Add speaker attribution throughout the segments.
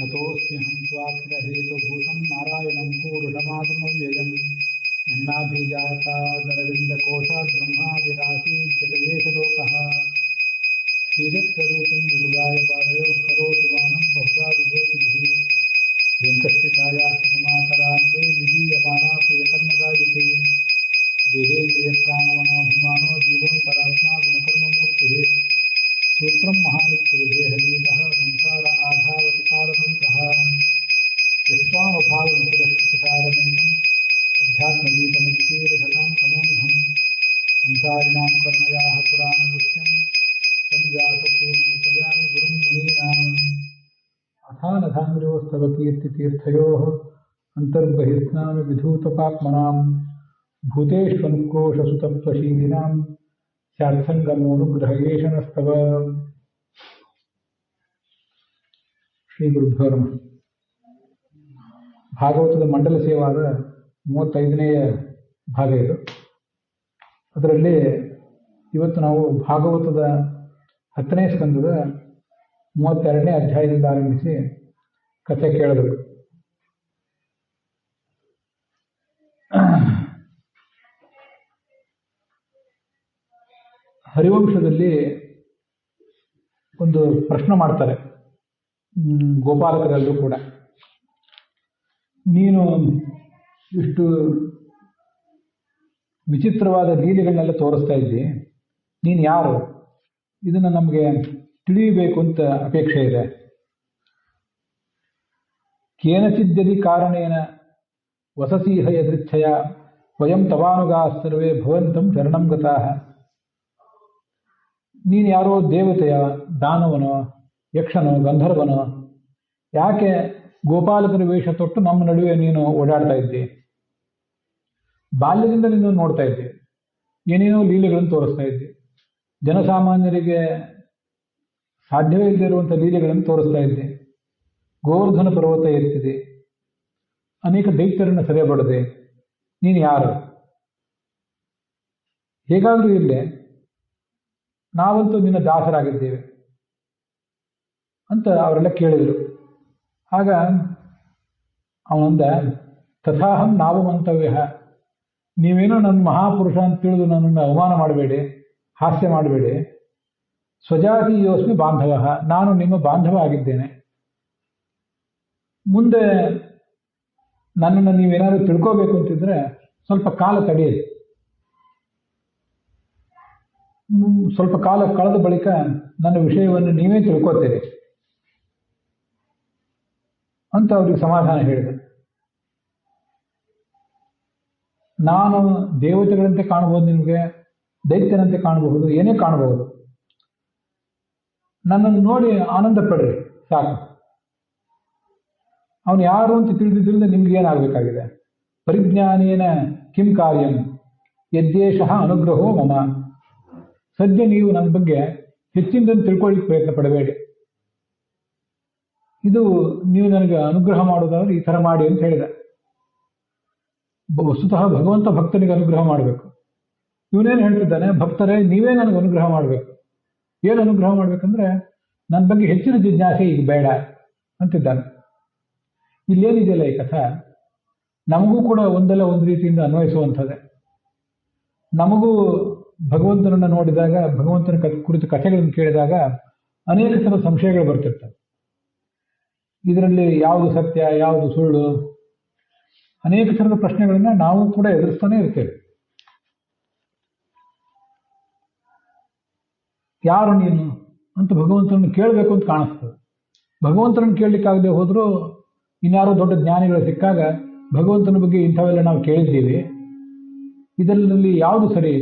Speaker 1: ನತೋಸ್ಮ್ಯಹಂ ಸ್ವಾಖಿಲಹೇತುಭೂತಂ ನಾರಾಯಣಂ ಪೂರುಷಮಾದಿಮವ್ಯಯಂ ಯನ್ನಾಭಿಜಾತಾದರವಿಂದಕೋಶಾತ್ ಬ್ರಹ್ಮಾದಿರಾಶೀಜ್ಯತಯೇಷಲೋಕಃ ಶ್ರೀರತ್ವರೂಪಂ ನಿರುಗಾಯ ಪಾದಯೋಃ ಕರೋತಿ ವಾನಂ ಬಹುಧಾ ವಿಭೂತಿಭಿಃ ವೆಂಕಟಸ್ಥಿತಾಯಾಸ್ತಮಾತರಾನ್ವೇ ನಿಗೀಯಮಾನಾ ಪ್ರಿಯಕರ್ಮಗಾಯತೆ ದೇಹೇಂದ್ರಿಯಪ್ರಾಣಮನೋಭಿಮಾನೋ ಜೀವೋಂತರಾತ್ಮಾ ಗುಣಕರ್ಮಮೂರ್ತಿಃ सूत्रं महानित्यविदेहगीतः संसार आधावतिकारतन्त्रः यस्वानुभावमुतिरक्षितारमेकम् अध्यात्मदीपमचिकीर्षतां तमोन्धं संसारिणां कर्मयाः पुराणगुह्यं संव्यासपूर्णमुपयामि गुरुं मुनीनाम् अथानधाङ्ग्र्योस्तव कीर्तितीर्थयोः अन्तर्बहिस्नामि विधूतपाप्मनां भूतेष्वनुक्रोशसुतत्वशीलिनां शार्थंगमोनुग्रहयेशनस्तव ಶ್ರೀ ಗುರುಭ್ಯೋ ನಮಃ. ಭಾಗವತದ ಮಂಡಲ ಸೇವಾದ 35ನೇಯ ಭಾಗ ಇದು. ಅದರಲ್ಲಿ ಇವತ್ತು ನಾವು ಭಾಗವತದ 10ನೇ ಸ್ಕಂದದ 32ನೇ ಅಧ್ಯಾಯದಿಂದ ಆರಂಭಿಸಿ ಕಥೆ ಕೇಳಬೇಕು. ಹರಿವಂಶದಲ್ಲಿ ಒಂದು ಪ್ರಶ್ನೆ ಮಾಡ್ತಾರೆ ಗೋಪಾಲಕರಲ್ಲೂ ಕೂಡ, ನೀನು ಇಷ್ಟು ವಿಚಿತ್ರವಾದ ಲೀಲೆಗಳನ್ನೆಲ್ಲ ತೋರಿಸ್ತಾ ಇದ್ದಿ, ನೀನು ಯಾರು? ಇದನ್ನು ನಮಗೆ ತಿಳಿಯಬೇಕು ಅಂತ ಅಪೇಕ್ಷೆ ಇದೆ. ಕೇನಚಿದ್ಯದಿ ಕಾರಣೇನ ವಸಸೀಹ ಯದೃಚ್ಛಯ ವಯಂ ತವಾನುಗಾ ಸರ್ವೇ ಭವಂತಂ ಶರಣಂ ಗತಾಃ. ನೀನು ಯಾರೋ ದೇವತೆಯ, ದಾನವನೋ, ಯಕ್ಷನೋ, ಗಂಧರ್ವನೋ? ಯಾಕೆ ಗೋಪಾಲಕರ ವೇಷ ತೊಟ್ಟು ನಮ್ಮ ನಡುವೆ ನೀನು ಓಡಾಡ್ತಾ ಇದ್ದಿ? ಬಾಲ್ಯದಿಂದ ನೀನು ನೋಡ್ತಾ ಇದ್ದಿ, ಏನೇನೋ ಲೀಲೆಗಳನ್ನು ತೋರಿಸ್ತಾ ಇದ್ದಿ, ಜನಸಾಮಾನ್ಯರಿಗೆ ಸಾಧ್ಯವೇ ಇಲ್ಲದಿರುವಂಥ ಲೀಲೆಗಳನ್ನು ತೋರಿಸ್ತಾ ಇದ್ದಿ. ಗೋವರ್ಧನ ಪರ್ವತ ಎತ್ತಿದೆ, ಅನೇಕ ದೈತ್ಯರನ್ನು ಸೆರೆ ಬಡದೆ. ನೀನು ಯಾರು? ಹೇಗಾದರೂ ಇಲ್ಲೇ ನಾವಂತೂ ನಿನ್ನ ದಾಸರಾಗಿದ್ದೇವೆ ಅಂತ ಅವರೆಲ್ಲ ಕೇಳಿದರು. ಆಗ ಅವನಂದ, ತಥಾಹಂ ನಾವು ಮಂತವ್ಯ, ನೀವೇನೋ ನನ್ನ ಮಹಾಪುರುಷ ಅಂತ ತಿಳಿದು ನನ್ನನ್ನು ಅವಮಾನ ಮಾಡಬೇಡಿ, ಹಾಸ್ಯ ಮಾಡಬೇಡಿ. ಸ್ವಜಾತೀಯೋಸ್ಮಿ ಬಾಂಧವ, ನಾನು ನಿಮ್ಮ ಬಾಂಧವ ಆಗಿದ್ದೇನೆ. ಮುಂದೆ ನನ್ನನ್ನು ನೀವೇನಾದರೂ ತಿಳ್ಕೋಬೇಕು ಅಂತಿದ್ರೆ ಸ್ವಲ್ಪ ಕಾಲ ತಡೆಯಿರಿ. ಸ್ವಲ್ಪ ಕಾಲ ಕಳೆದ ಬಳಿಕ ನನ್ನ ವಿಷಯವನ್ನು ನೀವೇ ತಿಳ್ಕೋತೀರಿ ಅಂತ ಅವ್ರಿಗೆ ಸಮಾಧಾನ ಹೇಳಿದೆ. ನಾನು ದೇವತೆಗಳಂತೆ ಕಾಣಬಹುದು, ನಿಮಗೆ ದೈತ್ಯನಂತೆ ಕಾಣಬಹುದು, ಏನೇ ಕಾಣಬಹುದು. ನನ್ನನ್ನು ನೋಡಿ ಆನಂದ ಪಡ್ರಿ ಸಾಕು. ಅವನು ಯಾರು ಅಂತ ತಿಳಿದಿದ್ದರಿಂದ ನಿಮ್ಗೆ ಏನಾಗಬೇಕಾಗಿದೆ? ಪರಿಜ್ಞಾನೇನ ಕಿಂ ಕಾರ್ಯಂ ಯದ್ದೇಶಃ ಅನುಗ್ರಹೋ ಮಮ. ಸದ್ಯ ನೀವು ನನ್ನ ಬಗ್ಗೆ ಹೆಚ್ಚಿನದನ್ನು ತಿಳ್ಕೊಳ್ಳಿಕ್ಕೆ ಪ್ರಯತ್ನ ಪಡಬೇಡಿ. ಇದು ನೀವು ನನಗೆ ಅನುಗ್ರಹ ಮಾಡೋದಾದ್ರೆ ಈ ಥರ ಮಾಡಿ ಅಂತ ಹೇಳಿದ. ವಸ್ತುತಃ ಭಗವಂತ ಭಕ್ತನಿಗೆ ಅನುಗ್ರಹ ಮಾಡಬೇಕು. ಇವನೇನು ಹೇಳ್ತಿದ್ದಾನೆ, ಭಕ್ತರೇ ನೀವೇ ನನಗೆ ಅನುಗ್ರಹ ಮಾಡಬೇಕು. ಏನು ಅನುಗ್ರಹ ಮಾಡ್ಬೇಕಂದ್ರೆ ನನ್ನ ಬಗ್ಗೆ ಹೆಚ್ಚಿನ ಜಿಜ್ಞಾಸೆ ಈಗ ಬೇಡ ಅಂತಿದ್ದಾನೆ. ಇಲ್ಲೇನಿದೆಯಲ್ಲ ಈ ಕಥೆ, ನಮಗೂ ಕೂಡ ಒಂದಲ್ಲ ಒಂದು ರೀತಿಯಿಂದ ಅನ್ವಯಿಸುವಂಥದ್ದೇ. ನಮಗೂ ಭಗವಂತನನ್ನು ನೋಡಿದಾಗ, ಭಗವಂತನ ಕುರಿತು ಕಥೆಗಳನ್ನು ಕೇಳಿದಾಗ ಅನೇಕ ಥರದ ಸಂಶಯಗಳು ಬರ್ತಿರ್ತವೆ. ಇದರಲ್ಲಿ ಯಾವುದು ಸತ್ಯ, ಯಾವುದು ಸುಳ್ಳು, ಅನೇಕ ಥರದ ಪ್ರಶ್ನೆಗಳನ್ನ ನಾವು ಕೂಡ ಎದುರಿಸ್ತಾನೆ ಇರ್ತೇವೆ. ಯಾರು ನೀನು ಅಂತ ಭಗವಂತನನ್ನು ಕೇಳಬೇಕು ಅಂತ ಕಾಣಿಸ್ತದೆ. ಭಗವಂತನನ್ನು ಕೇಳಲಿಕ್ಕಾಗದೆ ಹೋದರೂ ಇನ್ಯಾರೋ ದೊಡ್ಡ ಜ್ಞಾನಿಗಳು ಸಿಕ್ಕಾಗ ಭಗವಂತನ ಬಗ್ಗೆ ಇಂಥವೆಲ್ಲ ನಾವು ಕೇಳಿದ್ದೀವಿ, ಇದರಲ್ಲಿ ಯಾವುದು ಸರಿ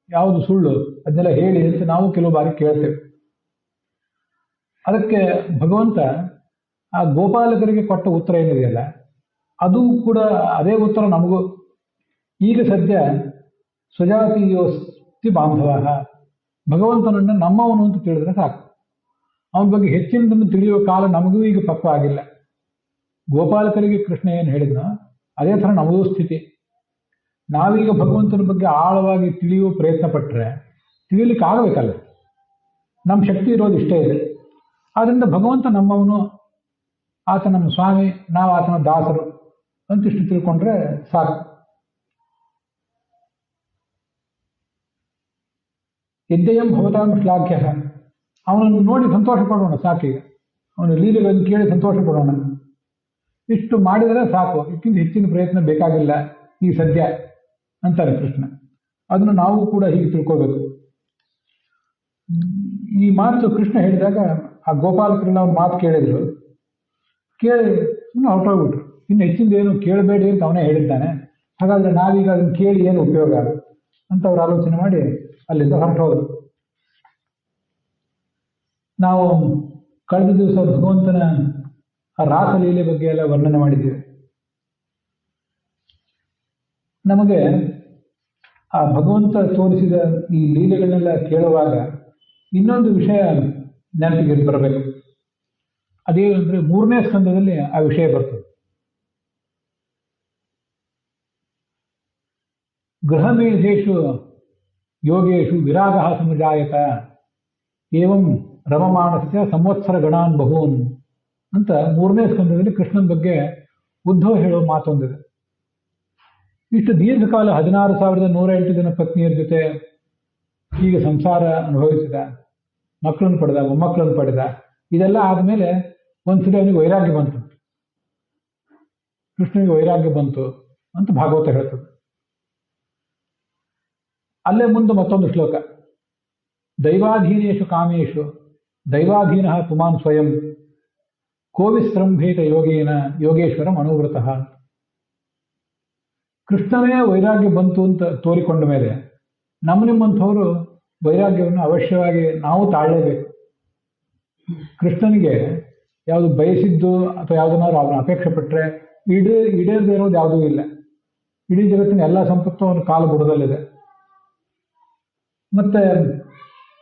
Speaker 1: ಯಾವುದು ಸುಳ್ಳು ಅದನ್ನೆಲ್ಲ ಹೇಳಿ ಅಂತ ನಾವು ಕೆಲವು ಬಾರಿ ಕೇಳ್ತೇವೆ. ಅದಕ್ಕೆ ಭಗವಂತ ಆ ಗೋಪಾಲಕರಿಗೆ ಕೊಟ್ಟ ಉತ್ತರ ಏನಿದೆಯಲ್ಲ, ಅದು ಕೂಡ ಅದೇ ಉತ್ತರ ನಮಗೂ. ಈಗ ಸದ್ಯ ಸ್ವಜಾತೀಯೋಸ್ತಿ ಬಾಂಧವ, ಭಗವಂತನನ್ನು ನಮ್ಮವನು ಅಂತ ತಿಳಿದ್ರೆ ಸಾಕು. ಅವನ ಬಗ್ಗೆ ಹೆಚ್ಚಿನದನ್ನು ತಿಳಿಯುವ ಕಾಲ ನಮಗೂ ಈಗ ಪಕ್ವ ಆಗಿಲ್ಲ. ಗೋಪಾಲಕರಿಗೆ ಕೃಷ್ಣ ಏನು ಹೇಳಿದ್ನೋ ಅದೇ ಥರ ನಮಗೂ ಸ್ಥಿತಿ. ನಾವೀಗ ಭಗವಂತನ ಬಗ್ಗೆ ಆಳವಾಗಿ ತಿಳಿಯುವ ಪ್ರಯತ್ನ ಪಟ್ಟರೆ ತಿಳಿಲಿಕ್ಕೆ ಆಗಬೇಕಲ್ಲ. ನಮ್ಮ ಶಕ್ತಿ ಇರೋದು ಇಷ್ಟೇ ಇದೆ. ಆದ್ದರಿಂದ ಭಗವಂತ ನಮ್ಮವನು ಆತ ನಮ್ಮ ಸ್ವಾಮಿ, ನಾವು ಆತನ ದಾಸರು ಅಂತಿಷ್ಟು ತಿಳ್ಕೊಂಡ್ರೆ ಸಾಕು. ಯದ್ಯಯಂ ಭವತಾಂ ಶ್ಲಾಘ್ಯ, ಅವನನ್ನು ನೋಡಿ ಸಂತೋಷ ಪಡೋಣ ಸಾಕೀಗ, ಅವನ ಲೀಲೆಗಳನ್ನು ಕೇಳಿ ಸಂತೋಷ ಪಡೋಣ. ಇಷ್ಟು ಮಾಡಿದರೆ ಸಾಕು, ಇದಕ್ಕಿಂತ ಹೆಚ್ಚಿನ ಪ್ರಯತ್ನ ಬೇಕಾಗಿಲ್ಲ ಈ ಸದ್ಯ ಅಂತಾರೆ ಕೃಷ್ಣ. ಅದನ್ನು ನಾವು ಕೂಡ ಹೀಗೆ ತಿಳ್ಕೋಬೇಕು. ಈ ಮಾತು ಕೃಷ್ಣ ಹೇಳಿದಾಗ ಆ ಗೋಪಾಲಕರೆಲ್ಲ ಅವ್ನ ಮಾತು ಕೇಳಿದ್ರು, ಕೇಳಿ ಸುಮ್ಮನೆ ಹೊರಟೋಗ್ಬಿಟ್ರು. ಇನ್ನು ಹೆಚ್ಚಿಂದ ಏನು ಕೇಳಬೇಡಿ ಅಂತ ಅವನೇ ಹೇಳಿದ್ದಾನೆ, ಹಾಗಾದ್ರೆ ನಾವೀಗ ಅದನ್ನು ಕೇಳಿ ಏನು ಉಪಯೋಗ ಅಂತ ಅವ್ರು ಆಲೋಚನೆ ಮಾಡಿ ಅಲ್ಲಿಂದ ಹೊರಟೋದ್ರು. ನಾವು ಕಳೆದ ದಿವಸ ಭಗವಂತನ ಆ ರಾಸಲೀಲೆ ಬಗ್ಗೆ ಎಲ್ಲ ವರ್ಣನೆ ಮಾಡಿದ್ದೀವಿ. ನಮಗೆ ಆ ಭಗವಂತ ತೋರಿಸಿದ ಈ ಲೀಲೆಗಳನ್ನೆಲ್ಲ ಕೇಳುವಾಗ ಇನ್ನೊಂದು ವಿಷಯ ನೆನಪಿಗೆ ಬರಬೇಕು. ಅದೇನಂದ್ರೆ 3ನೇ ಸ್ಕಂದದಲ್ಲಿ ಆ ವಿಷಯ ಬರ್ತದೆ. ಗೃಹಮೇಧೇಶು ಯೋಗೇಶು ವಿರಾಗ ಸಮಜಾಯತ ಏವಂ ರಮಮಾಣಸ್ಯ ಸಂವತ್ಸರ ಗಣಾನ್ ಬಹೂನ್ ಅಂತ 3ನೇ ಸ್ಕಂದದಲ್ಲಿ ಕೃಷ್ಣನ ಬಗ್ಗೆ ಉದ್ಧವ ಹೇಳೋ ಮಾತೊಂದಿದೆ. ಇಷ್ಟು ದೀರ್ಘಕಾಲ 16,108 ಜನ ಪತ್ನಿಯರ ಜೊತೆ ಹೀಗೆ ಸಂಸಾರ ಅನುಭವಿಸಿದ, ಮಕ್ಕಳನ್ನು ಪಡೆದ, ಮೊಮ್ಮಕ್ಕಳನ್ನು ಪಡೆದ. ಇದೆಲ್ಲ ಆದಮೇಲೆ ಒಂದ್ಸರಿ ಅವನಿಗೆ ವೈರಾಗ್ಯ ಬಂತು, ಕೃಷ್ಣನಿಗೆ ವೈರಾಗ್ಯ ಬಂತು ಅಂತ ಭಾಗವತ ಹೇಳ್ತದೆ. ಅಲ್ಲೇ ಮುಂದೆ ಮತ್ತೊಂದು ಶ್ಲೋಕ, ದೈವಾಧೀನೇಶು ಕಾಮೇಶು ದೈವಾಧೀನ ಪುಮಾನ್ ಸ್ವಯಂ ಕೋವಿಸ್ರಂಭೇತ ಯೋಗೇನ ಯೋಗೇಶ್ವರಂ ಅನುವೃತಃ. ಕೃಷ್ಣನೇ ವೈರಾಗ್ಯ ಬಂತು ಅಂತ ತೋರಿಕೊಂಡ ಮೇಲೆ ನಿಮ್ಮಂಥವರು ವೈರಾಗ್ಯವನ್ನು ಅವಶ್ಯವಾಗಿ ನಾವು ತಾಳಲೇಬೇಕು. ಕೃಷ್ಣನಿಗೆ ಯಾವುದು ಬಯಸಿದ್ದು ಅಥವಾ ಯಾವುದನ್ನಾದ್ರು ಅವನ ಅಪೇಕ್ಷೆ ಪಟ್ಟರೆ ಈಡೇರದೇ ಇರೋದು ಯಾವುದೂ ಇಲ್ಲ. ಇಡೀ ಜಗತ್ತಿನ ಎಲ್ಲ ಸಂಪತ್ತು ಅವನ ಕಾಲು ಬುಡದಲ್ಲಿದೆ. ಮತ್ತೆ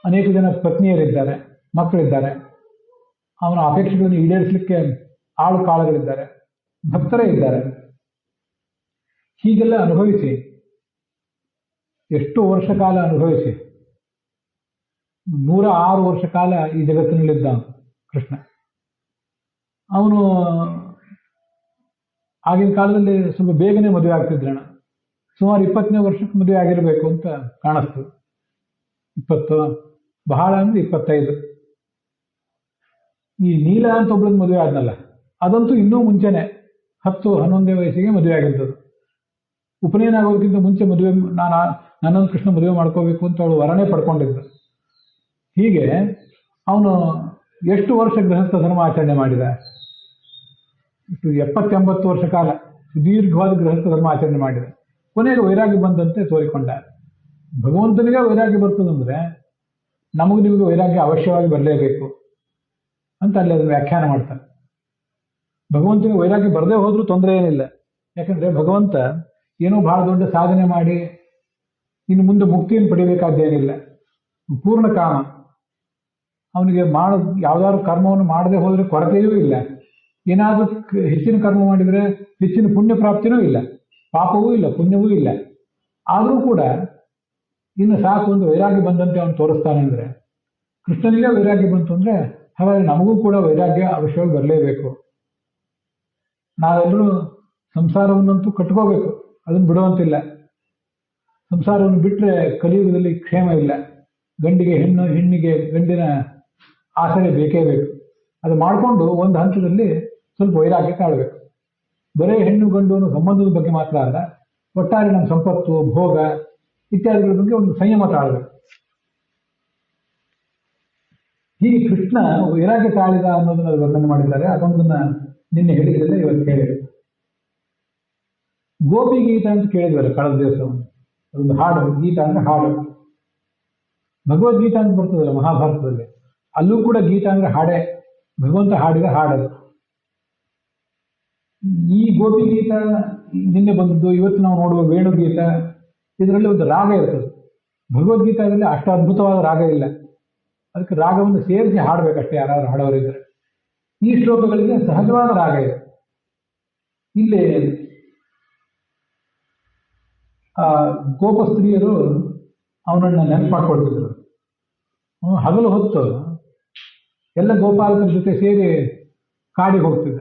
Speaker 1: ಅನೇಕ ಜನ ಪತ್ನಿಯರಿದ್ದಾರೆ, ಮಕ್ಕಳಿದ್ದಾರೆ, ಅವನ ಅಪೇಕ್ಷೆಗಳನ್ನು ಈಡೇರಿಸಲಿಕ್ಕೆ ಆಳು ಕಾಳುಗಳಿದ್ದಾರೆ, ಭಕ್ತರೇ ಇದ್ದಾರೆ. ಹೀಗೆಲ್ಲ ಅನುಭವಿಸಿ ಎಷ್ಟು ವರ್ಷ ಕಾಲ ಅನುಭವಿಸಿ 106 ವರ್ಷ ಕಾಲ ಈ ಜಗತ್ತಿನಲ್ಲಿದ್ದ ಕೃಷ್ಣ. ಅವನು ಆಗಿನ ಕಾಲದಲ್ಲಿ ಸ್ವಲ್ಪ ಬೇಗನೆ ಮದುವೆ ಆಗ್ತಿದ್ರಣ. ಸುಮಾರು 20ನೇ ವರ್ಷಕ್ಕೆ ಮದುವೆ ಆಗಿರಬೇಕು ಅಂತ ಕಾಣಿಸ್ತದೆ. 20 ಬಹಳ ಅಂದ್ರೆ 25. ಈ ನೀಲ ಅಂತ ಒಬ್ಳದ್ದು ಮದುವೆ ಆದ್ನಲ್ಲ, ಅದಂತೂ ಇನ್ನೂ ಮುಂಚೆನೆ 10-11ನೇ ವಯಸ್ಸಿಗೆ ಮದುವೆ ಆಗಿರ್ತದೆ. ಉಪನಯನ ಆಗೋದಕ್ಕಿಂತ ಮುಂಚೆ ಮದುವೆ ನನ್ನನ್ನು ಕೃಷ್ಣ ಮದುವೆ ಮಾಡ್ಕೋಬೇಕು ಅಂತ ಅವಳು ವರನೇ ಪಡ್ಕೊಂಡಿದ್ದ. ಹೀಗೆ ಅವನು ಎಷ್ಟು ವರ್ಷ ಗೃಹಸ್ಥ ಧರ್ಮ ಆಚರಣೆ ಮಾಡಿದ? 70-80 ವರ್ಷ ಕಾಲ ಸುದೀರ್ಘವಾದ ಗೃಹಸ್ಥ ಧರ್ಮ ಆಚರಣೆ ಮಾಡಿದ. ಕೊನೆಗೆ ವೈರಾಗ್ಯ ಬಂದಂತೆ ತೋರಿಕೊಂಡ. ಭಗವಂತನಿಗೆ ವೈರಾಗ್ಯ ಬರ್ತದಂದ್ರೆ ನಮಗೆ ನಿಮಗೆ ವೈರಾಗ್ಯ ಅವಶ್ಯವಾಗಿ ಬರಲೇಬೇಕು ಅಂತ ಅಲ್ಲಿ ಅದನ್ನು ವ್ಯಾಖ್ಯಾನ ಮಾಡ್ತಾನೆ. ಭಗವಂತನಿಗೆ ವೈರಾಗ್ಯ ಬರದೇ ಹೋದ್ರೂ ತೊಂದರೆ ಏನಿಲ್ಲ. ಯಾಕಂದ್ರೆ ಭಗವಂತ ಏನೋ ಬಹಳ ದೊಡ್ಡ ಸಾಧನೆ ಮಾಡಿ ಇನ್ನು ಮುಂದೆ ಮುಕ್ತಿಯನ್ನು ಪಡಿಬೇಕಾದ್ದೇನಿಲ್ಲ. ಪೂರ್ಣ ಕಾಮ. ಅವನಿಗೆ ಯಾವ್ದಾದ್ರು ಕರ್ಮವನ್ನು ಮಾಡದೆ ಹೋದ್ರೆ ಕೊರತೆಯೂ ಇಲ್ಲ. ಏನಾದ್ರೂ ಹೆಚ್ಚಿನ ಕರ್ಮ ಮಾಡಿದರೆ ಹೆಚ್ಚಿನ ಪುಣ್ಯ ಪ್ರಾಪ್ತಿನೂ ಇಲ್ಲ, ಪಾಪವೂ ಇಲ್ಲ, ಪುಣ್ಯವೂ ಇಲ್ಲ. ಆದರೂ ಕೂಡ ಇನ್ನು ಸಾಕು ಒಂದು ವೈರಾಗ್ಯ ಬಂದಂತೆ ಅವನು ತೋರಿಸ್ತಾನೆ. ಅಂದ್ರೆ ಕೃಷ್ಣನಿಗೆ ವೈರಾಗ್ಯ ಬಂತು ಅಂದ್ರೆ ಹಾಗಾಗಿ ನಮಗೂ ಕೂಡ ವೈರಾಗ್ಯ ಅವಶ್ಯವಾಗಿ ಬರಲೇಬೇಕು. ನಾವೆಲ್ಲರೂ ಸಂಸಾರವನ್ನಂತೂ ಕಟ್ಕೋಬೇಕು, ಅದನ್ನು ಬಿಡುವಂತಿಲ್ಲ. ಸಂಸಾರವನ್ನು ಬಿಟ್ಟರೆ ಕಲಿಯುಗದಲ್ಲಿ ಕ್ಷೇಮ ಇಲ್ಲ. ಗಂಡಿಗೆ ಹೆಣ್ಣು, ಹೆಣ್ಣಿಗೆ ಗಂಡಿನ ಆಸರೆ ಬೇಕೇ ಬೇಕು. ಅದು ಮಾಡಿಕೊಂಡು ಒಂದು ಹಂತದಲ್ಲಿ ಸ್ವಲ್ಪ ವೈರಾಗ್ಯ ತಾಳಬೇಕು. ಬರೇ ಹೆಣ್ಣು ಗಂಡು ಅನ್ನೋ ಸಂಬಂಧದ ಬಗ್ಗೆ ಮಾತ್ರ ಅಲ್ಲ, ಒಟ್ಟಾರೆ ನಮ್ಮ ಸಂಪತ್ತು, ಭೋಗ ಇತ್ಯಾದಿಗಳ ಬಗ್ಗೆ ಒಂದು ಸಂಯಮ ತಾಳಬೇಕು. ಹೀಗೆ ಕೃಷ್ಣ ವೈರಾಗ್ಯ ತಾಳಿದ ಅನ್ನೋದನ್ನ ವರ್ಣನೆ ಮಾಡಿದ್ದಾರೆ. ಅದೊಂದನ್ನ ನಿನ್ನೆ ಹೇಳಿದ್ರಲ್ಲ, ಇವತ್ತು ಹೇಳಿದೆ. ಗೋಪಿ ಗೀತ ಅಂತ ಕೇಳಿದ್ವಲ್ಲ ಕಳೆದ ದಿವಸ. ಅದೊಂದು ಹಾಡು. ಗೀತ ಅಂದ್ರೆ ಹಾಡು. ಭಗವದ್ಗೀತಾ ಅಂತ ಬರ್ತದಲ್ಲ ಮಹಾಭಾರತದಲ್ಲಿ, ಅಲ್ಲೂ ಕೂಡ ಗೀತ ಅಂದ್ರೆ ಹಾಡೇ. ಭಗವಂತ ಹಾಡಿದ ಹಾಡದು. ಈ ಗೋಪಿ ಗೀತ ನಿನ್ನೆ ಬಂದದ್ದು, ಇವತ್ತು ನಾವು ನೋಡುವ ವೇಣುಗೀತ, ಇದರಲ್ಲಿ ಒಂದು ರಾಗ ಇರ್ತದೆ. ಭಗವದ್ಗೀತಾದಲ್ಲಿ ಅಷ್ಟು ಅದ್ಭುತವಾದ ರಾಗ ಇಲ್ಲ. ಅದಕ್ಕೆ ರಾಗವನ್ನು ಸೇರಿಸಿ ಹಾಡಬೇಕಷ್ಟೇ ಯಾರಾದ್ರೂ ಹಾಡೋರಿದ್ರೆ. ಈ ಶ್ಲೋಕಗಳಿಗೆ ಸಹಜವಾದ ರಾಗ ಇದೆ. ಇಲ್ಲಿ ಆ ಗೋಪಸ್ತ್ರೀಯರು ಅವನನ್ನ ನೆನಪು ಮಾಡ್ಕೊಳ್ತಿದ್ರು. ಹಗಲು ಹೊತ್ತು ಎಲ್ಲ ಗೋಪಾಲಕರ ಜೊತೆ ಸೇರಿ ಕಾಡಿಗೆ ಹೋಗ್ತಿದ್ದ.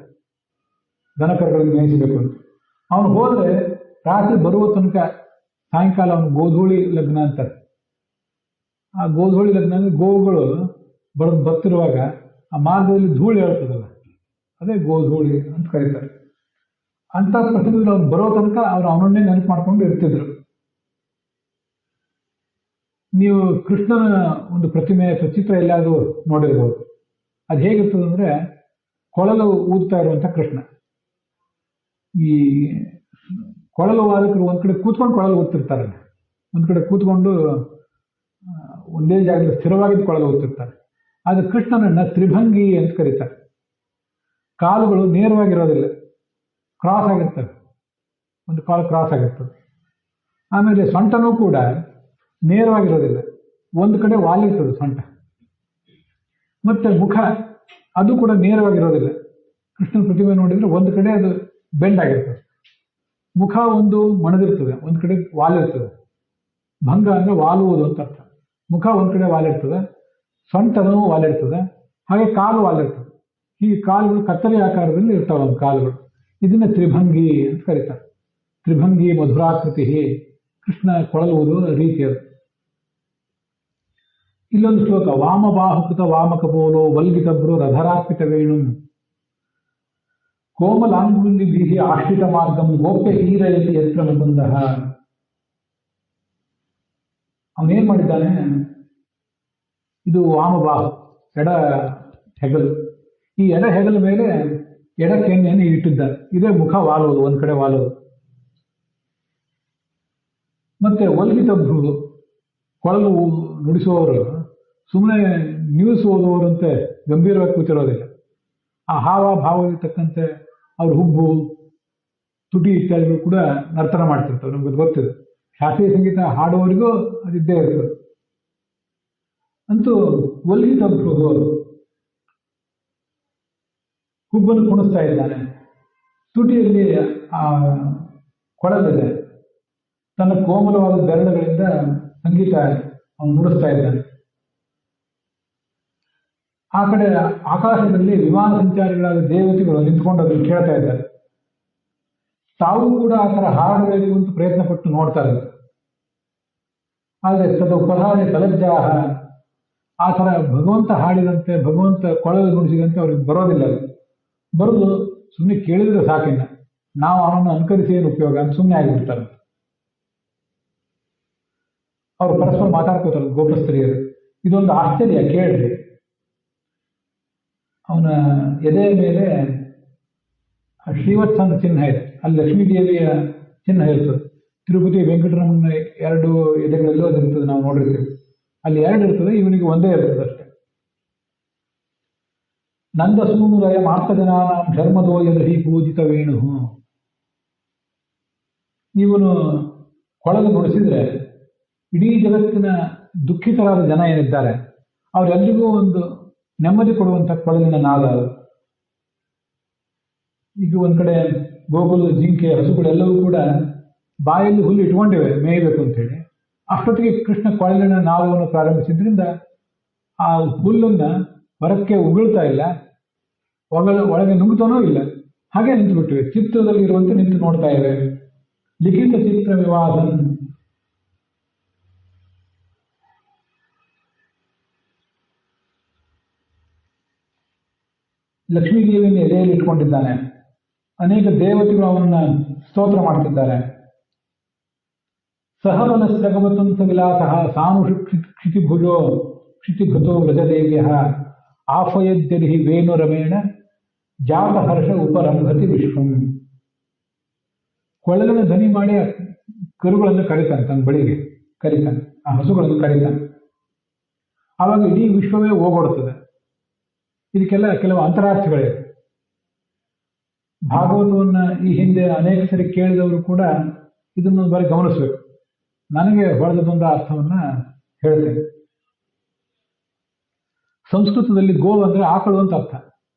Speaker 1: ದನಕರುಗಳನ್ನು ಮೇಯಿಸಬೇಕು ಅಂತ. ಅವನು ಹೋದ್ರೆ ರಾತ್ರಿ ಬರುವ ತನಕ ಸಾಯಂಕಾಲ ಅವನು ಗೋಧೂಳಿ ಲಗ್ನ ಅಂತಾರೆ. ಆ ಗೋಧೂಳಿ ಲಗ್ನ ಅಂದ್ರೆ ಗೋವುಗಳು ಬರ್ತಿರುವಾಗ ಆ ಮಾರ್ಗದಲ್ಲಿ ಧೂಳಿ ಹೇಳ್ತದಲ್ಲ, ಅದೇ ಗೋಧೂಳಿ ಅಂತ ಕರೀತಾರೆ. ಅಂತ ಪ್ರಸಂಗದಲ್ಲಿ ಅವ್ನು ಬರೋ ತನಕ ಅವ್ರು ಅವನನ್ನೇ ನೆನಪು ಮಾಡ್ಕೊಂಡು ಇರ್ತಿದ್ರು. ನೀವು ಕೃಷ್ಣನ ಒಂದು ಪ್ರತಿಮೆ ಅಥವಾ ಚಿತ್ರ ಎಲ್ಲಾದ್ರೂ ನೋಡಿರ್ಬೋದು. ಅದು ಹೇಗಿರ್ತದೆ ಅಂದ್ರೆ, ಕೊಳಲು ಊದ್ತಾ ಇರುವಂತ ಕೃಷ್ಣ. ಈ ಕೊಳಲು ವಾದಕರು ಒಂದ್ ಕಡೆ ಕೂತ್ಕೊಂಡು ಕೊಳಲು ಊದ್ತಿರ್ತಾರೆ, ಒಂದ್ ಕಡೆ ಕೂತ್ಕೊಂಡು ಒಂದೇ ಜಾಗದಲ್ಲಿ ಸ್ಥಿರವಾಗಿದ್ದು ಕೊಳಲು ಊದ್ತಿರ್ತಾರೆ. ಆದ್ರೆ ಕೃಷ್ಣನನ್ನ ತ್ರಿಭಂಗಿ ಅಂತ ಕರೀತಾರೆ. ಕಾಲುಗಳು ನೇರವಾಗಿರೋದಿಲ್ಲ, ಕ್ರಾಸ್ ಆಗಿರ್ತವೆ, ಒಂದು ಕಾಲು ಕ್ರಾಸ್ ಆಗಿರ್ತದೆ. ಆಮೇಲೆ ಸೊಂಟನೂ ಕೂಡ ನೇರವಾಗಿರೋದಿಲ್ಲ, ಒಂದು ಕಡೆ ವಾಲಿರ್ತದೆ ಸೊಂಟ. ಮತ್ತೆ ಮುಖ ಅದು ಕೂಡ ನೇರವಾಗಿರೋದಿಲ್ಲ. ಕೃಷ್ಣನ ಪ್ರತಿಮೆ ನೋಡಿದ್ರೆ ಒಂದು ಕಡೆ ಅದು ಬೆಂಡ್ ಆಗಿರ್ತದೆ, ಮುಖ ಒಂದು ಮಣದಿರ್ತದೆ, ಒಂದ್ ಕಡೆ ವಾಲಿರ್ತದೆ. ಭಂಗ ಅಂದ್ರೆ ವಾಲುವುದು ಅಂತ ಅರ್ಥ. ಮುಖ ಒಂದ್ ಕಡೆ ವಾಲಿರ್ತದೆ, ಸೊಂಟನೂ ವಾಲಿರ್ತದೆ, ಹಾಗೆ ಕಾಲು ವಾಲಿರ್ತದೆ. ಈ ಕಾಲುಗಳು ಕತ್ತರಿ ಆಕಾರದಲ್ಲಿ ಇರ್ತಾವೆ ಒಂದು ಕಾಲುಗಳು. ಇದನ್ನ ತ್ರಿಭಂಗಿ ಅಂತ ಕರೀತಾರೆ. ತ್ರಿಭಂಗಿ ಮಧುರಾಕೃತಿ, ಕೃಷ್ಣ ಕೊಳಲುವುದು ರೀತಿ ಅದು. ಇಲ್ಲೊಂದು ಶ್ಲೋಕ, ವಾಮಬಾಹುಕೃತ ವಾಮಕಪೋಲೋ ವಲ್ಗಿತಬ್ರು ರಧರಾರ್ಪಿತ ವೇಣು ಕೋಮಲಾಂಗುಲಿಭಿ ಆಶ್ರಿತ ಮಾರ್ಗಂ ಗೋಪ್ಯ ಹೀರಯತಿ ಯತ್ರ ಮುಕುಂದ. ಅವನೇನ್ ಮಾಡಿದ್ದಾನೆ, ಇದು ವಾಮಬಾಹು, ಎಡ ಹೆಗಲು. ಈ ಎಡ ಹೆಗಲ ಮೇಲೆ ಎಡ ಕೆನ್ನೆಯನ್ನು ಇಟ್ಟಿದ್ದಾನೆ. ಇದೇ ಮುಖ ವಾಲುವುದು, ಒಂದ್ ಕಡೆ ವಾಲುವುದು. ಮತ್ತೆ ವಲ್ಗಿತಬ್ರು, ಕೊಳಲು ನುಡಿಸುವವರು ಸುಮ್ಮನೆ ನ್ಯೂಸ್ ಓದುವವರಂತೆ ಗಂಭೀರವಾಗಿ ಕೂತಿರೋದಿಲ್ಲ. ಆ ಹಾವ ಭಾವಕ್ಕೆ ತಕ್ಕಂತೆ ಅವ್ರ ಹುಬ್ಬು, ತುಟಿ ಇತ್ಯಾದಿಗಳು ಕೂಡ ನರ್ತನ ಮಾಡ್ತಿರ್ತವೆ. ನಮ್ಗೆ ಗೊತ್ತಿದೆ, ಶಾಸ್ತ್ರೀಯ ಸಂಗೀತ ಹಾಡುವವರಿಗೂ ಅದಿದ್ದೇ ಇರ್ತದೆ. ಅಂತೂ ವಲ್ಗಿತಬ್ರು ಹುಬ್ಬನ್ನು ಕುಣಿಸ್ತಾ ಇದ್ದಾನೆ. ತುಟಿಯಲ್ಲಿ ಆ ಕೊಳಲಿದೆ, ತನ್ನ ಕೋಮಲವಾದ ಬೆರಳುಗಳಿಂದ ಸಂಗೀತ ಅವನು ನುಡಿಸ್ತಾ ಇದ್ದಾನೆ. ಆ ಕಡೆ ಆಕಾಶದಲ್ಲಿ ವಿಮಾನ ಸಂಚಾರಿಗಳಾದ ದೇವತೆಗಳು ನಿಂತ್ಕೊಂಡು ಅದನ್ನು ಕೇಳ್ತಾ ಇದ್ದಾರೆ. ತಾವು ಕೂಡ ಆ ಥರ ಹಾಡಬೇಕು ಅಂತ ಪ್ರಯತ್ನ ಪಟ್ಟು ನೋಡ್ತಾ ಇದ್ದಾರೆ. ಆದರೆ ತದ ಉಪಹಾರ ತಲಜ್ಜಾಹ, ಆ ಥರ ಭಗವಂತ ಹಾಡಿದಂತೆ, ಭಗವಂತ ಕೊಳಲು ನುಡಿಸಿದಂತೆ ಅವ್ರಿಗೆ ಬರೋದಿಲ್ಲ. ಬರೋದು ಸುಮ್ಮನೆ ಕೇಳಿದ್ರೆ ಸಾಕಿನ್ನ, ನಾವು ಅವನನ್ನು ಅನುಕರಿಸಿ ಏನು ಉಪಯೋಗ ಅಂತ ಸುಮ್ಮನೆ ಆಗಿಬಿಡ್ತಾರೆ. ಅವರು ಪರಸ್ಪರ ಮಾತಾಡ್ಕೋತಾರೆ ಗೋಪಸ್ತ್ರೀಯರು. ಇದೊಂದು ಆಶ್ಚರ್ಯ ಕೇಳ್ರಿ. ಅವನ ಎದೆಯ ಮೇಲೆ ಶ್ರೀವತ್ಸನ ಚಿಹ್ನ ಇದೆ, ಅಲ್ಲಿ ಲಕ್ಷ್ಮೀ ದೇವಿಯ ಚಿಹ್ನ ಇರ್ತದೆ. ತಿರುಪತಿ ವೆಂಕಟರಮಣ ಎರಡು ಎದೆಗಳಲ್ಲೂ ಅದಿರ್ತದೆ, ನಾವು ನೋಡಿರ್ತೀವಿ. ಅಲ್ಲಿ ಎರಡು ಇರ್ತದೆ, ಇವನಿಗೆ ಒಂದೇ ಇರ್ತದೆ ಅಷ್ಟೇ. ನಂದಸೂನುರಯ ಮಾರ್ತಜನಾನಾಂ ಧರ್ಮದೋಯದಹಿ ಪೂಜಿತ ವೇಣು. ಇವನು ಕೊಳಲು ನುಡಿಸಿದ್ರೆ ಇಡೀ ಜಗತ್ತಿನ ದುಃಖಿತರಾದ ಜನ ಏನಿದ್ದಾರೆ ಅವರೆಲ್ಲರಿಗೂ ಒಂದು ನೆಮ್ಮದಿ ಕೊಡುವಂಥ ಕೊಳಲಿನ ನಾದ ಅದು. ಈಗ ಒಂದ್ ಕಡೆ ಗೋಗುಲು, ಜಿಂಕೆ, ಹಸುಗಳೆಲ್ಲವೂ ಕೂಡ ಬಾಯಲ್ಲಿ ಹುಲ್ಲು ಇಟ್ಕೊಂಡಿವೆ ಮೇಯಬೇಕು ಅಂತ ಹೇಳಿ. ಅಷ್ಟೊತ್ತಿಗೆ ಕೃಷ್ಣ ಕೊಳಲಿನ ನಾದವನ್ನು ಪ್ರಾರಂಭಿಸಿದ್ರಿಂದ ಆ ಹುಲ್ಲನ್ನ ಹೊರಕ್ಕೆ ಉಗುಳ್ತಾ ಇಲ್ಲ, ಒಳಗೆ ನುಗ್ಗುತ್ತಾನೂ ಇಲ್ಲ, ಹಾಗೆ ನಿಂತು ಬಿಟ್ಟಿವೆ. ಚಿತ್ರದಲ್ಲಿ ಇರುವಂತೆ ನಿಂತು ನೋಡ್ತಾ ಇವೆ. ಲಿಖಿತ ಚಿತ್ರ ವಿವಾದನ್. ಲಕ್ಷ್ಮೀದೇವಿಯನ್ನು ಎದೆಯಲ್ಲಿ ಇಟ್ಕೊಂಡಿದ್ದಾನೆ. ಅನೇಕ ದೇವತೆಗಳು ಅವನನ್ನ ಸ್ತೋತ್ರ ಮಾಡ್ತಿದ್ದಾರೆ. ಸಹಬಲ ಸಗವತಂಸ ವಿಲಾಸ ಸಾನುಷು ಕ್ಷಿತಿಭುಜೋ ಕ್ಷಿತಿಭೃತೋ ವ್ರಜದೇವ್ಯ ಆಫಯದ್ಯರಿ ವೇಣು ರಮೇಣ ಜಾತ ಹರ್ಷ ಉಪರಂಭತಿ ವಿಶ್ವಂ. ಕೊಳಲನ್ನು ಧ್ವನಿ ಮಾಡಿ ಕರುಗಳನ್ನು ಕರೀತಾನೆ, ತನ್ನ ಬಳಿಗೆ ಕರೀತಾನೆ, ಆ ಹಸುಗಳನ್ನು ಕರೀತಾನೆ. ಆವಾಗ ಇಡೀ ವಿಶ್ವವೇ ಓಗೊಡುತ್ತದೆ. ಇದಕ್ಕೆಲ್ಲ ಕೆಲವು ಅಂತರಾರ್ಥಗಳಿವೆ. ಭಾಗವತವನ್ನ ಈ ಹಿಂದೆ ಅನೇಕ ಸರಿ ಕೇಳಿದವರು ಕೂಡ ಇದನ್ನು ಬಾರಿ ಗಮನಿಸಬೇಕು. ನನಗೆ ಹೊಳೆದೊಂದು ಅರ್ಥವನ್ನ ಹೇಳ್ತೇನೆ. ಸಂಸ್ಕೃತದಲ್ಲಿ ಗೋ ಅಂದ್ರೆ ಆಕಳು ಅಂತ ಅರ್ಥ,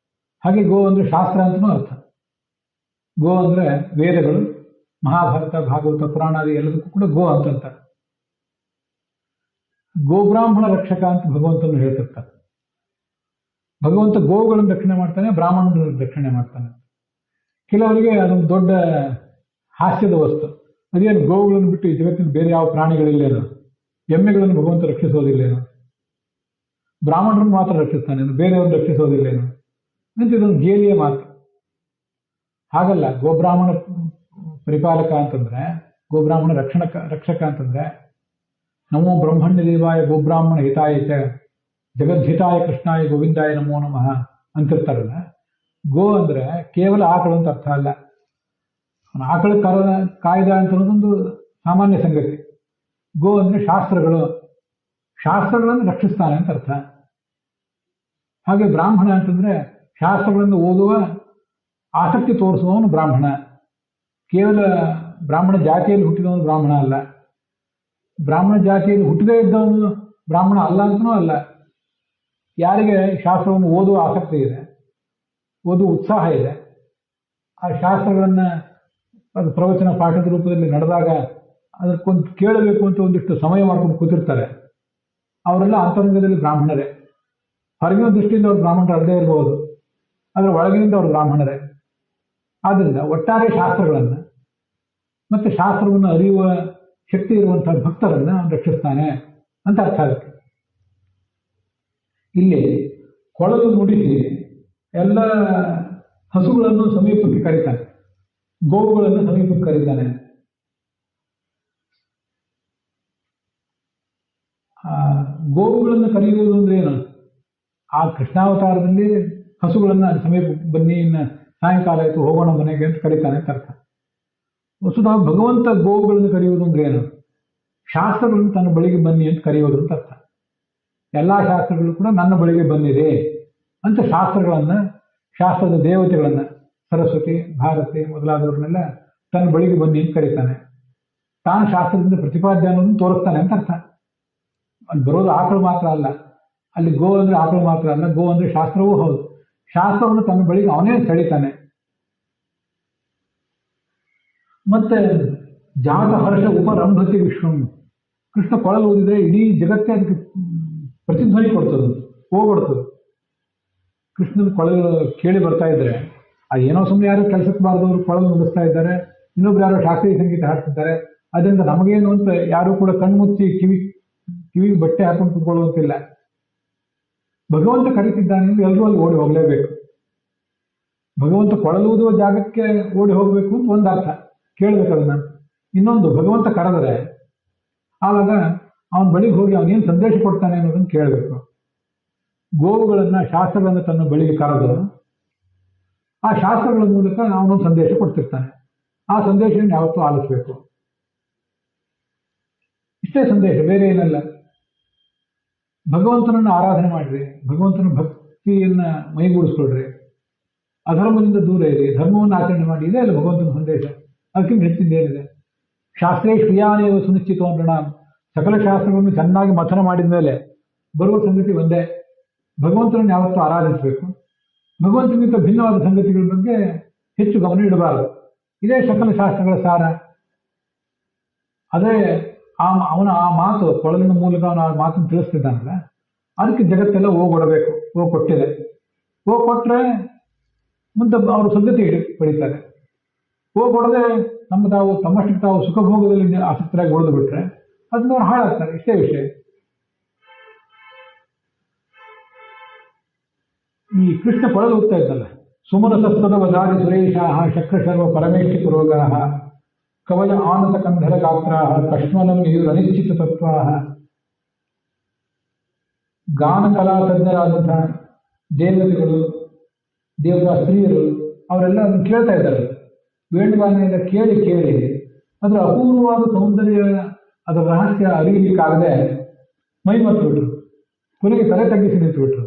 Speaker 1: ಹಾಗೆ ಗೋ ಅಂದ್ರೆ ಶಾಸ್ತ್ರ ಅಂತನೂ ಅರ್ಥ. ಗೋ ಅಂದ್ರೆ ವೇದಗಳು, ಮಹಾಭಾರತ, ಭಾಗವತ, ಪುರಾಣಾದಿ ಎಲ್ಲದಕ್ಕೂ ಕೂಡ ಗೋ ಅಂತಾರೆ. ಗೋಬ್ರಾಹ್ಮಣ ರಕ್ಷಕ ಅಂತ ಭಗವಂತನು ಹೇಳ್ತಿರ್ತಾರೆ. ಭಗವಂತ ಗೋವುಗಳನ್ನು ರಕ್ಷಣೆ ಮಾಡ್ತಾನೆ, ಬ್ರಾಹ್ಮಣರನ್ನು ರಕ್ಷಣೆ ಮಾಡ್ತಾನೆ. ಕೆಲವರಿಗೆ ಅದೊಂದು ದೊಡ್ಡ ಹಾಸ್ಯದ ವಸ್ತು. ಅದೇನು ಗೋವುಗಳನ್ನು ಬಿಟ್ಟು ಈ ಜಗತ್ತಿನ ಬೇರೆ ಯಾವ ಪ್ರಾಣಿಗಳಿಲ್ಲೇನೋ, ಎಮ್ಮೆಗಳನ್ನು ಭಗವಂತ ರಕ್ಷಿಸೋದಿಲ್ಲೇನೋ, ಬ್ರಾಹ್ಮಣರನ್ನು ಮಾತ್ರ ರಕ್ಷಿಸ್ತಾನೇನು, ಬೇರೆಯವ್ರನ್ನ ರಕ್ಷಿಸೋದಿಲ್ಲೇನೋ ಅಂತ ಇದೊಂದು ಗೇಲಿಯ ಮಾತು. ಹಾಗಲ್ಲ. ಗೋಬ್ರಾಹ್ಮಣ ಪರಿಪಾಲಕ ಅಂತಂದ್ರೆ, ಗೋಬ್ರಾಹ್ಮಣ ರಕ್ಷಕ ಅಂತಂದ್ರೆ, ನಮೋ ಬ್ರಹ್ಮಣ್ಯ ದೇವಾಯ ಗೋಬ್ರಾಹ್ಮಣ ಹಿತಾಯ ಚ ಜಗದ್ಹಿತಾಯ ಕೃಷ್ಣಾಯ ಗೋವಿಂದಾಯ ನಮೋ ನಮಃ ಅಂತಿರ್ತಾರಲ್ಲ. ಗೋ ಅಂದ್ರೆ ಕೇವಲ ಆಕಳು ಅಂತ ಅರ್ಥ ಅಲ್ಲ. ಆಕಳ ಕಾಯ್ದ ಅಂತ ಅನ್ನೋದೊಂದು ಸಾಮಾನ್ಯ ಸಂಗತಿ. ಗೋ ಅಂದ್ರೆ ಶಾಸ್ತ್ರಗಳನ್ನು ರಕ್ಷಿಸ್ತಾನೆ ಅಂತ ಅರ್ಥ. ಹಾಗೆ ಬ್ರಾಹ್ಮಣ ಅಂತಂದ್ರೆ ಶಾಸ್ತ್ರಗಳನ್ನು ಓದುವ ಆಸಕ್ತಿ ತೋರಿಸುವವನು ಬ್ರಾಹ್ಮಣ. ಕೇವಲ ಬ್ರಾಹ್ಮಣ ಜಾತಿಯಲ್ಲಿ ಹುಟ್ಟಿದವನು ಬ್ರಾಹ್ಮಣ ಅಲ್ಲ. ಬ್ರಾಹ್ಮಣ ಜಾತಿಯಲ್ಲಿ ಹುಟ್ಟದೇ ಇದ್ದವನು ಬ್ರಾಹ್ಮಣ ಅಲ್ಲ ಅಂತನೂ ಅಲ್ಲ. ಯಾರಿಗೆ ಶಾಸ್ತ್ರವನ್ನು ಓದುವ ಆಸಕ್ತಿ ಇದೆ, ಓದುವ ಉತ್ಸಾಹ ಇದೆ, ಆ ಶಾಸ್ತ್ರಗಳನ್ನ ಅದು ಪ್ರವಚನ ಪಾಠದ ರೂಪದಲ್ಲಿ ನಡೆದಾಗ ಅದಕ್ಕೊಂದು ಕೇಳಬೇಕು ಅಂತ ಒಂದಿಷ್ಟು ಸಮಯ ಮಾಡ್ಕೊಂಡು ಕೂತಿರ್ತಾರೆ, ಅವರೆಲ್ಲ ಅಂತರಂಗದಲ್ಲಿ ಬ್ರಾಹ್ಮಣರೇ. ಹೊರಗಿನ ದೃಷ್ಟಿಯಿಂದ ಅವ್ರು ಬ್ರಾಹ್ಮಣರು ಅಲ್ಲದೇ ಇರಬಹುದು, ಅದರ ಒಳಗಿನಿಂದ ಅವರು ಬ್ರಾಹ್ಮಣರೇ. ಆದ್ದರಿಂದ ಒಟ್ಟಾರೆ ಶಾಸ್ತ್ರಗಳನ್ನು ಮತ್ತೆ ಶಾಸ್ತ್ರವನ್ನು ಅರಿಯುವ ಶಕ್ತಿ ಇರುವಂತಹ ಭಕ್ತರನ್ನ ರಕ್ಷಿಸ್ತಾನೆ ಅಂತ ಅರ್ಥ ಆಗುತ್ತೆ. ಇಲ್ಲಿ ಕೊಳಲು ನುಡಿಸಿ ಎಲ್ಲ ಹಸುಗಳನ್ನು ಸಮೀಪಕ್ಕೆ ಕರೀತಾನೆ, ಗೋವುಗಳನ್ನು ಸಮೀಪಕ್ಕೆ ಕರೀತಾನೆ. ಗೋವುಗಳನ್ನು ಕರೆಯುವುದು ಅಂದ್ರೆ ಏನು? ಆ ಕೃಷ್ಣಾವತಾರದಲ್ಲಿ ಹಸುಗಳನ್ನ ಸಮೀಪ ಬನ್ನಿ, ಇನ್ನು ಸಾಯಂಕಾಲ ಆಯಿತು ಹೋಗೋಣ ಮನೆಗೆ ಅಂತ ಕರೀತಾನೆ ಅಂತ ಅರ್ಥ. ವಸ್ತುತಃ ಭಗವಂತ ಗೋವುಗಳನ್ನು ಕರೆಯುವುದು ಅಂದ್ರೆ ಏನು? ಶಾಸ್ತ್ರಗಳನ್ನು ತನ್ನ ಬಳಿಗೆ ಬನ್ನಿ ಅಂತ ಕರೆಯೋದು ಅಂತ ಅರ್ಥ. ಎಲ್ಲಾ ಶಾಸ್ತ್ರಗಳು ಕೂಡ ನನ್ನ ಬಳಿಗೆ ಬಂದಿದೆ ಅಂತ ಶಾಸ್ತ್ರದ ದೇವತೆಗಳನ್ನ, ಸರಸ್ವತಿ, ಭಾರತಿ ಮೊದಲಾದವ್ರನ್ನೆಲ್ಲ ತನ್ನ ಬಳಿಗೆ ಬನ್ನಿ ಅಂತ ಕರೀತಾನೆ. ತಾನು ಶಾಸ್ತ್ರದಿಂದ ಪ್ರತಿಪಾದ್ಯ ಅನ್ನೋದನ್ನು ತೋರಿಸ್ತಾನೆ ಅಂತ ಅರ್ಥ. ಅಲ್ಲಿ ಬರೋದು ಆಕಳು ಮಾತ್ರ ಅಲ್ಲ, ಅಲ್ಲಿ ಗೋ ಅಂದ್ರೆ ಆಕಳು ಮಾತ್ರ ಅಲ್ಲ, ಗೋ ಅಂದ್ರೆ ಶಾಸ್ತ್ರವೂ ಹೌದು. ಶಾಸ್ತ್ರವನ್ನು ತನ್ನ ಬಳಿಗೆ ಅವನೇ ಸೆಳಿತಾನೆ. ಮತ್ತೆ ಜಾತ ಹರ್ಷ ಉಪರಂಭತಿ ವಿಶ್ವಂ, ಕೃಷ್ಣ ಕೊಳಲು ಊದಿದ್ರೆ ಇಡೀ ಜಗತ್ತೇ ಅದಕ್ಕೆ ಪ್ರತಿಧ್ವನಿ ಕೊಡ್ತದೆ, ಹೋಗ್ಬಿಡ್ತದೆ. ಕೃಷ್ಣನ ಕೊಳಲು ಕೇಳಿ ಬರ್ತಾ ಇದ್ರೆ ಅದೇನೋ ಸುಮ್ಮನೆ ಯಾರು ಕೆಲಸಕ್ಕೆ ಬಾರದವರು ಕೊಳಲು ನುಡಿಸ್ತಾ ಇದ್ದಾರೆ, ಇನ್ನೊಬ್ರು ಯಾರೋ ಶಾಸ್ತ್ರೀಯ ಸಂಗೀತ ಹಾಡ್ತಿದ್ದಾರೆ, ಅದರಿಂದ ನಮಗೇನು ಅಂತ ಯಾರು ಕೂಡ ಕಣ್ಮುಚ್ಚಿ ಕಿವಿಗೆ ಬಟ್ಟೆ ಹಾಕೊಂಡು ಕುತ್ಕೊಳ್ಳುವಂತಿಲ್ಲ. ಭಗವಂತ ಕರೀತಿದ್ದಾನೆ ಎಂದು ಎಲ್ಲರೂ ಅಲ್ಲಿ ಓಡಿ ಹೋಗ್ಲೇಬೇಕು. ಭಗವಂತ ಕೊಳಲೂದುವ ಜಾಗಕ್ಕೆ ಓಡಿ ಹೋಗ್ಬೇಕು ಅಂತ ಒಂದು ಅರ್ಥ, ಕೇಳ್ಬೇಕು ಅದನ್ನ. ಇನ್ನೊಂದು, ಭಗವಂತ ಕರೆದರೆ ಆವಾಗ ಅವನ ಬಳಿಗೆ ಹೋಗಿ ಅವನೇನು ಸಂದೇಶ ಕೊಡ್ತಾನೆ ಅನ್ನೋದನ್ನು ಕೇಳಬೇಕು. ಗೋವುಗಳನ್ನ, ಶಾಸ್ತ್ರಗಳನ್ನ ತನ್ನ ಬಳಿಗೆ ಕರೆದು ಆ ಶಾಸ್ತ್ರಗಳ ಮೂಲಕ ಅವನೊಂದು ಸಂದೇಶ ಕೊಡ್ತಿರ್ತಾನೆ. ಆ ಸಂದೇಶವನ್ನು ಯಾವತ್ತೂ ಆಲಿಸ್ಬೇಕು. ಇಷ್ಟೇ ಸಂದೇಶ, ಬೇರೆ ಏನಲ್ಲ. ಭಗವಂತನನ್ನು ಆರಾಧನೆ ಮಾಡ್ರಿ, ಭಗವಂತನ ಭಕ್ತಿಯನ್ನ ಮೈಗೂಡಿಸ್ಕೊಳ್ರಿ, ಅಧರ್ಮದಿಂದ ದೂರ ಇರಿ, ಧರ್ಮವನ್ನು ಆಚರಣೆ ಮಾಡಿ. ಇದೇ ಅಲ್ಲ ಭಗವಂತನ ಸಂದೇಶ. ಅದಕ್ಕಿಂತ ಹೆಚ್ಚಿಂದೇನಿದೆ? ಶಾಸ್ತ್ರೇ ಶ್ರಿಯಾನೇವ ಸುನಿಶ್ಚಿತೋ ನೃಣಾಂ, ಸಕಲ ಶಾಸ್ತ್ರಗಳನ್ನು ಚೆನ್ನಾಗಿ ಮಥನ ಮಾಡಿದ ಮೇಲೆ ಬರುವ ಸಂಗತಿ ಒಂದೇ, ಭಗವಂತನನ್ನು ಯಾವತ್ತೂ ಆರಾಧಿಸಬೇಕು. ಭಗವಂತನಿಗಿಂತ ಭಿನ್ನವಾದ ಸಂಗತಿಗಳ ಬಗ್ಗೆ ಹೆಚ್ಚು ಗಮನ ಇಡಬಾರದು. ಇದೇ ಸಕಲ ಶಾಸ್ತ್ರಗಳ ಸಾರ. ಅದೇ ಅವನ ಆ ಮಾತು, ಕೊಳಲಿನ ಮೂಲಕ ಅವನು ಆ ಮಾತನ್ನು ತಿಳಿಸ್ತಿದ್ದಾನಲ್ಲ, ಅದಕ್ಕೆ ಜಗತ್ತೆಲ್ಲ ಹೋಗೊಡಬೇಕು. ಕೊಟ್ಟಿದೆ. ಕೊಟ್ರೆ ಮುಂದೆ ಅವರು ಸದ್ಗತಿ ಪಡಿತಾರೆ. ಕೊಡದೆ ತಮ್ಮಷ್ಟಕ್ಕೆ ತಾವು ಸುಖಭೋಗದಲ್ಲಿ ಆಸಕ್ತರಾಗಿ ಉಳಿದು ಬಿಟ್ರೆ ಅದನ್ನ ಅವ್ರು ಹಾಳಾಗ್ತಾರೆ. ಇಷ್ಟೇ ವಿಷಯ. ಈ ಕೃಷ್ಣ ಕೊಳಲು ಹೋಗ್ತಾ ಇದ್ದಲ್ಲ, ಸುಮನಸಸ್ತದ ವದಾರಿ ಸುರೇಶಾಹ ಶಕ್ರ ಶರ್ವ ಪರಮೇಷ್ಠಿ ಪುರೋಗಾಹ ಕವಯ ಆನತ ಕಂಧರ ಗಾತ್ರಾಹ ಕಶ್ಮಲಂ ಅನಿಶ್ಚಿತ ತತ್ವಾಹ. ಗಾನ ಕಲಾ ತಜ್ಞರಾದಂತಹ ದೇವತೆಗಳು, ದೇವತಾ ಸ್ತ್ರೀಯರು ಅವರೆಲ್ಲ ಅದನ್ನು ಕೇಳ್ತಾ ಇದ್ದಾರೆ. ವೇಣುಗಾನೆಯಿಂದ ಕೇಳಿ ಕೇಳಿ ಅದರ ಅಪೂರ್ವವಾದ ಸೌಂದರ್ಯ, ಅದರ ರಹಸ್ಯ ಅರಿಯಲಿಕ್ಕಾಗದೆ ಮೈ ಮರೆತುಬಿಟ್ರು. ಕೊನೆಗೆ ತಲೆ ತಗ್ಗಿಸಿ ನಿಂತುಬಿಟ್ರು.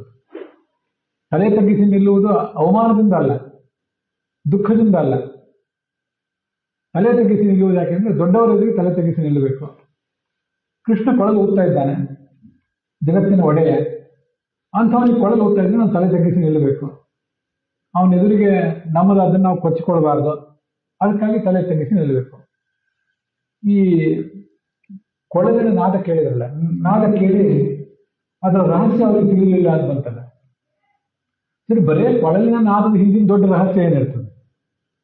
Speaker 1: ತಲೆ ತಗ್ಗಿಸಿ ನಿಲ್ಲುವುದು ಅವಮಾನದಿಂದ ಅಲ್ಲ, ದುಃಖದಿಂದ ಅಲ್ಲ. ತಲೆ ತಗ್ಗಿಸಿ ನಿಲ್ಲುವುದು ಯಾಕೆಂದ್ರೆ ದೊಡ್ಡವರೆದುರಿಗೆ ತಲೆ ತಗ್ಗಿಸಿ ನಿಲ್ಲಬೇಕು. ಕೃಷ್ಣ ಕೊಳಲು ಊದ್ತಾ ಇದ್ದಾನೆ, ಜಗತ್ತಿನ ಒಡೆಯ. ಅಂಥವನಿಗೆ ಕೊಳಲು ಊದ್ತಾ ಇದ್ರೆ ನಾವು ತಲೆ ತಗ್ಗಿಸಿ ನಿಲ್ಲಬೇಕು. ಅವನ ಎದುರಿಗೆ ನಮ್ಮದು ಅದನ್ನು ನಾವು ಕೊಚ್ಚಿಕೊಳ್ಬಾರ್ದು. ಅದಕ್ಕಾಗಿ ತಲೆ ತಗ್ಗಿಸಿ ನಿಲ್ಲಬೇಕು. ಈ ಕೊಳಲಿನ ನಾದ ಕೇಳಿದ್ರಲ್ಲ, ನಾದ ಕೇಳಿ ಅದರ ರಹಸ್ಯ ಅವ್ರಿಗೆ ತಿಳಿಲಿಲ್ಲ ಅಂತಂತಲ್ಲ. ಸರಿ, ಬರೇ ಕೊಳಲಿನ ನಾದದ ಹಿಂದಿನ ದೊಡ್ಡ ರಹಸ್ಯ ಏನಿರ್ತದೆ?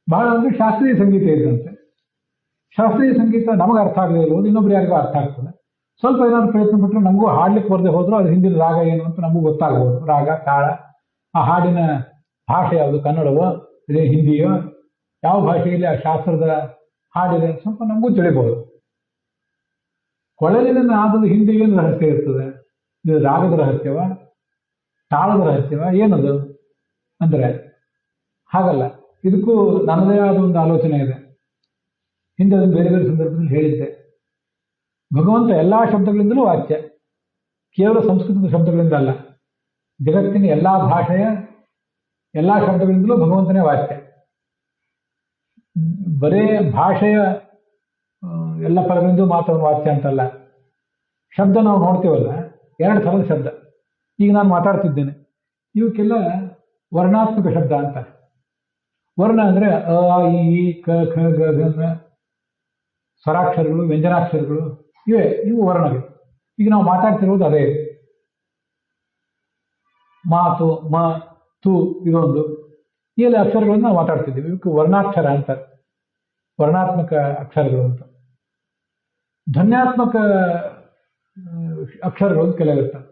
Speaker 1: ಬಹಳ ಅಂದ್ರೆ ಶಾಸ್ತ್ರೀಯ ಸಂಗೀತ ಇದ್ದಂತೆ. ಶಾಸ್ತ್ರೀಯ ಸಂಗೀತ ನಮಗೆ ಅರ್ಥ ಆಗದೆ ಇರ್ಬೋದು, ಇನ್ನೊಬ್ರು ಯಾರಿಗೂ ಅರ್ಥ ಆಗ್ತದೆ. ಸ್ವಲ್ಪ ಏನಾದ್ರು ಪ್ರಯತ್ನ ಪಟ್ಟರೆ ನಮಗೂ ಹಾಡ್ಲಿಕ್ಕೆ ಬರದೆ ಹೋದ್ರು ಅದು ಹಿಂದಿನ ರಾಗ ಏನು ಅಂತ ನಮಗೂ ಗೊತ್ತಾಗ್ಬೋದು. ರಾಗ, ತಾಳ, ಆ ಹಾಡಿನ ಭಾಷೆ ಯಾವುದು, ಕನ್ನಡವೋ ಇದೇ ಹಿಂದಿಯೋ, ಯಾವ ಭಾಷೆಯಲ್ಲಿ ಆ ಶಾಸ್ತ್ರದ ಹಾಡಿದೆ ಅಂತ ಸ್ವಲ್ಪ ನಮಗೂ ತಿಳಿಬಹುದು. ಕೊಳಲಿನ ನಾದದ ಹಿಂದೆ ಏನು ರಹಸ್ಯ ಇರ್ತದೆ? ಇದು ರಾಗದ ರಹಸ್ಯವ, ತಾಳದ ರಹಸ್ಯವ, ಏನದು ಅಂದ್ರೆ ಹಾಗಲ್ಲ. ಇದಕ್ಕೂ ನನ್ನದೇ ಆದ ಒಂದು ಆಲೋಚನೆ ಇದೆ. ಹಿಂದೆ ಅದನ್ನು ಬೇರೆ ಬೇರೆ ಸಂದರ್ಭದಲ್ಲಿ ಹೇಳಿದ್ದೆ. ಭಗವಂತ ಎಲ್ಲಾ ಶಬ್ದಗಳಿಂದಲೂ ವಾಚ್ಯ, ಕೇವಲ ಸಂಸ್ಕೃತದ ಶಬ್ದಗಳಿಂದ ಅಲ್ಲ. ಜಗತ್ತಿನ ಎಲ್ಲಾ ಭಾಷೆಯ ಎಲ್ಲಾ ಶಬ್ದಗಳಿಂದಲೂ ಭಗವಂತನೇ ವಾಚ್ಯ. ಬರೇ ಭಾಷೆಯ ಎಲ್ಲ ಪದಗಳಿಂದ ಮಾತ್ರ ವಾಚ್ಯ ಅಂತಲ್ಲ. ಶಬ್ದ ನಾವು ನೋಡ್ತೇವಲ್ಲ, ಎರಡು ಥರದ ಶಬ್ದ. ಈಗ ನಾನು ಮಾತಾಡ್ತಿದ್ದೇನೆ, ಇವಕ್ಕೆಲ್ಲ ವರ್ಣಾತ್ಮಕ ಶಬ್ದ ಅಂತ. ವರ್ಣ ಅಂದ್ರೆ ಅ, ಈ, ಕ, ಖ, ಗ, ಘ, ಸ್ವರಾಕ್ಷರಗಳು, ವ್ಯಂಜನಾಕ್ಷರಗಳು, ಇವು ವರ್ಣಗಳು. ಈಗ ನಾವು ಮಾತಾಡ್ತಿರೋದು ಅದೇ. ಮಾತು, ಮ, ತು ಇದೊಂದು, ಈ ಎಲ್ಲ ಅಕ್ಷರಗಳನ್ನು ನಾವು ಮಾತಾಡ್ತಿದ್ದೀವಿ. ಇವಕ್ಕೆ ವರ್ಣಾಕ್ಷರ ಅಂತಾರೆ, ವರ್ಣಾತ್ಮಕ ಅಕ್ಷರಗಳು ಅಂತ. ಧ್ವನ್ಯಾತ್ಮಕ ಅಕ್ಷರಗಳು ಕೆಲವಿರ್ತವೆ.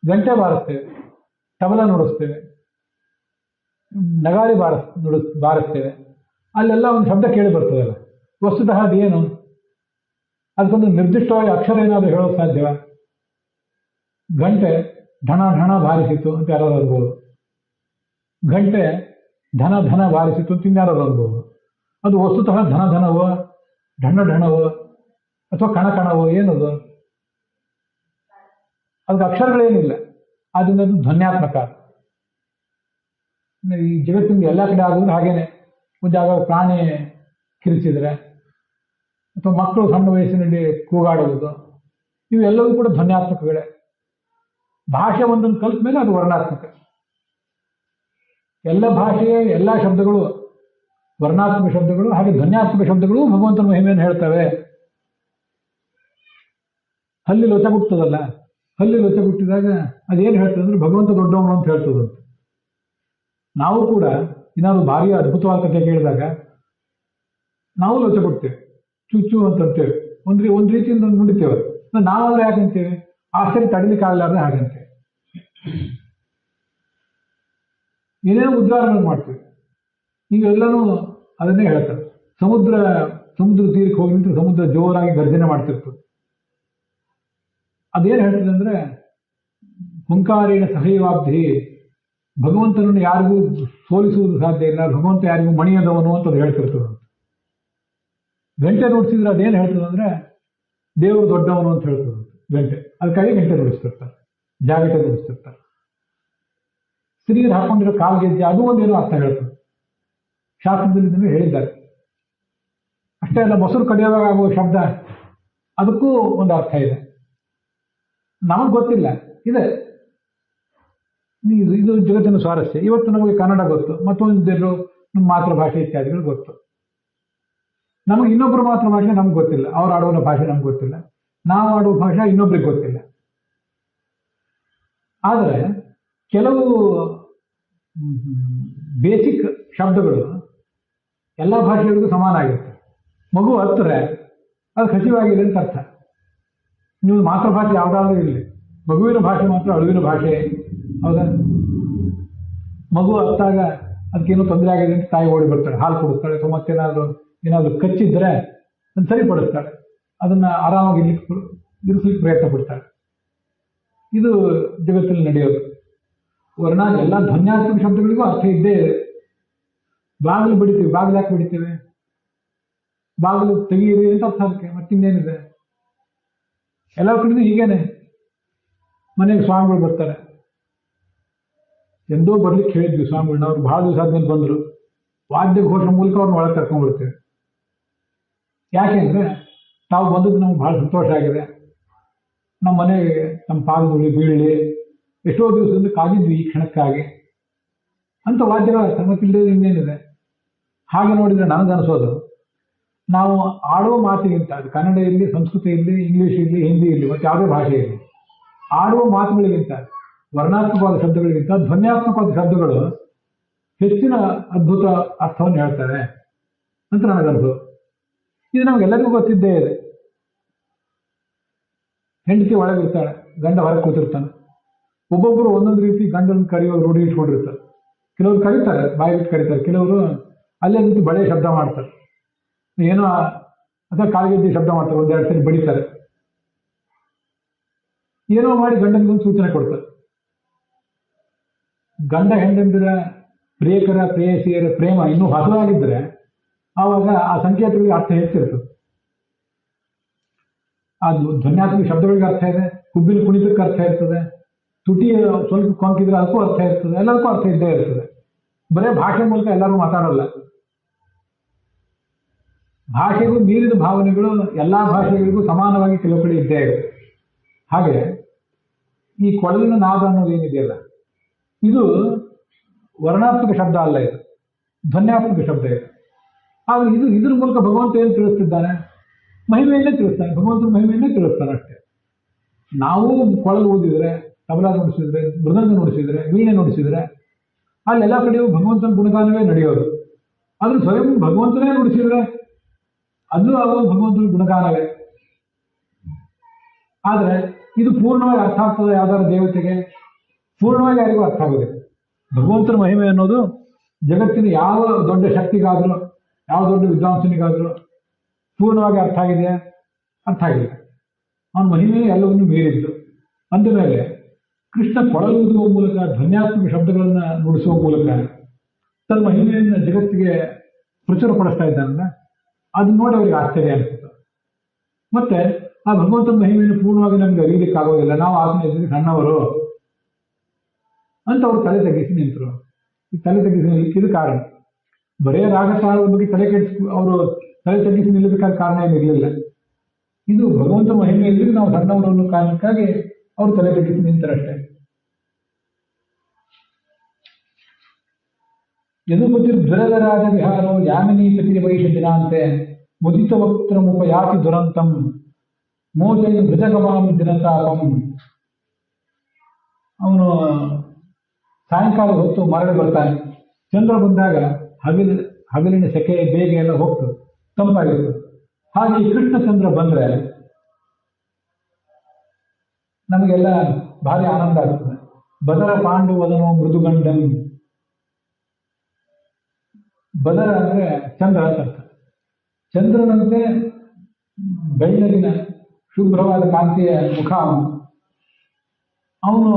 Speaker 1: ಗಂಟೆ ಬಾರಿಸ್ತೇವೆ, ತಬಲ ನುಡಿಸ್ತೇವೆ, ನಗಾರಿ ಬಾರಿಸ್ತೇವೆ, ಅಲ್ಲೆಲ್ಲ ಒಂದು ಶಬ್ದ ಕೇಳಿ ಬರ್ತದಲ್ಲ. ವಸ್ತುತಃ ಅದೇನು? ಅದಕ್ಕೊಂದು ನಿರ್ದಿಷ್ಟವಾಗಿ ಅಕ್ಷರ ಏನಾದರೂ ಹೇಳೋದು ಸಾಧ್ಯವ? ಗಂಟೆ ಢಣ ಢಣ ಬಾರಿಸಿತು ಅಂತ ಯಾರಾದ್ರು ಅನ್ಬೋದು. ಗಂಟೆ ಧನ ಧನ ಬಾರಿಸಿತು ಅಂತ ಇನ್ಯಾರು ಅನ್ಬೋದು. ಅದು ವಸ್ತುತಃ ಧನ ಧನವೋ, ಢಣ ಢಣವೋ, ಅಥವಾ ಕಣ ಕಣವೋ? ಏನದು? ಅದಕ್ಕೆ ಅಕ್ಷರಗಳೇನಿಲ್ಲ, ಆದ್ದರಿಂದ ಅದು ಧ್ವನ್ಯಾತ್ಮಕ. ಈ ಜಗತ್ತಿನ ಎಲ್ಲ ಕಡೆ ಆಗೋದು ಹಾಗೇನೆ. ಒಂದು ಜಾಗ ಪ್ರಾಣಿ ಕಿರಿಚಿದ್ರೆ, ಅಥವಾ ಮಕ್ಕಳು ಸಣ್ಣ ವಯಸ್ಸಿನಲ್ಲಿ ಕೂಗಾಡುವುದು, ಇವೆಲ್ಲವೂ ಕೂಡ ಧ್ವನ್ಯಾತ್ಮಕಗಳೇ. ಭಾಷೆ ಒಂದನ್ನು ಕಲಿತ ಮೇಲೆ ಅದು ವರ್ಣಾತ್ಮಕ. ಎಲ್ಲ ಭಾಷೆಯ ಎಲ್ಲ ಶಬ್ದಗಳು ವರ್ಣಾತ್ಮಕ ಶಬ್ದಗಳು, ಹಾಗೆ ಧ್ವನ್ಯಾತ್ಮಕ ಶಬ್ದಗಳು ಭಗವಂತನ ಮಹಿಮೆಯನ್ನು ಹೇಳ್ತವೆ. ಹಲ್ಲಿ ಲೊಚಗುಟ್ಟದಲ್ಲ, ಹಲ್ಲಿ ಲೊಚಗುಟ್ಟಿದಾಗ ಅದೇನು ಹೇಳ್ತದೆ ಅಂದ್ರೆ ಭಗವಂತ ದೊಡ್ಡವನು ಅಂತ ಹೇಳ್ತದಂತ. ನಾವು ಕೂಡ ಏನಾದ್ರು ಭಾರಿ ಅದ್ಭುತವಾದ ಕಥೆ ಕೇಳಿದಾಗ ನಾವು ಲೊಚಗುಡ್ತೇವೆ, ಚುಚ್ಚು ಅಂತಂತೇವೆ, ಒಂದು ರೀತಿಯಿಂದ ನುಡಿತೇವೆ. ನಾವಾದ್ರೆ ಯಾಕಂತೇವೆ? ಆಶ್ಚರ್ಯ ತಡಿಲಿಕ್ಕೆ ಆಗಲಾರ್ದೆ ಹಾಗಂತೇವೆ. ಏನೇನೋ ಉದ್ಗಾರಗಳನ್ನು ಮಾಡ್ತೇವೆ. ಈಗೆಲ್ಲನೂ ಅದನ್ನೇ ಹೇಳ್ತಾರೆ. ಸಮುದ್ರ ತೀರಕ್ಕೆ ಹೋಗಿ ನಿಂತು ಸಮುದ್ರ ಜೋರಾಗಿ ಗರ್ಜನೆ ಮಾಡ್ತಿರ್ತದೆ. ಅದೇನು ಹೇಳ್ತದೆ ಅಂದ್ರೆ ಹುಂಕಾರಿನ ಸಹೈವಾಬ್ಧಿ, ಭಗವಂತನನ್ನು ಯಾರಿಗೂ ಸೋಲಿಸುವುದು ಸಾಧ್ಯ ಇಲ್ಲ, ಭಗವಂತ ಯಾರಿಗೂ ಮಣಿಯದವನು ಅಂತ ಅದು ಹೇಳ್ತಿರ್ತದೆ. ಗಂಟೆ ನುಡಿಸಿದ್ರೆ ಅದೇನು ಹೇಳ್ತದೆ ಅಂದ್ರೆ ದೇವರು ದೊಡ್ಡವನು ಅಂತ ಹೇಳ್ತದೆ ಗಂಟೆ. ಅದಕ್ಕಾಗಿ ಗಂಟೆ ನುಡಿಸ್ತಿರ್ತಾರೆ, ಜಾಗಟೆ ನುಡಿಸ್ತಿರ್ತಾರೆ. ಸ್ತ್ರೀಯರು ಹಾಕೊಂಡಿರೋ ಕಾಲ್ಗೆಜ್ಜೆ, ಅದು ಒಂದೇನೋ ಅರ್ಥ ಹೇಳ್ತದೆ. ಶಾಸ್ತ್ರದಲ್ಲಿ ಇದನ್ನು ಹೇಳಿದ್ದಾರೆ. ಅಷ್ಟೇ ಅಲ್ಲ, ಮೊಸರು ಕಡಿಯುವಾಗ ಆಗುವ ಶಬ್ದ, ಅದಕ್ಕೂ ಒಂದು ಅರ್ಥ ಇದೆ, ನಮಗೆ ಗೊತ್ತಿಲ್ಲ. ಇದೆ, ಇದು ಜಗತ್ತಿನ ಸ್ವಾರಸ್ಯ. ಇವತ್ತು ನಮಗೆ ಕನ್ನಡ ಗೊತ್ತು, ಮತ್ತೊಂದೆಲ್ಲರೂ ನಮ್ಮ ಮಾತೃಭಾಷೆ ಇತ್ಯಾದಿಗಳು ಗೊತ್ತು. ನಮಗೆ ಇನ್ನೊಬ್ಬರ ಮಾತೃಭಾಷೆ ನಮ್ಗೆ ಗೊತ್ತಿಲ್ಲ, ಅವ್ರು ಆಡುವ ಭಾಷೆ ನಮ್ಗೆ ಗೊತ್ತಿಲ್ಲ, ನಾವು ಆಡುವ ಭಾಷೆ ಇನ್ನೊಬ್ರಿಗೆ ಗೊತ್ತಿಲ್ಲ. ಆದರೆ ಕೆಲವು ಬೇಸಿಕ್ ಶಬ್ದಗಳು ಎಲ್ಲ ಭಾಷೆಗಳಿಗೂ ಸಮಾನ ಆಗಿರುತ್ತೆ. ಮಗು ಹತ್ತರೆ ಅದು ಹಸಿವಾಗಿದೆ ಅಂತ ಅರ್ಥ. ನೀವು ಮಾತೃಭಾಷೆ ಯಾವುದಾದ್ರೂ ಇರಲಿ, ಮಗುವಿನ ಭಾಷೆ ಮಾತ್ರ ಅಳುವಿನ ಭಾಷೆ, ಹೌದಾ? ಮಗು ಹತ್ತಾಗ ಅದಕ್ಕೇನೋ ತೊಂದರೆ ಆಗಿದೆ ಅಂತ ತಾಯಿ ಓಡಿ ಬರ್ತಾಳೆ, ಹಾಲು ಕುಡಿಸ್ತಾಳೆ, ಅಥವಾ ಏನಾದರೂ ಕಚ್ಚಿದ್ರೆ ಅದನ್ನು ಸರಿಪಡಿಸ್ತಾಳೆ, ಅದನ್ನ ಆರಾಮಾಗಿ ಇರಿಸ್ಲಿಕ್ಕೆ ಪ್ರಯತ್ನ ಪಡ್ತಾಳೆ. ಇದು ಜಗತ್ತಲ್ಲಿ ನಡೆಯೋದು. ವರ್ಣ ಎಲ್ಲ ಧ್ವನ್ಯಾತ್ಮಕ ಶಬ್ದಗಳಿಗೂ ಅರ್ಥ ಇದ್ದೇ ಇದೆ. ಬಾಗಿಲು ಬಿಡ್ತೀವಿ, ಬಾಗಿಲು ಯಾಕೆ ಬಿಡ್ತೇವೆ? ಬಾಗಿಲು ತೆಗೀರಿ ಅಂತ ಅರ್ಥ ಅದಕ್ಕೆ, ಮತ್ತಿನ್ನೇನಿದೆ? ಎಲ್ಲ ಕಡೆನೂ ಹೀಗೇನೆ. ಮನೆಗೆ ಸ್ವಾಮಿಗಳು ಬರ್ತಾರೆ, ಎಂದೋ ಬರ್ಲಿಕ್ಕೆ ಹೇಳಿದ್ವಿ ಸ್ವಾಮಿಗಳನ್ನ, ಅವ್ರು ಬಹಳ ದಿವಸ ಆದ್ಮೇಲೆ ಬಂದರು. ವಾದ್ಯ ಘೋಷ ಮೂಲಕ ಅವ್ರನ್ನ ಒಳಗೆ ಕರ್ಕೊಂಡ್ಬರ್ತೇವೆ. ಯಾಕೆಂದ್ರೆ ತಾವು ಬಂದದ್ದು ನಮ್ಗೆ ಬಹಳ ಸಂತೋಷ ಆಗಿದೆ, ನಮ್ಮ ಮನೆಗೆ ನಮ್ಮ ಪಾದಗಳು ಬೀಳಲಿ, ಎಷ್ಟೋ ದಿವಸದಿಂದ ಕಾದಿದ್ವಿ ಈ ಕ್ಷಣಕ್ಕಾಗಿ ಅಂತ ವಾದ್ಯಗಳ ಅರ್ಥ. ಮತ್ತಿಲ್ಲದೆ ಇನ್ನೇನಿದೆ? ಹಾಗೆ ನೋಡಿದ್ರೆ ನನಗನ್ನಿಸೋದು, ನಾವು ಆಡುವ ಮಾತಿಗಿಂತ, ಅದು ಕನ್ನಡ ಇರಲಿ, ಸಂಸ್ಕೃತ ಇರಲಿ, ಇಂಗ್ಲಿಷ್ ಇರಲಿ, ಹಿಂದಿ ಇರಲಿ, ಮತ್ತು ಯಾವುದೇ ಭಾಷೆ ಇರಲಿ, ಆಡುವ ಮಾತುಗಳಿಗಿಂತ, ವರ್ಣಾತ್ಮಕವಾದ ಶಬ್ದಗಳಿಗಿಂತ ಧ್ವನ್ಯಾತ್ಮಕವಾದ ಶಬ್ದಗಳು ಹೆಚ್ಚಿನ ಅದ್ಭುತ ಅರ್ಥವನ್ನು ಹೇಳ್ತಾರೆ ಅಂತ ನನಗನ್ಸು. ಇದು ನಮಗೆಲ್ಲರಿಗೂ ಗೊತ್ತಿದ್ದೇ ಇದೆ. ಹೆಂಡತಿ ಒಳಗಿರ್ತಾಳೆ, ಗಂಡ ಹೊರಗೆ ಕೂತಿರ್ತಾನೆ. ಒಬ್ಬೊಬ್ಬರು ಒಂದೊಂದು ರೀತಿ ಗಂಡನ ಕರೆಯೋ ರೂಢಿ ಇಟ್ಕೊಂಡಿರ್ತಾರೆ. ಕೆಲವರು ಕರೀತಾರೆ, ಬಾಯಿ ಬಿಟ್ಟು ಕರೀತಾರೆ, ಕೆಲವರು ಅಲ್ಲೇ ನಿಂತು ಬಳೆ ಶಬ್ದ ಮಾಡ್ತಾರೆ, ಏನೋ ಅಥವಾ ಕಾಲಿಗೆದ್ದಿ ಶಬ್ದ ಮಾಡ್ತಾರೆ, ಒಂದೆರಡು ಸರಿ ಬಡಿತಾರೆ, ಏನೋ ಮಾಡಿ ಗಂಡನಿಗೊಂದು ಸೂಚನೆ ಕೊಡ್ತಾರೆ. ಗಂಡ ಹೆಂಡಂದಿರ ಪ್ರಿಯಕರ ಪ್ರೇಯಸಿಯರ ಪ್ರೇಮ ಇನ್ನೂ ಹೊಸದಾಗಿದ್ದರೆ ಆವಾಗ ಆ ಸಂಕೇತಗಳಿಗೆ ಅರ್ಥ ಹೆಚ್ಚಿರ್ತದೆ. ಅದು ಧ್ವನ್ಯಾತ್ಮಕ ಶಬ್ದಗಳಿಗೆ ಅರ್ಥ ಇದೆ, ಹುಬ್ಬಿನ ಕುಣಿತಕ್ಕೆ ಅರ್ಥ ಇರ್ತದೆ, ತುಟಿ ಸ್ವಲ್ಪ ಕೊಂಕಿದ್ರೆ ಅದಕ್ಕೂ ಅರ್ಥ ಇರ್ತದೆ, ಎಲ್ಲದಕ್ಕೂ ಅರ್ಥ ಇದ್ದೇ ಇರ್ತದೆ. ಬರೇ ಭಾಷೆ ಮೂಲಕ ಎಲ್ಲರೂ ಮಾತಾಡಲ್ಲ. ಭಾಷೆಗೂ ಮೀರಿದ ಭಾವನೆಗಳು ಎಲ್ಲಾ ಭಾಷೆಗಳಿಗೂ ಸಮಾನವಾಗಿ ಕೆಲವು ಕಡೆ ಇದ್ದೇ ಇದೆ. ಹಾಗೆ ಈ ಕೊಳಲಿನ ನಾದ ಅನ್ನೋದೇನಿದೆಯಲ್ಲ, ಇದು ವರ್ಣಾತ್ಮಕ ಶಬ್ದ ಅಲ್ಲ, ಇದು ಧ್ವನ್ಯಾತ್ಮಕ ಶಬ್ದ ಇದೆ. ಆದ್ರೆ ಇದ್ರ ಮೂಲಕ ಭಗವಂತ ಏನು ತಿಳಿಸ್ತಿದ್ದಾನೆ? ಮಹಿಮೆಯನ್ನೇ ತಿಳಿಸ್ತಾನೆ, ಭಗವಂತನ ಮಹಿಮೆಯನ್ನೇ ತಿಳಿಸ್ತಾನೆ ಅಷ್ಟೇ. ನಾವು ಕೊಳಲು ಓದಿದ್ರೆ, ತಬಲಾ ನುಡಿಸಿದ್ರೆ, ಮೃದಂಗ ನುಡಿಸಿದ್ರೆ, ವೀಣೆ ನುಡಿಸಿದ್ರೆ ಅಲ್ಲೆಲ್ಲ ಕಡೆಯೂ ಭಗವಂತನ ಗುಣಗಾನವೇ ನಡೆಯೋದು. ಆದ್ರೆ ಸ್ವಯಂ ಭಗವಂತನೇ ನುಡಿಸಿದ್ರೆ ಅದು ಆಗೋದು ಭಗವಂತನ ಗುಣಗಾನವೇ. ಆದ್ರೆ ಇದು ಪೂರ್ಣವಾಗಿ ಅರ್ಥ ಆಗ್ತದೆ ಯಾವ್ದಾದ್ರು ದೇವತೆಗೆ? ಪೂರ್ಣವಾಗಿ ಯಾರಿಗೂ ಅರ್ಥ ಆಗೋದಿಲ್ಲ. ಭಗವಂತನ ಮಹಿಮೆ ಅನ್ನೋದು ಜಗತ್ತಿನ ಯಾವ ದೊಡ್ಡ ಶಕ್ತಿಗಾದ್ರೂ, ಯಾವ ದೊಡ್ಡ ವಿದ್ವಾಂಸನಿಗಾದ್ರೂ ಪೂರ್ಣವಾಗಿ ಅರ್ಥ ಆಗಿದೆಯಾ? ಅರ್ಥ ಆಗಿಲ್ಲ. ಅವನ ಮಹಿಮೆ ಎಲ್ಲವನ್ನೂ ಮೀರಿದ್ದು. ಅಂದ ಮೇಲೆ ಕೃಷ್ಣ ಕೊಳಲುವುದುವ ಮೂಲಕ, ಧ್ವನ್ಯಾತ್ಮಕ ಶಬ್ದಗಳನ್ನ ನುಡಿಸುವ ಮೂಲಕ ತನ್ನ ಮಹಿಮೆಯನ್ನು ಜಗತ್ತಿಗೆ ಪ್ರಚುರಪಡಿಸ್ತಾ ಇದ್ದಾನಲ್ಲ, ಅದನ್ನ ನೋಡಿ ಅವರಿಗೆ ಆಶ್ಚರ್ಯ ಅನಿಸುತ್ತೆ. ಮತ್ತೆ ಆ ಭಗವಂತನ ಮಹಿಮೆಯನ್ನು ಪೂರ್ಣವಾಗಿ ನಮ್ಗೆ ಅರಿಯಲಿಕ್ಕಾಗೋದಿಲ್ಲ, ನಾವು ಆತನ ಎದುರಿಗೆ ಸಣ್ಣವರು ಅಂತ ಅವರು ತಲೆ ತಗ್ಗಿಸಿ ನಿಂತರು. ಈ ತಲೆ ತಗ್ಗಿಸಿ ನಿಲ್ಲಕ್ಕೆ ಇದು ಕಾರಣ. ಬರೇ ರಾಗತಾಳದ ಬಗ್ಗೆ ಅವರು ತಲೆ ತಗ್ಗಿಸಿ ನಿಲ್ಲಬೇಕಾದ ಕಾರಣ ಏನಿರಲಿಲ್ಲ. ಇದು ಭಗವಂತನ ಮಹಿಮೆಯಲ್ಲಿ ನಾವು ಸಣ್ಣವರು ಅನ್ನೋ ಕಾರಣಕ್ಕಾಗಿ ಅವರು ತಲೆ ತಗ್ಗಿಸಿ ನಿಂತರಷ್ಟೇ. ಯದುಪತಿ ದುರದರಾಜ ವಿಹಾರೋ ಯಾಮಿನಿ ಪತಿ ವೈಷದಿನಾಂತೆ ಮುದಿತ ವಕ್ತ್ರಮುಪಯಾತಿ ದುರಂತಂ ಮೋಜೈನ ಭುಜಗಮಾಂ ದಿನತಾಪಂ. ಅವನು ಸಾಯಂಕಾಲ ಹೊತ್ತು ಮರಳಿ ಬರ್ತಾನೆ. ಚಂದ್ರ ಬಂದಾಗ ಹಗಲಿನ ಸೆಕೆ ಬೇಗ ಎಲ್ಲ ಹೋಗ್ತದೆ, ತಂಪಾಗಿರ್ತದೆ. ಹಾಗೆ ಈ ಕೃಷ್ಣ ಚಂದ್ರ ಬಂದ್ರೆ ನಮಗೆಲ್ಲ ಭಾರಿ ಆನಂದ ಆಗ್ತದೆ. ಬದರ ಪಾಂಡುವದನೋ ಮೃದುಗಂಡಂ. ಬದರ ಅಂದ್ರೆ ಚಂದ್ರ ಅಂತ. ಚಂದ್ರನಂತೆ ಬೆಳ್ಳಗಿನ ಶುಭ್ರವಾದ ಕಾಂತಿಯ ಮುಖ. ಅವನು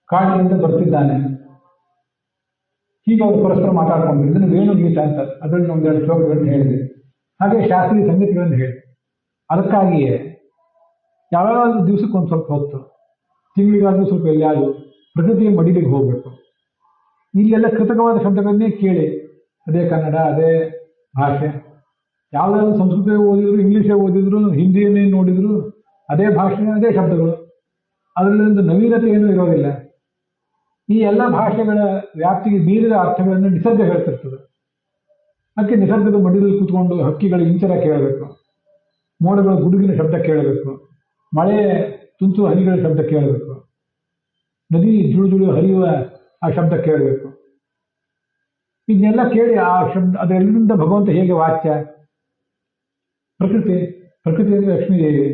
Speaker 1: ಕಾಡಿನಿಂದ ಬರ್ತಿದ್ದಾನೆ. ಹೀಗೆ ಅವರು ಪರಸ್ಪರ ಮಾತಾಡ್ಕೊಂಡು ಇದನ್ನು ವೇಣುಗೀತ ಅಂತ, ಅದರಲ್ಲಿ ಒಂದೆರಡು ಶ್ಲೋಕಗಳನ್ನು ಹೇಳಿದೆ. ಹಾಗೆ ಶಾಸ್ತ್ರೀಯ ಸಂಗೀತಗಳನ್ನು ಹೇಳಿದೆ. ಅದಕ್ಕಾಗಿಯೇ ಯಾವಾಗಾದ್ರೂ ದಿವಸಕ್ಕೆ ಒಂದು ಸ್ವಲ್ಪ ಹೊತ್ತು, ತಿಂಗಳಿಗಾದ್ರೂ ಸ್ವಲ್ಪ ಎಲ್ಲಿಯಾದ್ರೂ ಪ್ರಕೃತಿಯ ಮಡಿಲಿಗೆ ಹೋಗ್ಬೇಕು. ಇಲ್ಲೆಲ್ಲ ಕೃತಕವಾದ ಶಬ್ದಗಳನ್ನೇ ಕೇಳಿ, ಅದೇ ಕನ್ನಡ, ಅದೇ ಭಾಷೆ, ಯಾವುದಾದ್ರು ಸಂಸ್ಕೃತ ಓದಿದ್ರು, ಇಂಗ್ಲೀಷೇ ಓದಿದ್ರು, ಹಿಂದಿಯನ್ನೇ ನೋಡಿದ್ರು, ಅದೇ ಭಾಷೆ, ಅದೇ ಶಬ್ದಗಳು. ಅದರಲ್ಲಿ ಒಂದು ನವೀನತೆ ಏನೂ ಇರೋದಿಲ್ಲ. ಈ ಎಲ್ಲ ಭಾಷೆಗಳ ವ್ಯಾಪ್ತಿಗೆ ಮೀರಿದ ಅರ್ಥಗಳನ್ನು ನಿಸರ್ಗ ಹೇಳ್ತಿರ್ತದೆ. ಅದಕ್ಕೆ ನಿಸರ್ಗದ ಮಡಿಲಲ್ಲಿ ಕೂತ್ಕೊಂಡು ಹಕ್ಕಿಗಳ ಇಂಚರ ಕೇಳಬೇಕು, ಮೋಡಗಳ ಗುಡುಗಿನ ಶಬ್ದ ಕೇಳಬೇಕು, ಮಳೆ ತುಂತು ಹನಿಗಳ ಶಬ್ದ ಕೇಳಬೇಕು, ನದಿ ಜುಳು ಹರಿಯುವ ಆ ಶಬ್ದ ಕೇಳಬೇಕು. ಇದನ್ನೆಲ್ಲ ಕೇಳಿ ಆ ಶಬ್ದ ಅದೆಲ್ಲರಿಂದ ಭಗವಂತ ಹೇಗೆ ವಾಚ್ಯ? ಪ್ರಕೃತಿ ಅಂದರೆ ಲಕ್ಷ್ಮೀದೇವಿ.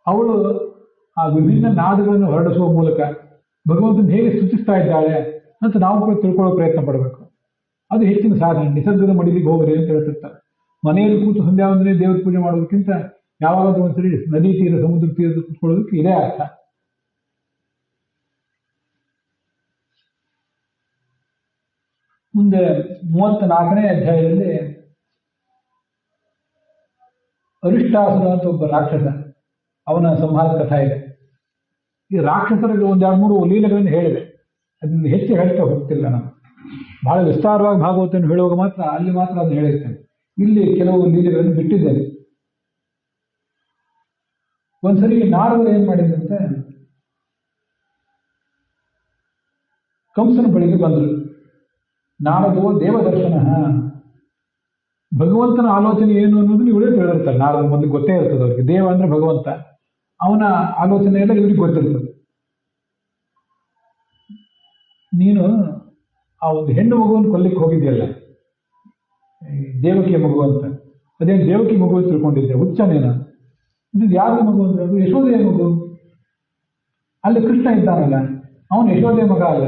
Speaker 1: ಅವಳು ಆ ವಿಭಿನ್ನ ನಾದಗಳನ್ನು ಹೊರಡಿಸುವ ಮೂಲಕ ಭಗವಂತನ ಹೇಗೆ ಸ್ತುತಿಸ್ತಾ ಇದ್ದಾಳೆ ಅಂತ ನಾವು ಕೂಡ ತಿಳ್ಕೊಳ್ಳೋ ಪ್ರಯತ್ನ ಪಡಬೇಕು. ಅದು ಹೆಚ್ಚಿನ ಸಾಧನೆ. ನಿಸರ್ಗದ ಮಡಿಲಿಗೆ ಹೋಗ್ರಿ ಅಂತ ಹೇಳ್ತಿರ್ತಾರೆ. ಮನೆಯಲ್ಲಿ ಕೂತು ಸಂಧ್ಯಾ ವಂದನೆ ದೇವರ ಪೂಜೆ ಮಾಡೋದಕ್ಕಿಂತ ಯಾವಾಗಾದ್ರೂ ಒಂದ್ಸರಿ ನದಿ ತೀರ, ಸಮುದ್ರ ತೀರದ ಕೂತ್ಕೊಳ್ಳೋದಕ್ಕೆ ಇದೇ ಅರ್ಥ. ಮುಂದೆ 34ನೇ ಅಧ್ಯಾಯದಲ್ಲಿ ಅರಿಷ್ಟಾಸುರ ಅಂತ ಒಬ್ಬ ರಾಕ್ಷಸ, ಅವನ ಸಂಹಾರ ಕಥಾ ಇದೆ. ಈ ರಾಕ್ಷಸರಿಗೆ ಒಂದೆರಡು ಮೂರು ಲೀಲೆಗಳನ್ನು ಹೇಳಿದೆ. ಅದನ್ನು ಹೆಚ್ಚು ಹೇಳ್ತಾ ಹೋಗ್ತಿಲ್ಲ. ನಾನು ಬಹಳ ವಿಸ್ತಾರವಾಗಿ ಭಾಗವತನ್ನು ಹೇಳುವಾಗ ಮಾತ್ರ ಅದನ್ನು ಹೇಳಿರ್ತೇನೆ. ಇಲ್ಲಿ ಕೆಲವು ಲೀಲೆಗಳನ್ನು ಬಿಟ್ಟಿದ್ದೇನೆ. ಒಂದ್ಸರಿ ನಾರದರು ಏನ್ ಮಾಡಿದಂತೆ, ಕಂಸನ ಬಳಿಗೆ ಬಂದರು. ನಾರದೋ ದೇವದರ್ಶನ, ಭಗವಂತನ ಆಲೋಚನೆ ಏನು ಅನ್ನೋದನ್ನ ಇವರೇ ತಿಳಿದಿರ್ತಾರೆ. ನಾರದ ಮೊದಲು ಗೊತ್ತೇ ಇರ್ತದೆ ಅವ್ರಿಗೆ. ದೇವ ಅಂದ್ರೆ ಭಗವಂತ, ಅವನ ಆಲೋಚನೆ ಎಲ್ಲ ಇವ್ರಿಗೆ ಗೊತ್ತಿರ್ತದೆ. ನೀನು ಆ ಒಂದು ಹೆಣ್ಣು ಮಗುವನ್ನು ಕೊಲ್ಲಿಕ್ಕೆ ಹೋಗಿದ್ಯಲ್ಲ, ದೇವಕಿಯ ಮಗು ಅಂತ, ಅದೇನು ದೇವಕಿ ಮಗು ಅಂತ ತಿಳ್ಕೊಂಡಿದ್ದೆ, ಹುಚ್ಚ ನೀನು. ಇದು ಯಾರ ಮಗು ಅಂದ್ರೆ ಅದು ಯಶೋದೆಯ ಮಗು. ಅಲ್ಲಿ ಕೃಷ್ಣ ಇದ್ದಾನಲ್ಲ, ಅವನು ಯಶೋದೆಯ ಮಗ ಅಲ್ಲ,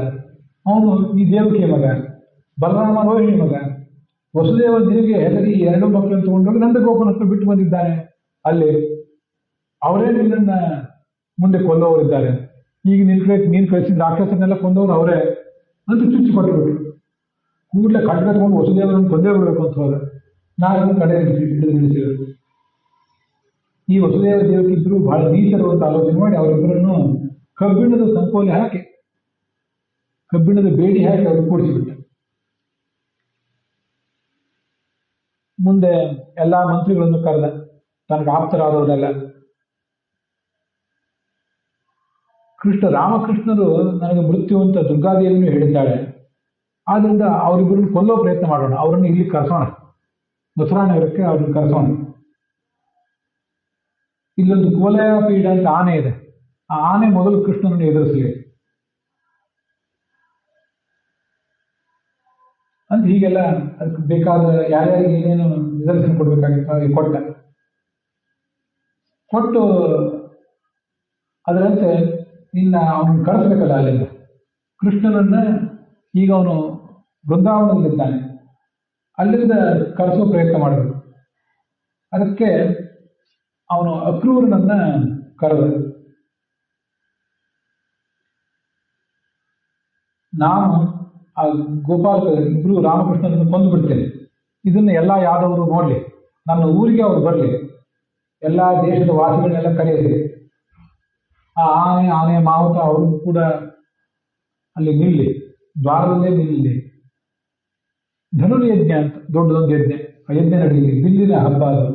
Speaker 1: ಅವನು ಈ ದೇವಕಿಯ ಮಗ, ಬಲರಾಮ ರೋಹಿಣಿ ಮಗ. ವಸುದೇವ ನಿನಗೆ ಹೆದರಿ 2 ಮಕ್ಕಳನ್ನು ತಗೊಂಡೋಗಿ ನಂದಗೋಪನ ಹತ್ರ ಬಿಟ್ಟು ಬಂದಿದ್ದಾನೆ. ಅಲ್ಲಿ ಅವರೇ ನಿನ್ನನ್ನ ಮುಂದೆ ಕೊಲ್ಲೋರಿದ್ದಾರೆ. ಈಗ ನೀನು ಕಳಿಸಿದ ರಾಕ್ಷಸನ್ನೆಲ್ಲ ಕೊಂದವರು ಅವರೇ ಅಂತ ಚುಚ್ಚಿ ಕೊಟ್ಟರು. ಕೂಡಲೇ ಖಡ್ಗ ತಗೊಂಡು ವಸುದೇವರನ್ನು ಕೊಂದೇ ಬಿಡಬೇಕು ಅಂತ ಹೋದ. ನಾನು ಕಡೆ ನಿಲ್ಲಿಸಿದರು. ಈ ವಸುದೇವ ದೇವಕಿದ್ರು ಬಹಳ ನೀಚರು ಅಂತ ಆಲೋಚನೆ ಮಾಡಿ ಅವರಿಬ್ಬರನ್ನು ಕಬ್ಬಿಣದ ಸಂಕೋಲೆ ಹಾಕಿ, ಕಬ್ಬಿಣದ ಬೇಡಿ ಹಾಕಿ ಅವರು ಕೂಡಿಸಿಬಿಟ್ಟ. ಮುಂದೆ ಎಲ್ಲಾ ಮಂತ್ರಿಗಳನ್ನು ಕರೆದ, ತನಗೆ ಆಪ್ತರಾದವರೆಲ್ಲ. ರಾಮಕೃಷ್ಣರು ನನಗೆ ಮೃತ್ಯು ಅಂತ ದುರ್ಗಾದೇವಿನೂ ಹೇಳಿದ್ದಾಳೆ. ಆದ್ರಿಂದ ಅವರಿಬ್ಬರನ್ನು ಕೊಲ್ಲೋ ಪ್ರಯತ್ನ ಮಾಡೋಣ, ಅವರನ್ನು ಇಲ್ಲಿ ಕರೆಸೋಣ, ಮಥುರಾ ನಗರಕ್ಕೆ ಅವ್ರನ್ನ ಕರೆಸೋಣ. ಇಲ್ಲೊಂದು ಕುವಲಯ ಪೀಠ ಅಂತ ಆನೆ ಇದೆ, ಆ ಆನೆ ಮೊದಲು ಕೃಷ್ಣನನ್ನು ಎದುರಿಸಲಿ ಅಂತ ಹೀಗೆಲ್ಲ ಅದಕ್ಕೆ ಬೇಕಾದ ಯಾರ್ಯಾರಿಗೆ ಏನೇನು ನಿದರ್ಶನ ಕೊಡ್ಬೇಕಾಗಿತ್ತು ಅವ್ರಿಗೆ ಕೊಟ್ಟು ಅದರಂತೆ ಇನ್ನ ಅವನು ಕರೆಸ್ಬೇಕಲ್ಲ ಅಲ್ಲಿಂದ ಕೃಷ್ಣನನ್ನ. ಈಗ ಅವನು ಬೃಂದಾವನದಲ್ಲಿದ್ದಾನೆ, ಅಲ್ಲಿಂದ ಕರೆಸೋ ಪ್ರಯತ್ನ ಮಾಡಬೇಕು. ಅದಕ್ಕೆ ಅವನು ಅಕ್ರೂರನನ್ನ ಕರೆದ. ನಾನು ಆ ಗೋಪಾಲ ಇಬ್ರು ರಾಮಕೃಷ್ಣನನ್ನು ಕೊಂದು ಬಿಡ್ತೇನೆ, ಇದನ್ನ ಎಲ್ಲ ಯಾದವರು ನೋಡ್ಲಿ, ನನ್ನ ಊರಿಗೆ ಅವ್ರು ಬರಲಿ, ಎಲ್ಲ ದೇಶದ ವಾಸಿಗಳನ್ನೆಲ್ಲ ಕರೆಯಲಿ, ಆ ಆನೆ ಮಾವುತ ಅವರು ಕೂಡ ಅಲ್ಲಿ ನಿಲ್ಲಿ, ದ್ವಾರದಲ್ಲೇ ನಿಲ್ಲಿ. ಧನುರ್ಯಜ್ಞ ಅಂತ ದೊಡ್ಡದೊಂದು ಯಜ್ಞ, ಆ ಯಜ್ಞ ನಡೆಯಲಿ, ಬಿಲ್ಲಿನ ಹಬ್ಬ ಅದು.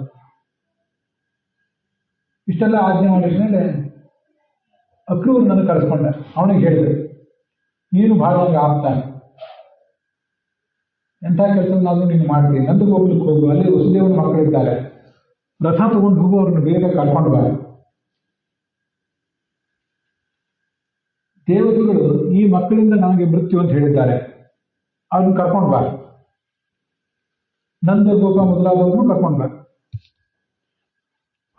Speaker 1: ಇಷ್ಟೆಲ್ಲ ಆಜ್ಞೆ ಮಾಡಿದ ಮೇಲೆ ಅಕ್ರೂರನನ್ನು ಕರೆಸ್ಕೊಂಡ. ಅವನಿಗೆ ಹೇಳಿದರು, ನೀನು ಬಹಳ ನನಗೆ ಆಗ್ತಾನೆ, ಎಂಥ ಕೆಲಸವನ್ನಾದ್ರೂ ನೀನು ಮಾಡ್ತೀನಿ, ನಂದಗೋಪುರಕ್ಕೆ ಹೋಗು, ಅಲ್ಲಿ ವಸುದೇವನ ಮಕ್ಕಳಿದ್ದಾರೆ, ರಥ ತಗೊಂಡು ಹೋಗು, ಅವ್ರನ್ನ ಬೇಗ ಕರ್ಕೊಂಡು ಬಾ. ದೇವತೆಗಳು ಈ ಮಕ್ಕಳಿಂದ ನನಗೆ ಮೃತ್ಯು ಅಂತ ಹೇಳಿದ್ದಾರೆ, ಅವ್ರನ್ನ ಕರ್ಕೊಂಡು ಬಾ, ನಂದಗೋಪ ಮೊದಲಾದವ್ರನ್ನು ಕರ್ಕೊಂಡು ಬಾ.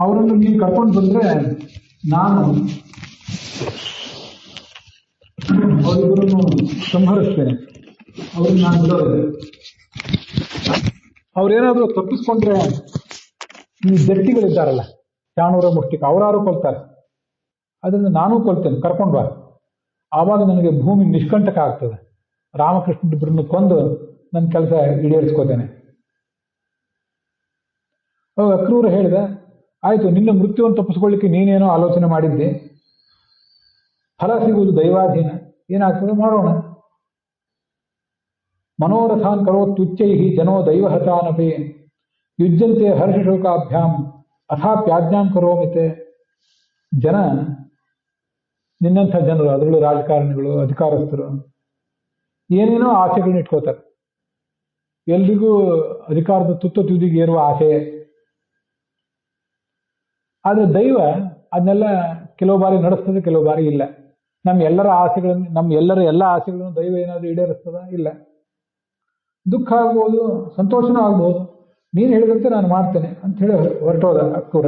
Speaker 1: ಅವರನ್ನು ನೀನು ಕರ್ಕೊಂಡು ಬಂದ್ರೆ ನಾನು ಅವರಿಬ್ಬರನ್ನು ಸಂಹರಿಸ್ತೇನೆ, ಅವ್ರನ್ನ ನಾನು ಬಿಡೋದಿಲ್ಲ. ಅವ್ರೇನಾದ್ರೂ ತಪ್ಪಿಸ್ಕೊಂಡ್ರೆ ಈ ಜಟ್ಟಿಗಳಿದ್ದಾರಲ್ಲ, ಚಾಣೂರ ಮುಷ್ಟಿಕ, ಅವರಾರು ಕೊಲ್ತಾರೆ, ಅದರಿಂದ ನಾನೂ ಕೊಲ್ತೇನೆ, ಕರ್ಕೊಂಡು ಬಾ. ಆವಾಗ ನನಗೆ ಭೂಮಿ ನಿಷ್ಕಂಟಕ ಆಗ್ತದೆ, ರಾಮಕೃಷ್ಣರಿಬ್ಬರನ್ನು ಕೊಂದು ನನ್ನ ಕೆಲಸ ಈಡೇರಿಸ್ಕೋತೇನೆ. ಅವಾಗ ಅಕ್ರೂರ ಹೇಳಿದ, ಆಯ್ತು, ನಿನ್ನ ಮೃತ್ಯುವನ್ನು ತಪ್ಪಿಸ್ಕೊಳ್ಳಿಕ್ಕೆ ನೀನೇನೋ ಆಲೋಚನೆ ಮಾಡಿದ್ದೆ, ಫಲ ಸಿಗುವುದು ದೈವಾಧೀನ, ಏನಾಗ್ತದೆ ಮಾಡೋಣ. ಮನೋರಥಾನ್ ಕರೋತ್ಯುಚ್ಚೈ ಜನೋ ದೈವಹತಾನಪಿ ಯುಜ್ಯಂತೆ ಹರ್ಷಶೋಕಾಭ್ಯಾಂ ಅಥಾಪ್ಯಾಜ್ಞಾಂ ಕರೋಮಿತೆ. ಜನ, ನಿನ್ನಂಥ ಜನರು, ಅದರಲ್ಲೂ ರಾಜಕಾರಣಿಗಳು, ಅಧಿಕಾರಸ್ಥರು, ಏನೇನೋ ಆಸೆಗಳನ್ನ ಇಟ್ಕೋತಾರೆ. ಎಲ್ರಿಗೂ ಅಧಿಕಾರದ ತುದಿಗೆ ಏರುವ ಆಸೆ. ಆದರೆ ದೈವ ಅದನ್ನೆಲ್ಲ ಕೆಲವು ಬಾರಿ ನಡೆಸ್ತದೆ, ಕೆಲವು ಬಾರಿ ಇಲ್ಲ. ನಮ್ಮ ಎಲ್ಲ ಆಸೆಗಳನ್ನು ದೈವ ಏನಾದರೂ ಈಡೇರಿಸ್ತದ? ಇಲ್ಲ. ದುಃಖ ಆಗ್ಬೋದು, ಸಂತೋಷನೂ ಆಗ್ಬೋದು, ನೀನು ಹೇಳಿದಂತೆ ನಾನು ಮಾಡ್ತೇನೆ ಅಂತ ಹೇಳಿ ಹೊರಟೋದ ಅಕ್ರೂರ.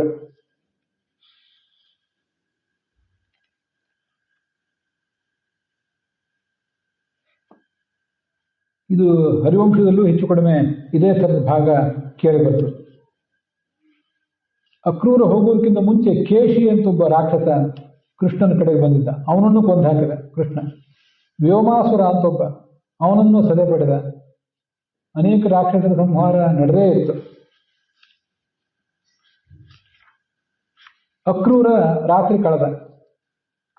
Speaker 1: ಇದು ಹರಿವಂಶದಲ್ಲೂ ಹೆಚ್ಚು ಕಡಿಮೆ ಇದೇ ಥರದ ಭಾಗ ಕೇಳಿ ಬರ್ತದೆ. ಅಕ್ರೂರ ಹೋಗೋದಕ್ಕಿಂತ ಮುಂಚೆ ಕೇಶಿ ಅಂತ ಒಬ್ಬ ರಾಕ್ಷಸ ಕೃಷ್ಣನ ಕಡೆಗೆ ಬಂದಿದ್ದ, ಅವನನ್ನು ಕೊಂದು ಹಾಕಿದ ಕೃಷ್ಣ. ವ್ಯೋಮಾಸುರ ಅಂತ ಒಬ್ಬ, ಅವನನ್ನು ಸದೆ ಪಡೆದ. ಅನೇಕ ರಾಕ್ಷಸರ ಸಂಹಾರ ನಡೆದೇ ಇತ್ತು. ಅಕ್ರೂರ ರಾತ್ರಿ ಕಳೆದ.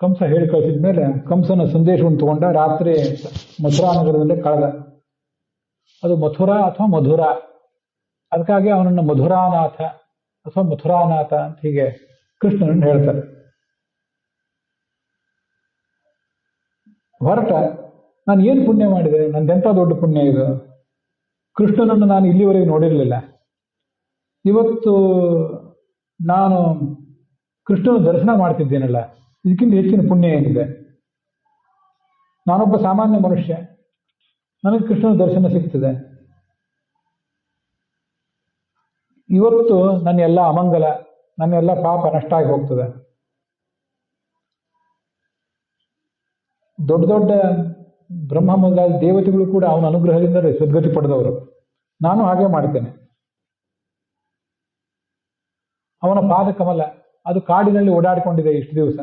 Speaker 1: ಕಂಸ ಹೇಳಿ ಕಳಿಸಿದ ಮೇಲೆ ಕಂಸನ ಸಂದೇಶವನ್ನು ತಗೊಂಡ ರಾತ್ರಿ ಮಥುರಾ ನಗರದಲ್ಲೇ ಕಳೆದ. ಅದು ಮಥುರಾ ಅಥವಾ ಮಧುರಾ, ಅದಕ್ಕಾಗಿ ಅವನನ್ನು ಮಧುರಾನಾಥ ಅಥವಾ ಮಥುರಾನಾಥ ಅಂತ ಹೀಗೆ ಕೃಷ್ಣನನ್ನು ಹೇಳ್ತಾರೆ. ಹೊರಟ, ನಾನು ಏನು ಪುಣ್ಯ ಮಾಡಿದೆ, ನಂದೆಂಥ ದೊಡ್ಡ ಪುಣ್ಯ ಇದು, ಕೃಷ್ಣನನ್ನು ನಾನು ಇಲ್ಲಿವರೆಗೆ ನೋಡಿರಲಿಲ್ಲ, ಇವತ್ತು ನಾನು ಕೃಷ್ಣನ ದರ್ಶನ ಮಾಡ್ತಿದ್ದೇನಲ್ಲ, ಇದಕ್ಕಿಂತ ಹೆಚ್ಚಿನ ಪುಣ್ಯ ಏನಿದೆ, ನಾನೊಬ್ಬ ಸಾಮಾನ್ಯ ಮನುಷ್ಯ, ನನಗೆ ಕೃಷ್ಣನ ದರ್ಶನ ಸಿಗ್ತದೆ. ಇವತ್ತು ನನ್ನ ಎಲ್ಲ ಅಮಂಗಲ, ನನ್ನ ಎಲ್ಲ ಪಾಪ ನಷ್ಟ ಆಗಿ ಹೋಗ್ತದೆ. ದೊಡ್ಡ ದೊಡ್ಡ ಬ್ರಹ್ಮ ಮೊದಲಾದ ದೇವತೆಗಳು ಕೂಡ ಅವನ ಅನುಗ್ರಹದಿಂದ ಸದ್ಗತಿ ಪಡೆದವರು. ನಾನು ಹಾಗೆ ಮಾಡ್ತೇನೆ. ಅವನ ಪಾದ ಕಮಲ ಅದು ಕಾಡಿನಲ್ಲಿ ಓಡಾಡಿಕೊಂಡಿದೆ ಇಷ್ಟು ದಿವಸ,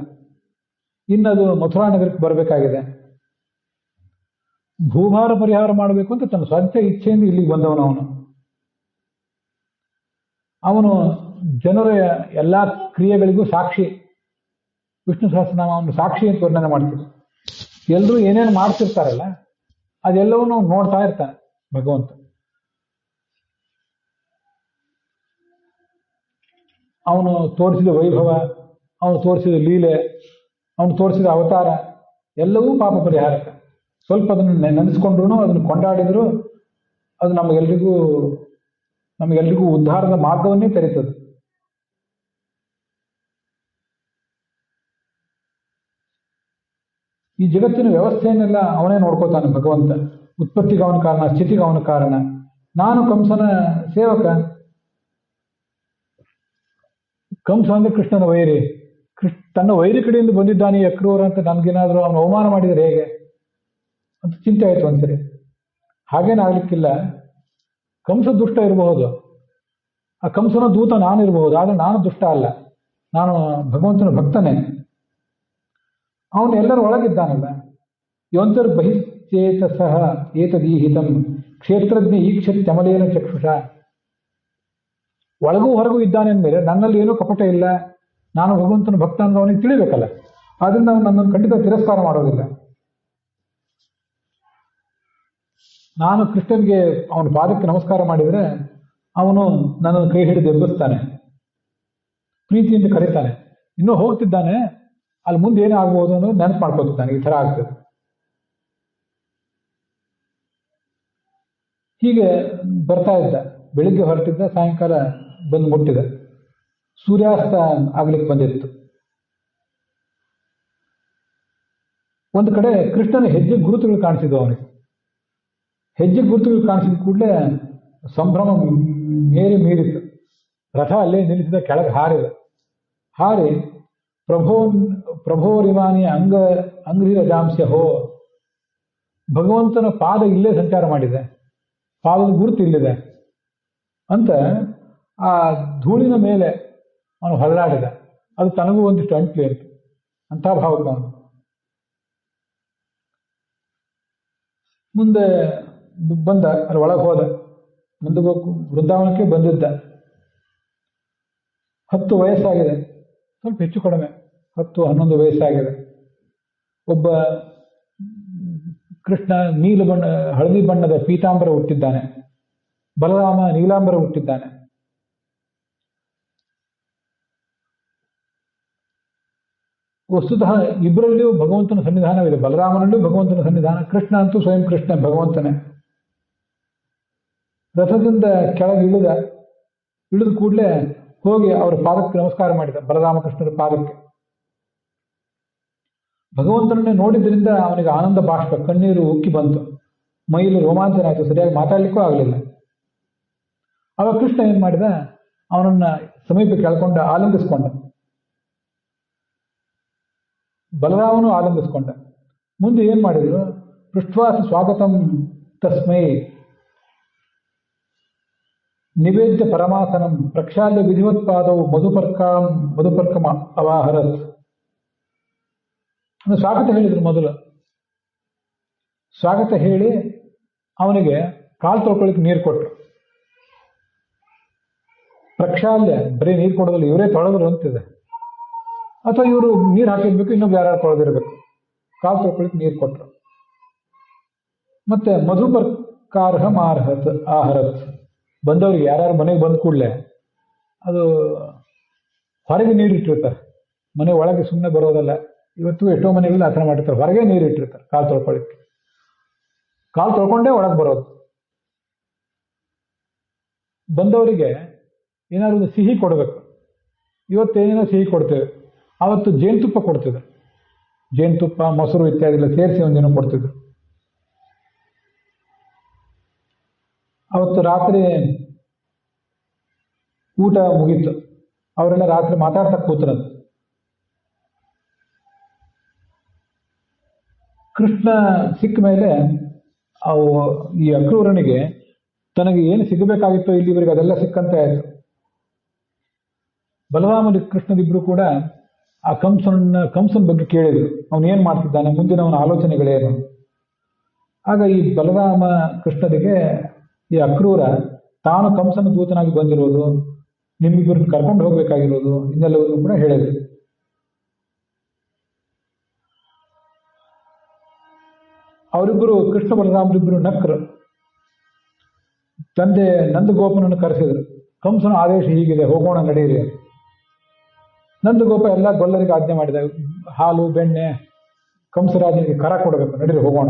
Speaker 1: ಇನ್ನದು ಮಥುರಾ ನಗರಕ್ಕೆ ಬರಬೇಕಾಗಿದೆ. ಭೂಭಾರ ಪರಿಹಾರ ಮಾಡಬೇಕು ಅಂತ ತನ್ನ ಸ್ವಂತ ಇಚ್ಛೆಯಿಂದ ಇಲ್ಲಿಗೆ ಬಂದವನು. ಅವನು ಜನರ ಎಲ್ಲಾ ಕ್ರಿಯೆಗಳಿಗೂ ಸಾಕ್ಷಿ. ವಿಷ್ಣು ಸಹಸ್ರನಾಮ ಅವನು ಸಾಕ್ಷಿ ಅಂತ ವರ್ಣನೆ ಮಾಡ್ತಿದ್ದ. ಎಲ್ಲರೂ ಏನೇನು ಮಾಡ್ತಿರ್ತಾರಲ್ಲ ಅದೆಲ್ಲವೂ ನೋಡ್ತಾ ಇರ್ತಾನೆ ಭಗವಂತ. ಅವನು ತೋರಿಸಿದ ವೈಭವ, ಅವನು ತೋರಿಸಿದ ಲೀಲೆ, ಅವನು ತೋರಿಸಿದ ಅವತಾರ ಎಲ್ಲವೂ ಪಾಪ ಪರಿಹಾರಕ. ಸ್ವಲ್ಪ ಅದನ್ನು ನೆನೆಸ್ಕೊಂಡ್ರು, ಅದನ್ನು ಕೊಂಡಾಡಿದ್ರು ಅದು ನಮಗೆಲ್ರಿಗೂ ಉದ್ಧಾರದ ಮಾರ್ಗವನ್ನೇ ತೆರೀತದೆ. ಈ ಜಗತ್ತಿನ ವ್ಯವಸ್ಥೆಯನ್ನೆಲ್ಲ ಅವನೇ ನೋಡ್ಕೋತಾನೆ ಭಗವಂತ. ಉತ್ಪತ್ತಿಗೆ ಅವನ ಕಾರಣ, ಸ್ಥಿತಿಗೆ ಅವನ ಕಾರಣ. ನಾನು ಕಂಸನ ಸೇವಕ. ಕಂಸ ಅಂದ್ರೆ ಕೃಷ್ಣನ ವೈರಿ. ತನ್ನ ವೈರಿ ಕಡೆಯಿಂದ ಬಂದಿದ್ದಾನೆ ಅಕ್ರೂರ ಅಂತ ನನ್ಗೇನಾದ್ರೂ ಅವನು ಅವಮಾನ ಮಾಡಿದರೆ ಹೇಗೆ ಅಂತ ಚಿಂತೆ ಆಯ್ತು ಒಂದ್ಸರಿ. ಹಾಗೇನಾಗ್ಲಿಕ್ಕಿಲ್ಲ. ಕಂಸ ದುಷ್ಟ ಇರಬಹುದು, ಆ ಕಂಸನ ದೂತ ನಾನಿರಬಹುದು, ಆದ್ರೆ ನಾನು ದುಷ್ಟ ಅಲ್ಲ, ನಾನು ಭಗವಂತನ ಭಕ್ತನೇ. ಅವನು ಎಲ್ಲರ ಒಳಗಿದ್ದಾನಲ್ಲ. ಯೋಂತರ್ ಬಹಿಶ್ಚೇತಸಃ ಏತದೀಹಿತಂ ಕ್ಷೇತ್ರಜ್ಞ ಈಕ್ಷತ್ಯಮಲೇನ ಚಕ್ಷುಷ. ಒಳಗೂ ಹೊರಗೂ ಇದ್ದಾನೆ ಅಂದಮೇಲೆ ನನ್ನಲ್ಲಿ ಏನೂ ಕಪಟ ಇಲ್ಲ, ನಾನು ಭಗವಂತನ ಭಕ್ತ ಅಂತ ಅವನಿಗೆ ತಿಳಿಬೇಕಲ್ಲ. ಆದ್ರಿಂದ ಅವನು ನನ್ನನ್ನು ಖಂಡಿತ ತಿರಸ್ಕಾರ ಮಾಡೋದಿಲ್ಲ. ನಾನು ಕೃಷ್ಣನ್ಗೆ ಅವನ ಪಾದಕ್ಕೆ ನಮಸ್ಕಾರ ಮಾಡಿದರೆ ಅವನು ನನ್ನನ್ನು ಕೈ ಹಿಡಿದು ಎಬ್ಬಿಸ್ತಾನೆ, ಪ್ರೀತಿಯಿಂದ ಕರೀತಾನೆ. ಇನ್ನೂ ಹೋಗ್ತಿದ್ದಾನೆ, ಅಲ್ಲಿ ಮುಂದೆ ಏನೇ ಆಗ್ಬೋದು ಅನ್ನೋದು ನೆನಪು ಮಾಡ್ಕೊತಿದ್ದಾನೆ. ಈ ಥರ ಆಗ್ತದೆ. ಹೀಗೆ ಬರ್ತಾ ಇದ್ದ. ಬೆಳಿಗ್ಗೆ ಹೊರಟಿದ್ದ, ಸಾಯಂಕಾಲ ಬಂದು ಮುಟ್ಟಿದ. ಸೂರ್ಯಾಸ್ತ ಆಗ್ಲಿಕ್ಕೆ ಬಂದಿತ್ತು. ಒಂದು ಕಡೆ ಕೃಷ್ಣನ ಹೆಜ್ಜೆ ಗುರುತುಗಳು ಕಾಣಿಸಿದ್ವು ಅವನಿಗೆ. ಹೆಜ್ಜೆ ಗುರುತುಗಳು ಕಾಣಿಸಿದ ಕೂಡಲೇ ಸಂಭ್ರಮ ಮೀರಿತು. ರಥ ಅಲ್ಲೇ ನಿಲ್ಲಿಸಿದ, ಕೆಳಗೆ ಹಾರಿ ಪ್ರಭೋರಿಮಾನಿ ಅಂಗ್ರಿ ರಜಾಂಶ ಹೋ. ಭಗವಂತನ ಪಾದ ಇಲ್ಲೇ ಸಂಚಾರ ಮಾಡಿದೆ, ಪಾದದ ಗುರುತು ಇಲ್ಲಿದೆ ಅಂತ ಆ ಧೂಳಿನ ಮೇಲೆ ಅವನು ಹೊರಡಾಡಿದ. ಅದು ತನಗೂ ಒಂದಿಷ್ಟು ಅಂಟ್ಲಿ ಅಂತ, ಅಂಥ ಭಾವಕ ಅವನು. ಮುಂದೆ ಬಂದ, ಅಲ್ಲಿ ಒಳಗೆ ಹೋದ. ಮುಂದೆ ವೃಂದಾವನಕ್ಕೆ ಬಂದಿದ್ದ. 10 ವಯಸ್ಸಾಗಿದೆ, ಸ್ವಲ್ಪ ಹೆಚ್ಚು ಕಡಿಮೆ 10-11 ವಯಸ್ಸಾಗಿದೆ. ಒಬ್ಬ ಕೃಷ್ಣ ಹಳದಿ ಬಣ್ಣದ ಪೀತಾಂಬರ ಹುಟ್ಟಿದ್ದಾನೆ, ಬಲರಾಮ ನೀಲಾಂಬರ ಹುಟ್ಟಿದ್ದಾನೆ. ವಸ್ತುತಃ ಇಬ್ಬರಲ್ಲಿಯೂ ಭಗವಂತನ ಸನ್ನಿಧಾನವಿದೆ. ಬಲರಾಮನಲ್ಲೂ ಭಗವಂತನ ಸನ್ನಿಧಾನ, ಕೃಷ್ಣ ಅಂತೂ ಸ್ವಯಂ ಕೃಷ್ಣ ಭಗವಂತನೇ. ರಥದಿಂದ ಕೆಳಗೆ ಇಳಿದ ಕೂಡಲೇ ಹೋಗಿ ಅವರ ಪಾದಕ್ಕೆ ನಮಸ್ಕಾರ ಮಾಡಿದ, ಬಲರಾಮಕೃಷ್ಣರ ಪಾದಕ್ಕೆ. ಭಗವಂತನನ್ನೇ ನೋಡಿದ್ರಿಂದ ಅವನಿಗೆ ಆನಂದ ಬಾಷ್ಪ, ಕಣ್ಣೀರು ಉಕ್ಕಿ ಬಂತು, ಮೈಯಲ್ಲಿ ರೋಮಾಂಚನ ಆಯಿತು, ಸರಿಯಾಗಿ ಮಾತಾಡ್ಲಿಕ್ಕೂ ಆಗಲಿಲ್ಲ. ಆಗ ಕೃಷ್ಣ ಏನ್ ಮಾಡಿದ, ಅವನನ್ನ ಸಮೀಪಕ್ಕೆ ಎಳ್ಕೊಂಡು ಆಲಿಂಗಿಸ್ಕೊಂಡ. ಬಲರಾಮನು ಆಲಿಂಗಿಸ್ಕೊಂಡ. ಮುಂದೆ ಏನ್ ಮಾಡಿದ್ರು, ಪೃಷ್ಠ್ವಾಸ ಸ್ವಾಗತಂ ತಸ್ಮೈ ನಿವೇದ್ಯ ಪರಮಾಸನಂ ಪ್ರಕ್ಷಾಲ್ಯ ವಿಧಿವತ್ಪಾದವು ಮಧುಪರ್ಕಮ ಅವಾಹರತ್. ಸ್ವಾಗತ ಹೇಳಿದ್ರು. ಮೊದಲು ಸ್ವಾಗತ ಹೇಳಿ ಅವನಿಗೆ ಕಾಲು ತೊಳ್ಕೊಳ್ಳಿಕ್ಕೆ ನೀರು ಕೊಟ್ಟರು. ಪ್ರಕ್ಷಾಲ್ಯ ಬರೀ ನೀರು ಕೊಡೋದಿಲ್ಲ, ಇವರೇ ತೊಳೆದ್ರು ಅಂತಿದೆ. ಅಥವಾ ಇವರು ನೀರು ಹಾಕಿರ್ಬೇಕು, ಇನ್ನೊಬ್ಬ ಯಾರು ತೊಳೆದಿರ್ಬೇಕು. ಕಾಲು ತೊಳ್ಕೊಳ್ಳಿಕ್ಕೆ ನೀರು ಕೊಟ್ಟರು. ಮತ್ತೆ ಮಧುಪರ್ಕಾರ್ಹಂ ಆಹರತ್. ಬಂದವರಿಗೆ ಯಾರ್ಯಾರು ಮನೆಗೆ ಬಂದ ಕೂಡಲೇ ಅದು ಹೊರಗೆ ನೀರು ಇಟ್ಟಿರ್ತಾರೆ, ಮನೆ ಒಳಗೆ ಸುಮ್ಮನೆ ಬರೋದಲ್ಲ. ಇವತ್ತು ಎಷ್ಟೋ ಮನೆಗಳಲ್ಲಿ ಆ ಥರ ಮಾಡಿರ್ತಾರೆ, ಹೊರಗೆ ನೀರು ಇಟ್ಟಿರ್ತಾರೆ ಕಾಲು ತೊಳ್ಕೊಳ್ಳಿಕ್ಕೆ. ಕಾಲು ತೊಳ್ಕೊಂಡೇ ಒಳಗೆ ಬರೋದು. ಬಂದವರಿಗೆ ಏನಾದ್ರು ಒಂದು ಸಿಹಿ ಕೊಡಬೇಕು. ಇವತ್ತೇನೇನೋ ಸಿಹಿ ಕೊಡ್ತೇವೆ, ಆವತ್ತು ಜೇನುತುಪ್ಪ ಕೊಡ್ತೇವೆ. ಜೇನುತುಪ್ಪ, ಮೊಸರು ಇತ್ಯಾದಿ ಎಲ್ಲ ಸೇರಿಸಿ ಒಂದಿನ ಕೊಡ್ತಿದ್ರು. ಅವತ್ತು ರಾತ್ರಿ ಊಟ ಮುಗೀತು. ಅವರೆಲ್ಲ ರಾತ್ರಿ ಮಾತಾಡ್ತಾ ಕೂತ್ರಂತೆ. ಕೃಷ್ಣ ಸಿಕ್ಕ ಮೇಲೆ ಈ ಅಕ್ರೂರನಿಗೆ ತನಗೆ ಏನು ಸಿಗಬೇಕಾಗಿತ್ತೋ ಇಲ್ಲಿವರೆಗೆ ಅದೆಲ್ಲ ಸಿಕ್ಕಂತೆ ಆಯಿತು. ಬಲರಾಮ ಕೃಷ್ಣದಿಬ್ರು ಕೂಡ ಆ ಕಂಸನ ಬಗ್ಗೆ ಕೇಳಿದ್ರು, ಅವನು ಏನು ಮಾಡ್ತಿದ್ದಾನೆ, ಮುಂದಿನ ಅವನ ಆಲೋಚನೆಗಳೇನು. ಆಗ ಈ ಬಲರಾಮ ಕೃಷ್ಣರಿಗೆ ಈ ಅಕ್ರೂರ ತಾನು ಕಂಸನ ದೂತನಾಗಿ ಬಂದಿರೋದು, ನಿಮ್ಮಿಬ್ಬರನ್ನು ಕರ್ಕೊಂಡು ಹೋಗ್ಬೇಕಾಗಿರೋದು, ಇನ್ನೆಲ್ಲವನ್ನು ಕೂಡ ಹೇಳಿದ್ರು. ಅವರಿಬ್ಬರು ಕೃಷ್ಣ ಬಲರಾಮರಿಬ್ಬರು ನಕ್ರು. ತಂದೆ ನಂದಗೋಪನನ್ನು ಕರೆಸಿದ್ರು. ಕಂಸನ ಆದೇಶ ಹೀಗಿದೆ, ಹೋಗೋಣ ನಡೆಯಿರಿ. ನಂದಗೋಪ ಎಲ್ಲ ಗೊಲ್ಲರಿಗೆ ಆಜ್ಞೆ ಮಾಡಿದ, ಹಾಲು ಬೆಣ್ಣೆ ಕಂಸರಾಜನಿಗೆ ಕರ ಕೊಡಬೇಕು, ನಡೀರಿ ಹೋಗೋಣ.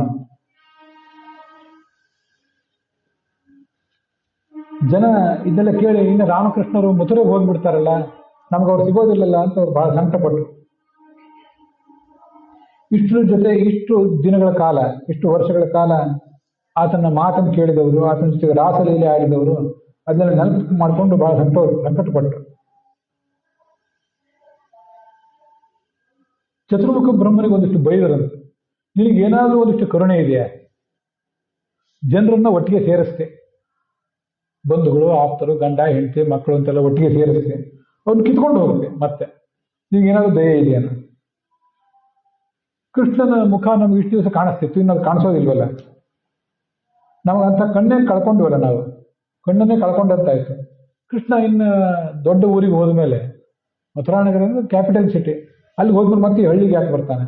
Speaker 1: ಜನ ಇದೆಲ್ಲ ಕೇಳಿ ಇನ್ನು ರಾಮಕೃಷ್ಣರು ಮಥುರೆಗೆ ಹೋಗ್ಬಿಡ್ತಾರಲ್ಲ, ನಮ್ಗೆ ಅವ್ರು ಸಿಗೋದಿಲ್ಲಲ್ಲ ಅಂತ ಅವ್ರು ಬಹಳ ಸಂಕಟಪಟ್ಟರು. ಇಷ್ಟರ ಜೊತೆ ಇಷ್ಟು ದಿನಗಳ ಕಾಲ, ಇಷ್ಟು ವರ್ಷಗಳ ಕಾಲ ಆತನ ಮಾತನ್ನು ಕೇಳಿದವರು, ಆತನ ಜೊತೆಗೆ ರಾಸಲೀಲೆ ಆಡಿದವರು ಅದನ್ನೆಲ್ಲ ನೆನಪು ಮಾಡಿಕೊಂಡು ಬಹಳ ಸಂಕಟಪಟ್ಟರು. ಚತುರ್ಮುಖ ಬ್ರಹ್ಮನಿಗೆ ಒಂದಿಷ್ಟು ಬೈದರಂತೆ, ನಿನಗೇನಾದ್ರೂ ಒಂದಿಷ್ಟು ಕರುಣೆ ಇದೆಯಾ, ಜನರನ್ನ ಒಟ್ಟಿಗೆ ಸೇರಿಸ್ತೆ, ಬಂಧುಗಳು ಆಪ್ತರು ಗಂಡ ಹೆಂಡತಿ ಮಕ್ಕಳು ಅಂತೆಲ್ಲ ಒಟ್ಟಿಗೆ ಸೇರಿಸ್ತೆ, ಅವ್ನು ಕಿತ್ಕೊಂಡು ಹೋಗುತ್ತೆ, ಮತ್ತೆ ನಿನಗೇನಾದ್ರೂ ದಯೆ ಇದೆಯೇನು. ಕೃಷ್ಣನ ಮುಖ ನಮ್ಗೆ ಇಷ್ಟು ದಿವಸ ಕಾಣಿಸ್ತಿತ್ತು, ಇನ್ನು ಅದು ಕಾಣಿಸೋದಿಲ್ವಲ್ಲ, ನಮಗಂತ ಕಣ್ಣೇ ಕಳ್ಕೊಂಡ್ವಲ್ಲ, ನಾವು ಕಣ್ಣನ್ನೇ ಕಳ್ಕೊಂಡಂತಾಯ್ತು. ಕೃಷ್ಣ ಇನ್ನು ದೊಡ್ಡ ಊರಿಗೆ ಹೋದ ಮೇಲೆ, ಮಥುರಾನಗರ ಅಂದ್ರೆ ಕ್ಯಾಪಿಟಲ್ ಸಿಟಿ, ಅಲ್ಲಿ ಹೋದ್ಮೇಲೆ ಮತ್ತೆ ಈ ಹಳ್ಳಿಗೆ ಯಾಕೆ ಬರ್ತಾನೆ,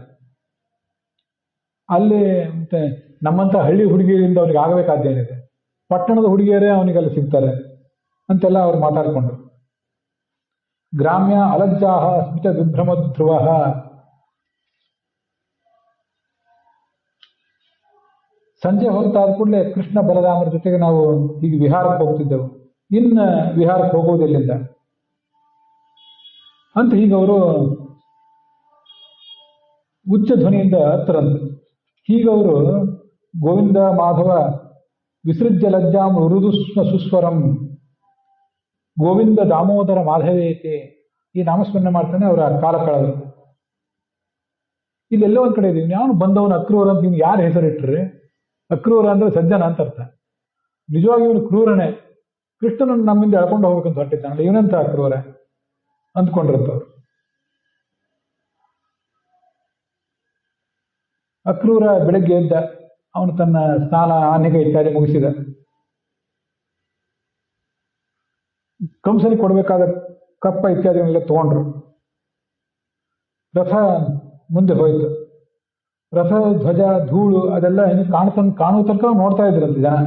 Speaker 1: ಅಲ್ಲಿ ಮತ್ತೆ ನಮ್ಮಂತ ಹಳ್ಳಿ ಹುಡುಗಿಯರಿಂದ ಅವ್ನಿಗೆ ಆಗಬೇಕಾದ್ದೇನಿದೆ, ಪಟ್ಟಣದ ಹುಡುಗಿಯರೇ ಅವನಿಗೆ ಅಲ್ಲಿ ಸಿಗ್ತಾರೆ ಅಂತೆಲ್ಲ ಅವ್ರು ಮಾತಾಡ್ಕೊಂಡ್ರು. ಗ್ರಾಮ್ಯ ಅಲಜ್ಜಾಹ ಸ್ಮಿತ ವಿಭ್ರಮ ಧ್ರುವ. ಸಂಜೆ ಹೊತ್ತಾದ ಕೂಡಲೇ ಕೃಷ್ಣ ಬಲರಾಮರ ಜೊತೆಗೆ ನಾವು ಈಗ ವಿಹಾರಕ್ಕೆ ಹೋಗ್ತಿದ್ದೆವು, ಇನ್ನು ವಿಹಾರಕ್ಕೆ ಹೋಗುವುದಿಲ್ಲಿಂದ ಅಂತ ಹೀಗವರು ಉಚ್ಚ ಧ್ವನಿಯಿಂದ ಹತ್ತರಂತೆ. ಹೀಗವರು ಗೋವಿಂದ ಮಾಧವ ವಿಸೃಜ್ಯ ಲಜ್ಜಾಂ ಋದುಸ್ಮ ಸುಸ್ವರಂ ಗೋವಿಂದ ದಾಮೋದರ ಮಾಧವೇತೆ ಈ ನಾಮಸ್ಮರಣೆ ಮಾಡ್ತಾನೆ ಅವರ ಕಾಲ ಕಳೆದರು. ಇಲ್ಲೆಲ್ಲೋ ಒಂದ್ ಕಡೆ ಇದೀವಿ, ನಾನು ಬಂದವನು ಅಕ್ರೂರ ಅಂತ ಇವ್ನು ಯಾರು ಹೆಸರಿಟ್ರಿ, ಅಕ್ರೂರ ಅಂದ್ರೆ ಸಜ್ಜನ ಅಂತ ಅರ್ಥ. ನಿಜವಾಗಿ ಇವನು ಕ್ರೂರನೇ, ಕೃಷ್ಣನನ್ನು ನಮ್ಮಿಂದ ಎಳ್ಕೊಂಡು ಹೋಗ್ಬೇಕಂತ ಹೊರಟಿದ್ದಾನಲ್ಲ, ಇವನಂತ ಅಕ್ರೂರ ಅಂದ್ಕೊಂಡಿರಂತವ್ರು. ಅಕ್ರೂರ ಬೆಳಗ್ಗೆ ಎದ್ದ, ಅವನು ತನ್ನ ಸ್ನಾನ ಆನೆಗೆ ಇತ್ಯಾದಿ ಮುಗಿಸಿದ. ಕಂಸನಿಗೆ ಕೊಡಬೇಕಾದ ಕಪ್ಪ ಇತ್ಯಾದಿಗಳನ್ನೆಲ್ಲ ತಗೊಂಡ್ರು. ರಥ ಮುಂದೆ ಹೋಯಿತು. ರಥ ಧ್ವಜ ಧೂಳು ಅದೆಲ್ಲ ಕಾಣುವ ತನಕ ನೋಡ್ತಾ ಇದ್ರಂತೆ ಜನ.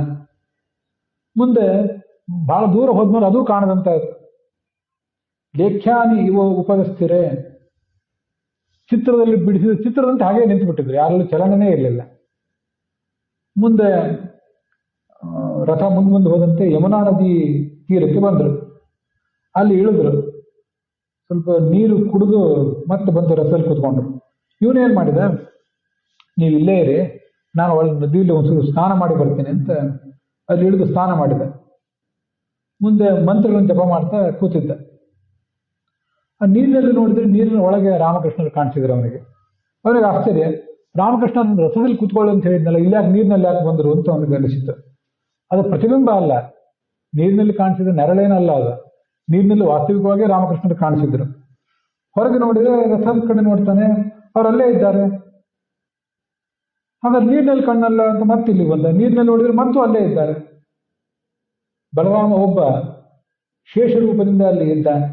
Speaker 1: ಮುಂದೆ ಬಹಳ ದೂರ ಹೋದ್ಮೇಲೆ ಅದು ಕಾಣದಂತ ಇತ್ತು. ಲೇಖ್ಯಾನಿ ಇವ ಉಪಸ್ಥಿರೆ, ಚಿತ್ರದಲ್ಲಿ ಬಿಡಿಸಿದ ಚಿತ್ರದಂತೆ ಹಾಗೆ ನಿಂತು ಬಿಟ್ಟಿದ್ರು, ಯಾರಲ್ಲೂ ಚಲನನೇ ಇರಲಿಲ್ಲ. ಮುಂದೆ ರಥ ಮುಂದೆ ಹೋದಂತೆ ಯಮುನಾ ನದಿ ತೀರಕ್ಕೆ ಬಂದರು. ಅಲ್ಲಿ ಇಳಿದ್ರು, ಸ್ವಲ್ಪ ನೀರು ಕುಡಿದು ಮತ್ತೆ ಬಂದು ರಥದಲ್ಲಿ ಕೂತ್ಕೊಂಡ್ರು. ಇವನೇನ್ ಮಾಡಿದ, ನೀವು ಇಲ್ಲೇ ಇರಿ, ನಾನು ಒಳ್ಳೆ ನದಿಯಲ್ಲಿ ಒಂದು ಸ್ನಾನ ಮಾಡಿ ಬರ್ತೀನಿ ಅಂತ ಅಲ್ಲಿ ಇಳಿದು ಸ್ನಾನ ಮಾಡಿದ. ಮುಂದೆ ಮಂತ್ರಗಳನ್ನು ಜಪ ಮಾಡ್ತಾ ಕೂತಿದ್ದ. ಆ ನೀರಿನಲ್ಲಿ ನೋಡಿದ್ರೆ ನೀರಿನ ಒಳಗೆ ರಾಮಕೃಷ್ಣರು ಕಾಣಿಸಿದ್ರು. ಅವನಿಗೆ ಆಶ್ಚರ್ಯ, ರಾಮಕೃಷ್ಣನ ರಥದಲ್ಲಿ ಕೂತ್ಕೊಳ್ಳಿ ಅಂತ ಹೇಳಿದ್ನಲ್ಲ, ಇಲ್ಲಾಕೆ ನೀರಿನಲ್ಲಿ ಯಾಕೆ ಬಂದರು ಅಂತ ಅವನಿಗೆ ಅನಿಸಿತು. ಅದು ಪ್ರತಿಬಿಂಬ ಅಲ್ಲ, ನೀರಿನಲ್ಲಿ ಕಾಣಿಸಿದ ನೆರಳೇನಲ್ಲ, ಅದು ನೀರಿನಲ್ಲಿ ವಾಸ್ತವಿಕವಾಗಿ ರಾಮಕೃಷ್ಣರು ಕಾಣಿಸಿದ್ರು. ಹೊರಗೆ ನೋಡಿದ್ರೆ ರಥದ ಕಡೆ ನೋಡ್ತಾನೆ, ಅವರಲ್ಲೇ ಇದ್ದಾರೆ. ಹಾಗಾದ್ರೆ ನೀರಿನಲ್ಲಿ ಕಣ್ಣಲ್ಲ ಅಂತ ಮತ್ತೆ ಇಲ್ಲಿ ಬಂದ, ನೀರಿನಲ್ಲಿ ನೋಡಿದ್ರೆ ಮತ್ತು ಅಲ್ಲೇ ಇದ್ದಾರೆ. ಬಲರಾಮ ಒಬ್ಬ ಶೇಷ ರೂಪದಿಂದ ಅಲ್ಲಿ ಇದ್ದಾನೆ.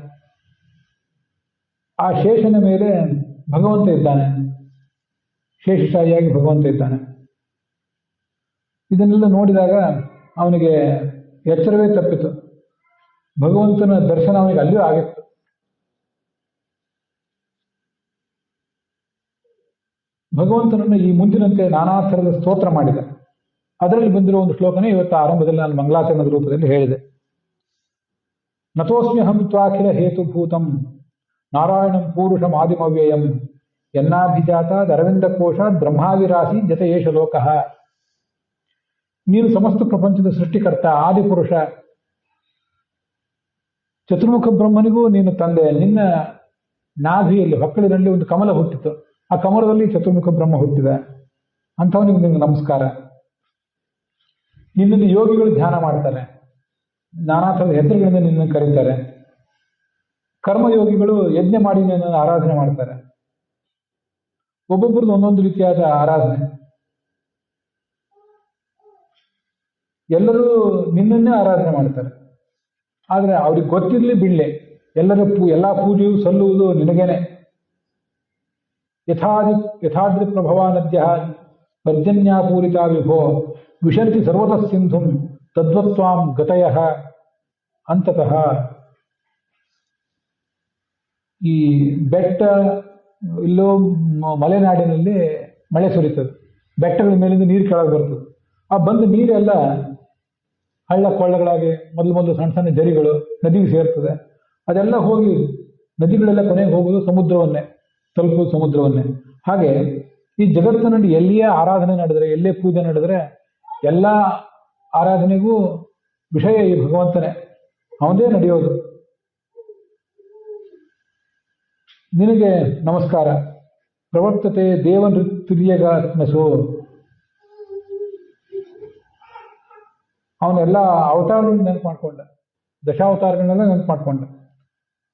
Speaker 1: ಆ ಶೇಷನ ಮೇಲೆ ಭಗವಂತ ಇದ್ದಾನೆ, ಶೇಷಶಾಹಿಯಾಗಿ ಭಗವಂತ ಇದ್ದಾನೆ. ಇದನ್ನೆಲ್ಲ ನೋಡಿದಾಗ ಅವನಿಗೆ ಎಚ್ಚರವೇ ತಪ್ಪಿತು. ಭಗವಂತನ ದರ್ಶನ ಅವನಿಗೆ ಅಲ್ಲಿಯೂ ಆಗಿತ್ತು. ಭಗವಂತನನ್ನು ಈ ಮುಂದಿನಂತೆ ನಾನಾ ಥರದ ಸ್ತೋತ್ರ ಮಾಡಿದ. ಅದರಲ್ಲಿ ಬಂದಿರುವ ಒಂದು ಶ್ಲೋಕನೇ ಇವತ್ತು ಆರಂಭದಲ್ಲಿ ನಾನು ಮಂಗಳಾಚರಣದ ರೂಪದಲ್ಲಿ ಹೇಳಿದೆ. ನತೋಸ್ಮ್ಯಹಂ ತ್ವಾಖಿಲ ಹೇತುಭೂತಂ ನಾರಾಯಣಂ ಪೂರುಷಂ ಆದಿಮವ್ಯಯಂ ಯನ್ನಾಭಿಜಾತಾದ್ ಅರವಿಂದ ಕೋಶಾತ್ ಬ್ರಹ್ಮಾವಿರಾಸಿ ಜತ ಏಷ ಲೋಕಃ. ನೀನು ಸಮಸ್ತ ಪ್ರಪಂಚದ ಸೃಷ್ಟಿಕರ್ತ, ಆದಿಪುರುಷ, ಚತುರ್ಮುಖ ಬ್ರಹ್ಮನಿಗೂ ನೀನು ತಂದೆ. ನಿನ್ನ ನಾಭಿಯಲ್ಲಿ ಹೊಕ್ಕಳಿನಲ್ಲಿ ಒಂದು ಕಮಲ ಹುಟ್ಟಿತು, ಆ ಕಮಲದಲ್ಲಿ ಚತುರ್ಮುಖ ಬ್ರಹ್ಮ ಹುಟ್ಟಿದ. ಅಂಥವನಿಗೆ ನಿನಗೆ ನಮಸ್ಕಾರ. ನಿನ್ನನ್ನು ಯೋಗಿಗಳು ಧ್ಯಾನ ಮಾಡ್ತಾರೆ, ನಾನಾ ಥರದ ಹೆಸರುಗಳಿಂದ ನಿನ್ನನ್ನು ಕರೀತಾರೆ. ಕರ್ಮಯೋಗಿಗಳು ಯಜ್ಞ ಮಾಡಿ ನಿನ್ನನ್ನು ಆರಾಧನೆ ಮಾಡ್ತಾರೆ. ಒಬ್ಬೊಬ್ಬರದ್ದು ಒಂದೊಂದು ರೀತಿಯಾದ ಆರಾಧನೆ. ಎಲ್ಲರೂ ನಿನ್ನನ್ನೇ ಆರಾಧನೆ ಮಾಡ್ತಾರೆ. ಆದರೆ ಅವ್ರಿಗೆ ಗೊತ್ತಿರಲಿ ಬಿಡ್ಲೆ, ಎಲ್ಲಾ ಪೂಜೆಯು ಸಲ್ಲುವುದು ನಿನಗೇನೆ. ಯಥಾದ್ರಿ ಪ್ರಭವಾ ನದ್ಯ ಪರ್ಜನ್ಯಾಪೂರಿತಾ ವಿಭೋ ವಿಶಂತಿ ಸರ್ವತಃ ಸಿಂಧುಂ ತದ್ವತ್ವಾಂ ಗತಯಃ. ಅಂತತಃ ಈ ಬೆಟ್ಟ, ಇಲ್ಲೋ ಮಲೆನಾಡಿನಲ್ಲಿ ಮಳೆ ಸುರಿತದೆ, ಬೆಟ್ಟಗಳ ಮೇಲಿಂದ ನೀರು ಕೆಳಗೆ ಬರ್ತದೆ. ಆ ಬಂದ ನೀರೆಲ್ಲ ಹಳ್ಳ ಕೊಳ್ಳಗಳಾಗಿ ಮೊದಲು ಸಣ್ಣ ಸಣ್ಣ ಜರಿಗಳು ನದಿಗೆ ಸೇರ್ತದೆ. ಅದೆಲ್ಲ ಹೋಗಿ ನದಿಗಳೆಲ್ಲ ಕೊನೆಗೆ ಹೋಗೋದು ಸಮುದ್ರವನ್ನೇ, ತಲುಪುವುದು ಸಮುದ್ರವನ್ನೇ. ಹಾಗೆ ಈ ಜಗತ್ತಿನಲ್ಲಿ ಎಲ್ಲಿಯೇ ಆರಾಧನೆ ನಡೆದರೆ, ಎಲ್ಲೇ ಪೂಜೆ ನಡೆದರೆ, ಎಲ್ಲ ಆರಾಧನೆಗೂ ವಿಷಯ ಈ ಭಗವಂತನೇ, ಅವನೇ ನಡೆಯೋದು. ನಿನಗೆ ನಮಸ್ಕಾರ. ಪ್ರವರ್ತತೆ ದೇವನೃತ್ಯಗಾತ್ಮಸು. ಅವನೆಲ್ಲ ಅವತಾರಗಳನ್ನ ನೆನಪು ಮಾಡ್ಕೊಂಡ, ದಶಾವತಾರಗಳನ್ನೆಲ್ಲ ನೆನಪು ಮಾಡ್ಕೊಂಡ.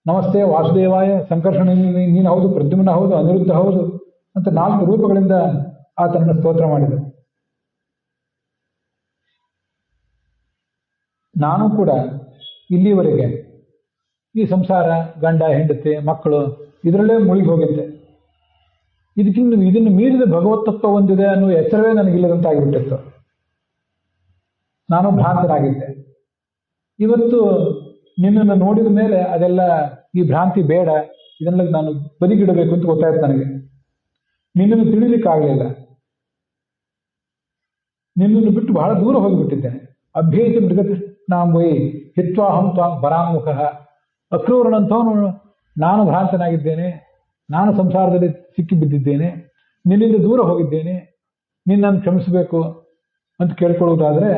Speaker 1: ನಮಸ್ತೆ ವಾಸುದೇವಾಯ, ಸಂಕರ್ಷಣ ನೀನು ಹೌದು, ಪ್ರದ್ಯುಮ್ನ ಹೌದು, ಅನಿರುದ್ಧ ಹೌದು ಅಂತ 4 ರೂಪಗಳಿಂದ ಆತನನ್ನು ಸ್ತೋತ್ರ ಮಾಡಿದ. ನಾನು ಕೂಡ ಇಲ್ಲಿವರೆಗೆ ಈ ಸಂಸಾರ, ಗಂಡ ಹೆಂಡತಿ, ಮಕ್ಕಳು, ಇದರಲ್ಲೇ ಮುಳುಗಿ ಹೋಗಿದ್ದೆ. ಇದನ್ನು ಮೀರಿದ ಭಗವತ್ತತ್ವ ಹೊಂದಿದೆ ಅನ್ನೋ ಎಚ್ಚರವೇ ನನಗಿಲ್ಲದಂತಾಗಿಬಿಟ್ಟಿತ್ತು. ನಾನು ಭ್ರಾಂತನಾಗಿದ್ದೆ. ಇವತ್ತು ನಿನ್ನನ್ನು ನೋಡಿದ ಮೇಲೆ ಅದೆಲ್ಲ, ಈ ಭ್ರಾಂತಿ ಬೇಡ, ಇದನ್ನೆಲ್ಲ ನಾನು ಬದಿಗಿಡಬೇಕು ಅಂತ ಗೊತ್ತಾಯ್ತು ನನಗೆ. ನಿನ್ನನ್ನು ತಿಳಿಲಿಕ್ಕಾಗಲಿಲ್ಲ. ನಿನ್ನನ್ನು ಬಿಟ್ಟು ಬಹಳ ದೂರ ಹೋಗಿಬಿಟ್ಟಿದ್ದೇನೆ. ಅಭ್ಯೇತಿ ಮೃಗತೃಷ್ಣಾಂಬೈ ಹಿತ್ವಾಹಂ ತ್ವಾಂ ಪರಾಂಗುಖ. ಅಕ್ರೂರನಂಥವನು ನಾನು ಭ್ರಾಂತನಾಗಿದ್ದೇನೆ, ನಾನು ಸಂಸಾರದಲ್ಲಿ ಸಿಕ್ಕಿ ಬಿದ್ದಿದ್ದೇನೆ, ನಿನ್ನಿಂದ ದೂರ ಹೋಗಿದ್ದೇನೆ, ನಿನ್ನನ್ನು ಕ್ಷಮಿಸಬೇಕು ಅಂತ ಕೇಳ್ಕೊಳ್ಳೋದಾದ್ರೆ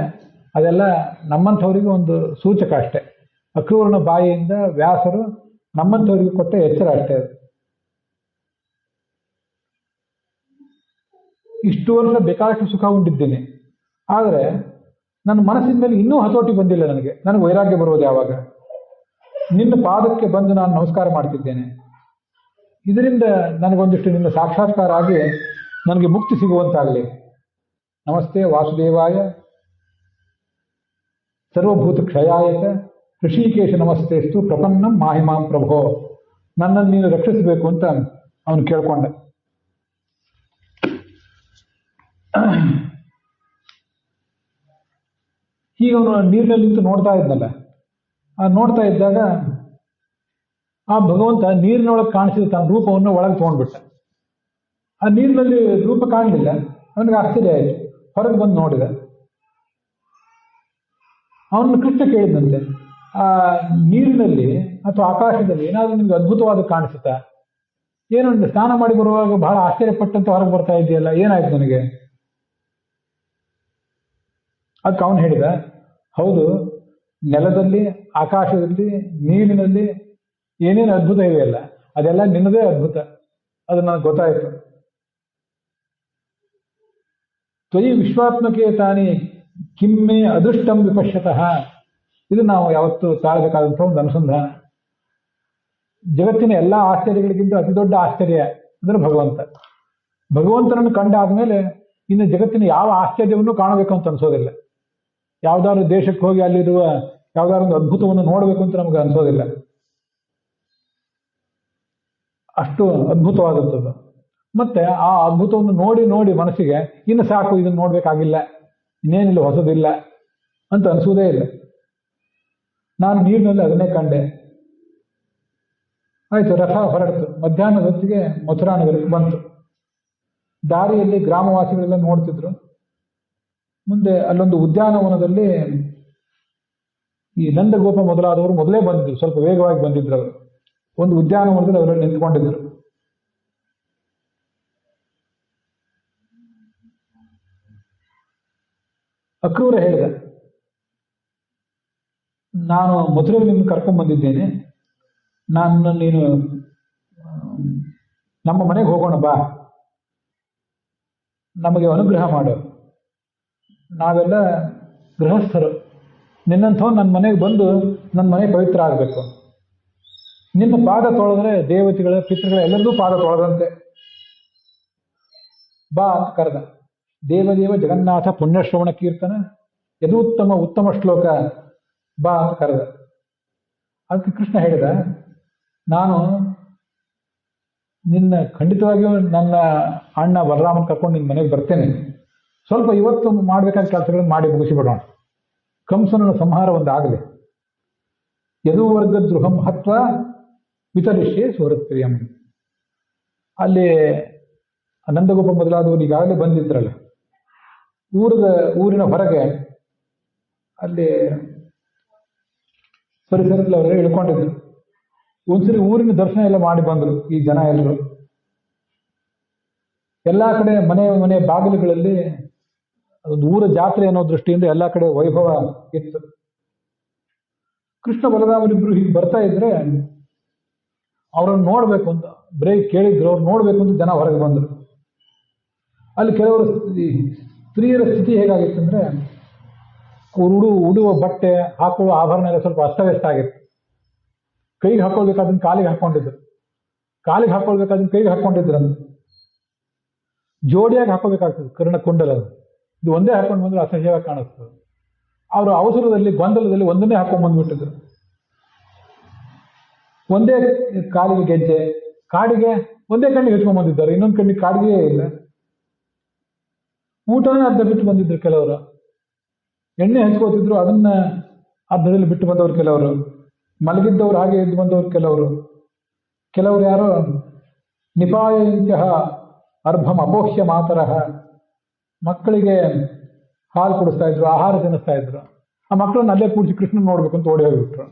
Speaker 1: ಅದೆಲ್ಲ ನಮ್ಮಂಥವರಿಗೆ ಒಂದು ಸೂಚಕ ಅಷ್ಟೆ. ಅಕ್ರೂರನ ಬಾಯಿಯಿಂದ ವ್ಯಾಸರು ನಮ್ಮಂಥವರಿಗೆ ಕೊಟ್ಟ ಎಚ್ಚರ ಅಷ್ಟೇ ಅದು. ಇಷ್ಟು ವರ್ಷ ಬೇಕಾದಷ್ಟು ಸುಖ ಉಂಡಿದ್ದೇನೆ, ಆದರೆ ನನ್ನ ಮನಸ್ಸಿನ ಮೇಲೆ ಇನ್ನೂ ಹತೋಟಿ ಬಂದಿಲ್ಲ. ನನಗೆ ವೈರಾಗ್ಯ ಬರುವುದು ಯಾವಾಗ? ನಿನ್ನ ಪಾದಕ್ಕೆ ಬಂದು ನಾನು ನಮಸ್ಕಾರ ಮಾಡ್ತಿದ್ದೇನೆ. ಇದರಿಂದ ನನಗೊಂದಿಷ್ಟು ನಿನ್ನ ಸಾಕ್ಷಾತ್ಕಾರ ಆಗಿ ನನಗೆ ಮುಕ್ತಿ ಸಿಗುವಂತಾಗಲಿ. ನಮಸ್ತೆ ವಾಸುದೇವಾಯ, ಸರ್ವಭೂತ ಕ್ಷಯಾಯಕ, ಋಷಿಕೇಶ ನಮಸ್ತೆಸ್ತು ಪ್ರಪನ್ನಂ ಮಾಹಿಮಾಂ ಪ್ರಭೋ. ನನ್ನನ್ನು ನೀನು ರಕ್ಷಿಸಬೇಕು ಅಂತ ಅವನು ಕೇಳ್ಕೊಂಡ. ಈಗ ಅವನು ನೀರಿನಲ್ಲಿ ನಿಂತು ನೋಡ್ತಾ ಇದ್ನಲ್ಲ, ನೋಡ್ತಾ ಇದ್ದಾಗ ಆ ಭಗವಂತ ನೀರಿನೊಳಗೆ ಕಾಣಿಸಿದ ತನ್ನ ರೂಪವನ್ನು ಒಳಗೆ ತಗೊಂಡ್ಬಿಟ್ಟ. ಆ ನೀರಿನಲ್ಲಿ ರೂಪ ಕಾಣಲಿಲ್ಲ. ಅವನಿಗೆ ಆಶ್ಚರ್ಯ ಆಯಿತು. ಹೊರಗೆ ಬಂದು ನೋಡಿದ. ಅವನನ್ನು ಕೃಷ್ಣ ಕೇಳಿದಂತೆ, ಆ ನೀರಿನಲ್ಲಿ ಅಥವಾ ಆಕಾಶದಲ್ಲಿ ಏನಾದರೂ ನಿಮ್ಗೆ ಅದ್ಭುತವಾದ ಕಾಣಿಸುತ್ತಾ? ಏನೋ ಸ್ನಾನ ಮಾಡಿ ಬರುವಾಗ ಬಹಳ ಆಶ್ಚರ್ಯಪಟ್ಟಂತ ಹೊರಗೆ ಬರ್ತಾ ಇದೆಯಲ್ಲ, ಏನಾಯ್ತು ನನಗೆ? ಅದಕ್ಕೆ ಅವನು ಹೇಳಿದ, ಹೌದು, ನೆಲದಲ್ಲಿ, ಆಕಾಶದಲ್ಲಿ, ನೀರಿನಲ್ಲಿ ಏನೇನು ಅದ್ಭುತ ಇವೆಯಲ್ಲ, ಅದೆಲ್ಲ ನಿನ್ನದೇ ಅದ್ಭುತ. ಅದು ನನಗೆ ಗೊತ್ತಾಯಿತು. ತ್ವಯಿ ವಿಶ್ವಾತ್ಮಕೆ ತಾನೇ ಕಿಮ್ಮೆ ಅದೃಷ್ಟಂ ವಿಪಶ್ಯತಃ. ಇದು ನಾವು ಯಾವತ್ತೂ ತಾಳಬೇಕಾದಂಥ ಒಂದು ಅನುಸಂಧಾನ. ಜಗತ್ತಿನ ಎಲ್ಲ ಆಶ್ಚರ್ಯಗಳಿಗಿಂತ ಅತಿ ದೊಡ್ಡ ಆಶ್ಚರ್ಯ ಅಂದ್ರೆ ಭಗವಂತ. ಭಗವಂತನನ್ನು ಕಂಡಾದ್ಮೇಲೆ ಇನ್ನು ಜಗತ್ತಿನ ಯಾವ ಆಶ್ಚರ್ಯವನ್ನು ಕಾಣಬೇಕು ಅಂತ ಅನ್ಸೋದಿಲ್ಲ. ಯಾವ್ದಾದ್ರು ದೇಶಕ್ಕೆ ಹೋಗಿ ಅಲ್ಲಿರುವ ಯಾವ್ದಾದ್ರು ಒಂದು ಅದ್ಭುತವನ್ನು ನೋಡಬೇಕು ಅಂತ ನಮ್ಗೆ ಅನ್ಸೋದಿಲ್ಲ. ಅಷ್ಟು ಅದ್ಭುತವಾದದ್ದು. ಮತ್ತೆ ಆ ಅದ್ಭುತವನ್ನು ನೋಡಿ ನೋಡಿ ಮನಸ್ಸಿಗೆ ಇನ್ನು ಸಾಕು, ಇದನ್ನು ನೋಡ್ಬೇಕಾಗಿಲ್ಲ, ಇನ್ನೇನಿಲ್ಲ, ಹೊಸದಿಲ್ಲ ಅಂತ ಅನ್ಸೋದೇ ಇಲ್ಲ. ನಾನು ನೀರಿನಲ್ಲಿ ಅದನ್ನೇ ಕಂಡೆ. ಆಯ್ತು, ರಥ ಹೊರಡ್ತು. ಮಧ್ಯಾಹ್ನದ ಹೊತ್ತಿಗೆ ಮಥುರಾ ನಗರಕ್ಕೆ ಬಂತು. ದಾರಿಯಲ್ಲಿ ಗ್ರಾಮವಾಸಿಗಳೆಲ್ಲ ನೋಡ್ತಿದ್ರು. ಮುಂದೆ ಅಲ್ಲೊಂದು ಉದ್ಯಾನವನದಲ್ಲಿ ಈ ನಂದಗೋಪ ಮೊದಲಾದವರು ಮೊದಲೇ ಬಂದಿದ್ರು, ಸ್ವಲ್ಪ ವೇಗವಾಗಿ ಬಂದಿದ್ರು. ಅವರು ಒಂದು ಉದ್ಯಾನವನದಲ್ಲಿ ಅವರಲ್ಲಿ ನಿಂತ್ಕೊಂಡಿದ್ರು. ಅಕ್ರೂರ ಹೇಳಿದ, ನಾನು ಮಧುರೆಗೆ ನಿಮ್ಮನ್ನು ಕರ್ಕೊಂಡ್ ಬಂದಿದ್ದೇನೆ, ನೀನು ನಮ್ಮ ಮನೆಗೆ ಹೋಗೋಣ ಬಾ, ನಮಗೆ ಅನುಗ್ರಹ ಮಾಡು, ನಾವೆಲ್ಲ ಗೃಹಸ್ಥರು, ನಿನ್ನಂಥವ್ ನನ್ನ ಮನೆಗೆ ಬಂದು ನನ್ನ ಮನೆ ಪವಿತ್ರ ಆಗಬೇಕು, ನಿನ್ನ ಪಾದ ತೊಳೆದ್ರೆ ದೇವತೆಗಳ ಪಿತೃಗಳ ಎಲ್ಲರಿಗೂ ಪಾದ ತೊಳೆದಂತೆ, ಬಾ ಅಂತ ಕರೆದ. ದೇವದೇವ ಜಗನ್ನಾಥ ಪುಣ್ಯಶ್ರವಣ ಕೀರ್ತನ ಉತ್ತಮ ಶ್ಲೋಕ, ಬಾ ಅಂತ ಕರೆದ. ಅದಕ್ಕೆ ಕೃಷ್ಣ ಹೇಳಿದ, ನಾನು ಖಂಡಿತವಾಗಿಯೂ ನನ್ನ ಅಣ್ಣ ಬಲರಾಮನ್ ಕರ್ಕೊಂಡು ನಿನ್ನ ಮನೆಗೆ ಬರ್ತೇನೆ, ಸ್ವಲ್ಪ ಇವತ್ತು ಮಾಡ್ಬೇಕಾದ ಕೆಲಸಗಳನ್ನು ಮಾಡಿ ಮುಗಿಸಿಬಿಡೋಣ, ಕಂಸನ ಸಂಹಾರ ಒಂದಾಗಲಿ, ಯದುವರ್ಗ ದ್ರುಹಂ ಹತ್ವ ವಿತರಿಷ್ಯೆ ಸುಹೃತ್ಪ್ರಿಯಂ. ಅಲ್ಲಿ ನಂದಗೋಪ ಮೊದಲಾದವರು ಈಗಾಗಲೇ ಬಂದಿದ್ರಲ್ಲ, ಊರಿನ ಹೊರಗೆ ಅಲ್ಲಿ ಪರಿಸರದಲ್ಲಿ ಅವರೆಲ್ಲ ಇಳ್ಕೊಂಡಿದ್ರು. ಒಂದ್ಸರಿ ಊರಿನ ದರ್ಶನ ಎಲ್ಲ ಮಾಡಿ ಬಂದ್ರು ಈ ಜನ ಎಲ್ಲರೂ. ಎಲ್ಲಾ ಕಡೆ ಮನೆ ಬಾಗಿಲುಗಳಲ್ಲಿ ಒಂದು ಊರ ಜಾತ್ರೆ ಅನ್ನೋ ದೃಷ್ಟಿಯಿಂದ ಎಲ್ಲಾ ಕಡೆ ವೈಭವ ಇತ್ತು. ಕೃಷ್ಣ ಬಲರಾಮರಿಬ್ರು ಹೀಗೆ ಬರ್ತಾ ಇದ್ರೆ ಅವ್ರನ್ನ ನೋಡ್ಬೇಕು ಅಂತ ಬರೀ ಕೇಳಿದ್ರು, ಅವ್ರು ನೋಡ್ಬೇಕು ಅಂತ ಜನ ಹೊರಗೆ ಬಂದ್ರು. ಅಲ್ಲಿ ಕೆಲವರು ಸ್ತ್ರೀಯರ ಸ್ಥಿತಿ ಹೇಗಾಗಿತ್ತು ಅಂದ್ರೆ, ಅವ್ರು ಉಡುವ ಬಟ್ಟೆ, ಹಾಕೊಳ್ಳುವ ಆಭರಣ ಎಲ್ಲ ಸ್ವಲ್ಪ ಅಸ್ತವ್ಯಸ್ತ ಆಗಿತ್ತು. ಕೈಗೆ ಹಾಕೊಳ್ಬೇಕಾದನ್ನ ಕಾಲಿಗೆ ಹಾಕೊಂಡಿದ್ರು, ಕಾಲಿಗೆ ಹಾಕೊಳ್ಬೇಕಾದನ್ನ ಕೈಗೆ ಹಾಕೊಂಡಿದ್ರಂತ. ಜೋಡಿಯಾಗಿ ಹಾಕೋಬೇಕಾಗ್ತದೆ ಕರ್ಣ ಕುಂಡಲ, ಇದು ಒಂದೇ ಹಾಕೊಂಡು ಬಂದ್ರೆ ಅಸಹ್ಯವಾಗಿ ಕಾಣಿಸ್ತದೆ. ಅವರು ಅವಸರದಲ್ಲಿ ಗೊಂದಲದಲ್ಲಿ ಒಂದನ್ನೇ ಹಾಕೊಂಡು ಬಂದ್ಬಿಟ್ಟಿದ್ರು. ಒಂದೇ ಕಾಲಿಗೆ ಗೆಜ್ಜೆ, ಕಾಡಿಗೆ ಒಂದೇ ಕಣ್ಣಿಗೆ ಹಚ್ಕೊಂಡ್ ಬಂದಿದ್ದಾರೆ, ಇನ್ನೊಂದು ಕಣ್ಣಿಗೆ ಕಾಡಿಗೆಯೇ ಇಲ್ಲ. ಊಟನೇ ಅರ್ಧ ಬಿಟ್ಟು ಬಂದಿದ್ರು ಕೆಲವರು, ಎಣ್ಣೆ ಹಚ್ಕೋತಿದ್ರು ಅದನ್ನ ಅರ್ಧದಲ್ಲಿ ಬಿಟ್ಟು ಬಂದವರು ಕೆಲವರು, ಮಲಗಿದ್ದವ್ರು ಹಾಗೆ ಎದ್ದು ಬಂದವರು ಕೆಲವರು ಯಾರೋ ನಿಪಾಯಂತ್ಯ ಅರ್ಭಂ ಅಪೋಹ್ಯ ಮಾತರಹ, ಮಕ್ಕಳಿಗೆ ಹಾಲು ಕುಡಿಸ್ತಾ ಇದ್ರು, ಆಹಾರ ತಿನ್ನಿಸ್ತಾ ಇದ್ರು. ಆ ಮಕ್ಕಳನ್ನ ಅಲ್ಲೇ ಕೂಡಿಸಿ ಕೃಷ್ಣನ್ ನೋಡ್ಬೇಕು ಅಂತ ಓಡಿ ಹೋಗ್ಬಿಟ್ರು.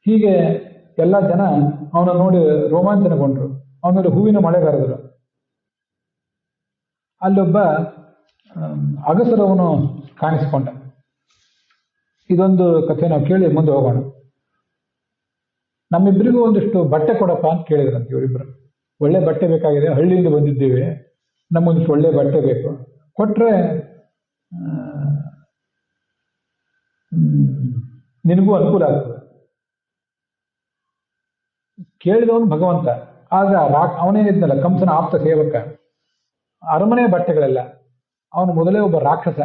Speaker 1: ಹೀಗೆ ಎಲ್ಲ ಜನ ಅವನ ನೋಡಿ ರೋಮಾಂಚನಗೊಂಡ್ರು, ಅವನ ಮೇಲೆ ಹೂವಿನ ಮಳೆಗಾರದರು. ಅಲ್ಲೊಬ್ಬ ಅಗಸರವನು ಕಾಣಿಸಿಕೊಂಡ. ಇದೊಂದು ಕಥೆ ನಾವು ಕೇಳಿ ಮುಂದೆ ಹೋಗೋಣ. ನಮ್ಮಿಬ್ಬರಿಗೂ ಒಂದಿಷ್ಟು ಬಟ್ಟೆ ಕೊಡಪ್ಪ ಅಂತ ಕೇಳಿದ್ರಂತೆ ಇವರಿಬ್ರು. ಒಳ್ಳೆ ಬಟ್ಟೆ ಬೇಕಾಗಿದೆ, ಹಳ್ಳಿಯಿಂದ ಬಂದಿದ್ದೀವಿ, ನಮಗೊಂದಿಷ್ಟು ಒಳ್ಳೆ ಬಟ್ಟೆ ಬೇಕು, ಕೊಟ್ರೆ ನಿನಗೂ ಅನುಕೂಲ ಆಗ್ತದೆ. ಕೇಳಿದವನು ಭಗವಂತ. ಆಗ ಅವನೇನಿದ್ನಲ್ಲ ಕಂಸನ ಆಪ್ತ ಸೇವಕ, ಅರಮನೆ ಬಟ್ಟೆಗಳೆಲ್ಲ, ಅವನು ಮೊದಲೇ ಒಬ್ಬ ರಾಕ್ಷಸ.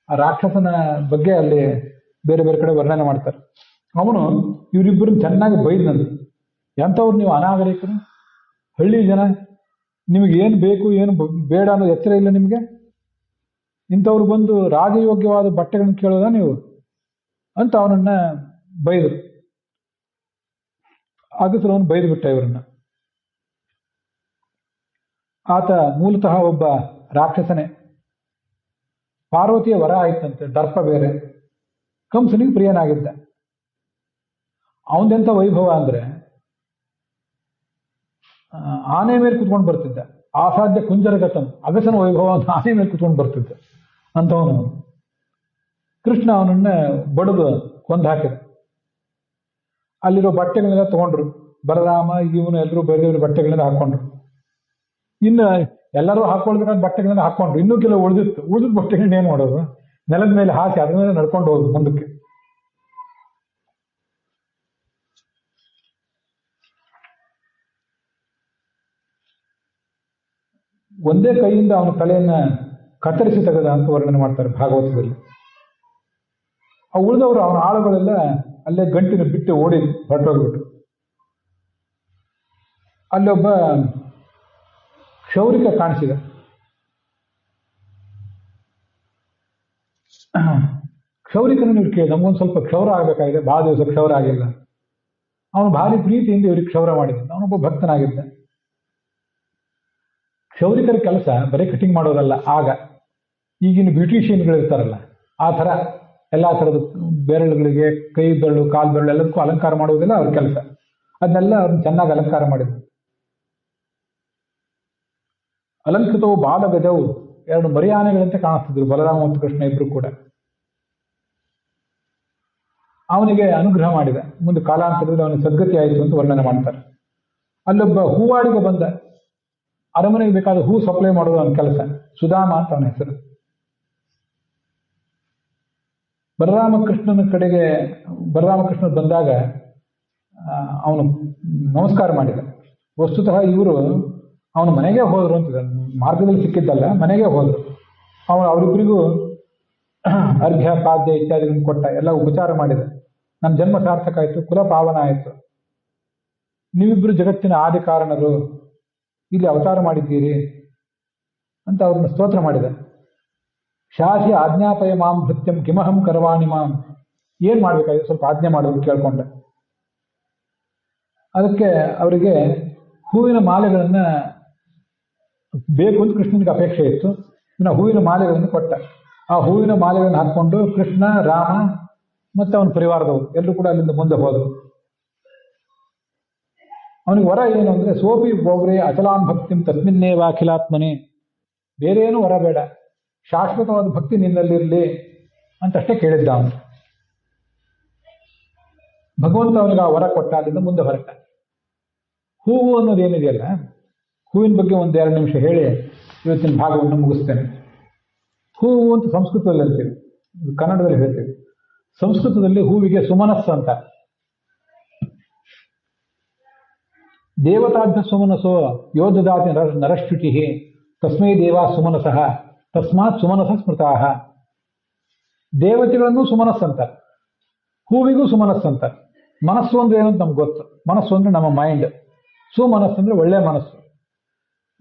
Speaker 1: ಆ ರಾಕ್ಷಸನ ಬಗ್ಗೆ ಅಲ್ಲಿ ಬೇರೆ ಬೇರೆ ಕಡೆ ವರ್ಣನೆ ಮಾಡ್ತಾರೆ. ಅವನು ಇವರಿಬ್ಬರನ್ನ ಚೆನ್ನಾಗಿ ಬೈದ್ನಂತೆ. ಎಂಥವ್ರು ನೀವು ಅನಾಗರಿಕರು, ಹಳ್ಳಿ ಜನ, ನಿಮಗೆ ಏನು ಬೇಕು ಏನು ಬೇಡ ಅನ್ನೋ ಎಚ್ಚರ ಇಲ್ಲ ನಿಮಗೆ, ಇಂಥವ್ರು ಬಂದು ರಾಜಯೋಗ್ಯವಾದ ಬಟ್ಟೆಗಳನ್ನ ಕೇಳೋದ ನೀವು ಅಂತ ಅವನನ್ನ ಬೈದರು. ಅಗಸರವನು ಬೈದು ಬಿಟ್ಟ ಇವರನ್ನ. ಆತ ಮೂಲತಃ ಒಬ್ಬ ರಾಕ್ಷಸನೇ, ಪಾರ್ವತಿಯ ವರ ಆಯ್ತಂತೆ, ದರ್ಪ ಬೇರೆ, ಕಂಸನಿಗೆ ಪ್ರಿಯನಾಗಿದ್ದ. ಅವನದೆಂಥ ವೈಭವ ಅಂದ್ರೆ ಆನೆ ಮೇಲೆ ಕುತ್ಕೊಂಡು ಬರ್ತಿದ್ದ, ಅಸಾಧ್ಯ ಕುಂಜರಗತಂ, ಅಗಸನ ವೈಭವ ಅಂತ ಆನೆ ಮೇಲೆ ಕುತ್ಕೊಂಡು ಬರ್ತಿದ್ದ ಅಂತವನು. ಕೃಷ್ಣ ಅವನನ್ನ ಬಡಿದು ಕೊಂದು ಹಾಕಿದ. ಅಲ್ಲಿರೋ ಬಟ್ಟೆಗಳನ್ನೆಲ್ಲ ತಗೊಂಡ್ರು, ಬಲರಾಮ ಇವನು ಎಲ್ಲರೂ ಬೇರೆ ಬೇರೆ ಬಟ್ಟೆಗಳನ್ನೆಲ್ಲ ಹಾಕೊಂಡ್ರು. ಇನ್ನು ಎಲ್ಲರೂ ಹಾಕೊಳ್ಬೇಕಾದ ಬಟ್ಟೆಗಳನ್ನ ಹಾಕೊಂಡ್ರು. ಇನ್ನೂ ಕೆಲವು ಉಳಿದ ಬಟ್ಟೆಗಳನ್ನ ಏನ್ ಮಾಡೋದು, ನೆಲದ ಮೇಲೆ ಹಾಕಿ ಅದ್ರ ಮೇಲೆ ನಡ್ಕೊಂಡು ಹೋಗುದು ಮುಂದಕ್ಕೆ. ಒಂದೇ ಕೈಯಿಂದ ಅವನ ತಲೆಯನ್ನ ಕತ್ತರಿಸಿ ತೆಗೆದ ಅಂತ ವರ್ಣನೆ ಮಾಡ್ತಾರೆ ಭಾಗವತದಲ್ಲಿ. ಆ ಉಳಿದವರು ಅವನ ಆಳುಗಳೆಲ್ಲ ಅಲ್ಲೇ ಗಂಟಿನ ಬಿಟ್ಟು ಓಡಿ ಹೊರಟೋಗ್ಬಿಟ್ರು. ಅಲ್ಲೊಬ್ಬ ಕ್ಷೌರಿಕ ಕಾಣಿಸಿದ. ಕ್ಷೌರಿಕನ ಇವ್ರು ಕೇಳಿ, ನಮಗೊಂದು ಸ್ವಲ್ಪ ಕ್ಷೌರ ಆಗ್ಬೇಕಾಗಿದೆ, ಬಹಳ ದಿವಸ ಕ್ಷೌರ ಆಗಿಲ್ಲ. ಅವನು ಭಾರಿ ಪ್ರೀತಿಯಿಂದ ಇವ್ರಿಗೆ ಕ್ಷೌರ ಮಾಡಿದ್ದ. ಅವನೊಬ್ಬ ಭಕ್ತನಾಗಿದ್ದ. ಕ್ಷೌರಿಕರ ಕೆಲಸ ಬರೀ ಕಟಿಂಗ್ ಮಾಡೋದಲ್ಲ. ಆಗ ಈಗಿನ ಬ್ಯೂಟಿಷಿಯನ್ಗಳು ಇರ್ತಾರಲ್ಲ, ಆ ಥರ ಎಲ್ಲಾ ಥರದ ಬೆರಳುಗಳಿಗೆ, ಕೈ ಬೆರಳು, ಕಾಲು ಬೆರಳು ಎಲ್ಲದಕ್ಕೂ ಅಲಂಕಾರ ಮಾಡುವುದಿಲ್ಲ ಅವ್ರ ಕೆಲಸ. ಅದನ್ನೆಲ್ಲ ಅವ್ರನ್ನ ಚೆನ್ನಾಗಿ ಅಲಂಕಾರ ಮಾಡಿದ್ರು. ಅಲಂಕೃತವು ಬಾಲಗಜವು, ಎರಡು ಮರಿಯಾನೆಗಳಂತೆ ಕಾಣಿಸ್ತಿದ್ರು ಬಲರಾಮ ಮತ್ತು ಕೃಷ್ಣ ಇಬ್ರು ಕೂಡ. ಅವನಿಗೆ ಅನುಗ್ರಹ ಮಾಡಿದ. ಮುಂದೆ ಕಾಲಾಂತರದಲ್ಲಿ ಅವನಿಗೆ ಸದ್ಗತಿ ಆಯಿತು ಅಂತ ವರ್ಣನೆ ಮಾಡ್ತಾರೆ. ಅಲ್ಲೊಬ್ಬ ಹೂವಾಡಿಗೆ ಬಂದ. ಅರಮನೆಗೆ ಬೇಕಾದ ಹೂ ಸಪ್ಲೈ ಮಾಡೋದು ಅವನ ಕೆಲಸ. ಸುಧಾಮ ಅಂತ ಅವನ ಹೆಸರು. ಬಲರಾಮಕೃಷ್ಣನ ಕಡೆಗೆ ಬಲರಾಮಕೃಷ್ಣ ಬಂದಾಗ ಅವನು ನಮಸ್ಕಾರ ಮಾಡಿದ. ವಸ್ತುತಃ ಇವರು ಅವನ ಮನೆಗೆ ಹೋದ್ರು ಅಂತ, ಮಾರ್ಗದಲ್ಲಿ ಸಿಕ್ಕಿದ್ದಲ್ಲ, ಮನೆಗೆ ಹೋದ್ರು. ಅವರಿಬ್ಬರಿಗೂ ಅರ್ಘ್ಯ ಪಾದ್ಯ ಇತ್ಯಾದಿಗಳನ್ನು ಕೊಟ್ಟ, ಎಲ್ಲ ಉಪಚಾರ ಮಾಡಿದ. ನನ್ನ ಜನ್ಮ ಸಾರ್ಥಕ ಆಯಿತು, ಕುಲ ಪಾವನ ಆಯಿತು, ನೀವಿಬ್ಬರು ಜಗತ್ತಿನ ಆದಿ ಕಾರಣರು, ಇಲ್ಲಿ ಅವತಾರ ಮಾಡಿದ್ದೀರಿ ಅಂತ ಅವ್ರನ್ನ ಸ್ತೋತ್ರ ಮಾಡಿದ. ಶಾಸಿ ಆಜ್ಞಾಪಯ ಮಾಂ ಭೃತ್ಯಂ ಕಿಮಹಂ ಕರವಾಣಿ ಮಾಂ, ಏನ್ ಮಾಡ್ಬೇಕಾಗಿದೆ ಸ್ವಲ್ಪ ಆಜ್ಞೆ ಮಾಡೋದು ಕೇಳ್ಕೊಂಡೆ. ಅದಕ್ಕೆ ಅವರಿಗೆ ಹೂವಿನ ಮಾಲೆಗಳನ್ನ ಬೇಕು ಅಂತ ಕೃಷ್ಣನಿಗೆ ಅಪೇಕ್ಷೆ ಇತ್ತು. ಇನ್ನು ಹೂವಿನ ಮಾಲೆಗಳನ್ನು ಕೊಟ್ಟ. ಆ ಹೂವಿನ ಮಾಲೆಗಳನ್ನು ಹಾಕೊಂಡು ಕೃಷ್ಣ, ರಾಮ ಮತ್ತೆ ಅವನ ಪರಿವಾರದವರು ಎಲ್ಲರೂ ಕೂಡ ಅಲ್ಲಿಂದ ಮುಂದೆ ಹೋದರು. ಅವನಿಗೆ ವರ ಏನು ಅಂದ್ರೆ, ಸೋಪಿ ಬೋಗ್ರೆ ಅಚಲಾನ್ ಭಕ್ತಿಂ ತಸ್ಮಿನ್ನೇವ ಅಖಿಲಾತ್ಮನೇ, ಬೇರೆ ಏನು ವರ ಬೇಡ, ಶಾಶ್ವತವಾದ ಭಕ್ತಿ ನಿನ್ನಲ್ಲಿರಲಿ ಅಂತಷ್ಟೇ ಕೇಳಿದ್ದ ಅವನು. ಭಗವಂತ ಅವನಿಗೆ ಆ ವರ ಕೊಟ್ಟ. ಅಲ್ಲಿಂದ ಮುಂದೆ ಹೊರಟ. ಹೂವು ಅನ್ನೋದೇನಿದೆಯಲ್ಲ, ಹೂವಿನ ಬಗ್ಗೆ ಒಂದೆರಡು ನಿಮಿಷ ಹೇಳಿ ಇವತ್ತಿನ ಭಾಗವನ್ನು ಮುಗಿಸ್ತೇನೆ. ಹೂವು ಅಂತ ಸಂಸ್ಕೃತದಲ್ಲಿ ಹೇಳ್ತೀವಿ, ಕನ್ನಡದಲ್ಲಿ ಹೇಳ್ತೀವಿ. ಸಂಸ್ಕೃತದಲ್ಲಿ ಹೂವಿಗೆ ಸುಮನಸ್ಸು ಅಂತ. ದೇವತಾಭ್ಯ ಸುಮನಸೋ ಯೋಧದಾತಿ ನರಶ್ಚುಟಿ ತಸ್ಮೈ ದೇವಾ ಸುಮನಸಃ ತಸ್ಮಾತ್ ಸುಮನಸ ಸ್ಮೃತಾಹ. ದೇವತೆಗಳನ್ನು ಸುಮನಸ್ಸಂತ, ಹೂವಿಗೂ ಸುಮನಸ್ಸಂತ. ಮನಸ್ಸು ಅಂದ್ರೆ ಏನು ಅಂತ ನಮ್ಗೆ ಗೊತ್ತು. ಮನಸ್ಸು ಅಂದ್ರೆ ನಮ್ಮ ಮೈಂಡ್, ಸುಮನಸ್ಸು ಅಂದ್ರೆ ಒಳ್ಳೆ ಮನಸ್ಸು.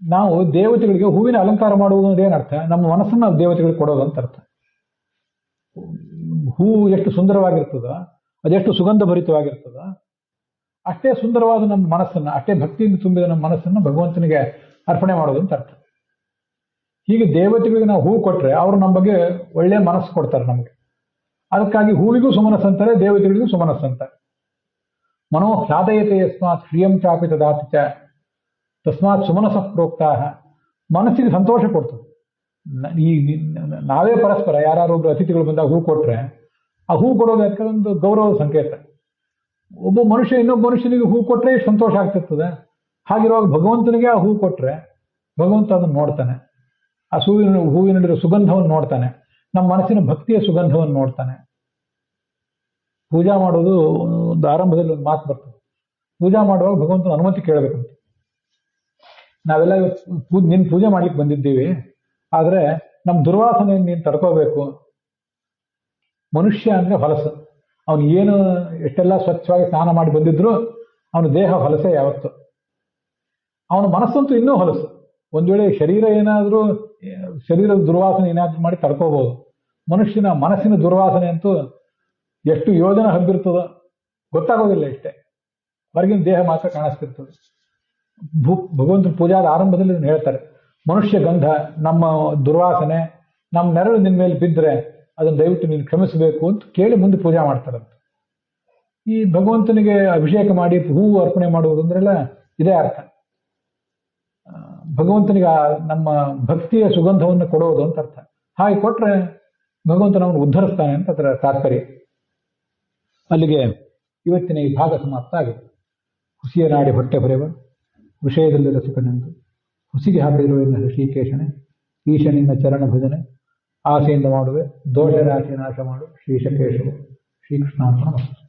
Speaker 1: ನಾವು ದೇವತೆಗಳಿಗೆ ಹೂವಿನ ಅಲಂಕಾರ ಮಾಡುವುದು ಅಂದ್ರೆ ಏನರ್ಥ? ನಮ್ಮ ಮನಸ್ಸನ್ನು ನಾವು ದೇವತೆಗಳಿಗೆ ಕೊಡೋದು ಅಂತ ಅರ್ಥ. ಹೂವು ಎಷ್ಟು ಸುಂದರವಾಗಿರ್ತದೋ, ಅದೆಷ್ಟು ಸುಗಂಧ ಭರಿತವಾಗಿರ್ತದೋ, ಅಷ್ಟೇ ಸುಂದರವಾದ ನಮ್ಮ ಮನಸ್ಸನ್ನು, ಅಷ್ಟೇ ಭಕ್ತಿಯಿಂದ ತುಂಬಿದ ನಮ್ಮ ಮನಸ್ಸನ್ನು ಭಗವಂತನಿಗೆ ಅರ್ಪಣೆ ಮಾಡೋದು ಅಂತ ಅರ್ಥ. ಹೀಗೆ ದೇವತೆಗಳಿಗೆ ನಾವು ಹೂ ಕೊಟ್ರೆ ಅವರು ನಮ್ಮ ಬಗ್ಗೆ ಒಳ್ಳೆ ಮನಸ್ಸು ಕೊಡ್ತಾರೆ ನಮಗೆ. ಅದಕ್ಕಾಗಿ ಹೂವಿಗೂ ಸುಮನಸ್ಸಂತಾರೆ, ದೇವತೆಗಳಿಗೂ ಸುಮನಸ್ಸಂತಾರೆ. ಮನೋ ಹ್ಲಾದಯತೆ ಯಸ್ಮಾತ್ ಶ್ರಿಯಂ ಚಾಪಿ ತದಾತಿ ಚ ತಸ್ಮಾತ್ ಸುಮನಸ ಪ್ರೋಕ್ತಾ. ಮನಸ್ಸಿಗೆ ಸಂತೋಷ ಕೊಡ್ತದೆ. ಈ ನಾವೇ ಪರಸ್ಪರ ಯಾರೊಬ್ರು ಅತಿಥಿಗಳು ಬಂದಾಗ ಹೂ ಕೊಟ್ರೆ, ಆ ಹೂ ಕೊಡೋದು ಒಂದು ಗೌರವದ ಸಂಕೇತ. ಒಬ್ಬ ಮನುಷ್ಯ ಇನ್ನೊಬ್ಬ ಮನುಷ್ಯನಿಗೆ ಹೂ ಕೊಟ್ರೆ ಸಂತೋಷ ಆಗ್ತಿರ್ತದೆ. ಹಾಗಿರುವಾಗ ಭಗವಂತನಿಗೆ ಆ ಹೂ ಕೊಟ್ರೆ ಭಗವಂತ ಅದನ್ನು ನೋಡ್ತಾನೆ. ಆ ಹೂವಿನಲ್ಲಿರೋ ಸುಗಂಧವನ್ನು ನೋಡ್ತಾನೆ, ನಮ್ಮ ಮನಸ್ಸಿನ ಭಕ್ತಿಯ ಸುಗಂಧವನ್ನು ನೋಡ್ತಾನೆ. ಪೂಜಾ ಮಾಡೋದು ಒಂದು ಆರಂಭದಲ್ಲಿ ಒಂದು ಮಾತು ಬರ್ತದೆ, ಪೂಜಾ ಮಾಡುವಾಗ ಭಗವಂತನ ಅನುಮತಿ ಕೇಳಬೇಕಂತ. ನಾವೆಲ್ಲ ನಿನ್ನ ಪೂಜೆ ಮಾಡ್ಲಿಕ್ಕೆ ಬಂದಿದ್ದೀವಿ, ಆದ್ರೆ ನಮ್ಮ ದುರ್ವಾಸನೆಯನ್ನು ನೀನು ತಡ್ಕೋಬೇಕು. ಮನುಷ್ಯ ಅಂದ್ರೆ ಹೊಲಸು. ಅವನು ಏನು ಎಷ್ಟೆಲ್ಲ ಸ್ವಚ್ಛವಾಗಿ ಸ್ನಾನ ಮಾಡಿ ಬಂದಿದ್ರು ಅವನ ದೇಹ ಹೊಲಸೆ ಯಾವತ್ತು. ಅವನ ಮನಸ್ಸಂತೂ ಇನ್ನೂ ಹೊಲಸು. ಒಂದ್ ವೇಳೆ ಶರೀರದ ದುರ್ವಾಸನೆ ಏನಾದ್ರೂ ಮಾಡಿ ತಡ್ಕೋಬಹುದು. ಮನುಷ್ಯನ ಮನಸ್ಸಿನ ದುರ್ವಾಸನೆ ಅಂತೂ ಎಷ್ಟು ಯೋಜನೆ ಹಬ್ಬಿರ್ತದೋ ಗೊತ್ತಾಗೋದಿಲ್ಲ. ಇಷ್ಟೇ ಹೊರಗಿನ ದೇಹ ಮಾತ್ರ ಕಾಣಿಸ್ತಿರ್ತದೆ. ಭಗವಂತನ ಪೂಜಾದ ಆರಂಭದಲ್ಲಿ ಹೇಳ್ತಾರೆ, ಮನುಷ್ಯ ಗಂಧ, ನಮ್ಮ ದುರ್ವಾಸನೆ, ನಮ್ಮ ನೆರಳು ನಿನ್ನ ಮೇಲೆ ಬಿದ್ದರೆ ಅದನ್ನು ದಯವಿಟ್ಟು ನೀನು ಕ್ಷಮಿಸಬೇಕು ಅಂತ ಕೇಳಿ ಮುಂದೆ ಪೂಜೆ ಮಾಡ್ತಾರಂತ. ಈ ಭಗವಂತನಿಗೆ ಅಭಿಷೇಕ ಮಾಡಿ ಹೂವು ಅರ್ಪಣೆ ಮಾಡುವುದು ಅಂದ್ರೆಲ್ಲ ಇದೇ ಅರ್ಥ. ಭಗವಂತನಿಗೆ ನಮ್ಮ ಭಕ್ತಿಯ ಸುಗಂಧವನ್ನು ಕೊಡುವುದು ಅಂತ ಅರ್ಥ. ಹಾಗೆ ಕೊಟ್ರೆ ಭಗವಂತನವನ್ನು ಉದ್ಧರಿಸ್ತಾನೆ ಅಂತ ಅದರ ತಾತ್ಪರ್ಯ. ಅಲ್ಲಿಗೆ ಇವತ್ತಿನ ಈ ಭಾಗ ಸಮಾಪ್ತ ಆಗಿದೆ. ಹುಸಿಯ ನಾಡಿ ಹೊಟ್ಟೆ ಹೊರೆವ ವಿಷಯದಲ್ಲಿ ರಸಿಕನೆಂದು ಹುಸಿಗೆ ಹಾಕಿರುವ ಶ್ರೀಕೇಶನೇ, ಈಶನಿನ್ನ ಚರಣ ಭಜನೆ ಆಸೆಯಿಂದ ಮಾಡುವೆ, ದೋಷ ರಾಶಿ ನಾಶ ಮಾಡು ಶ್ರೀಶಕೇಶವು. ಶ್ರೀಕೃಷ್ಣ ಅಂತ ನಮಸ್ತೆ.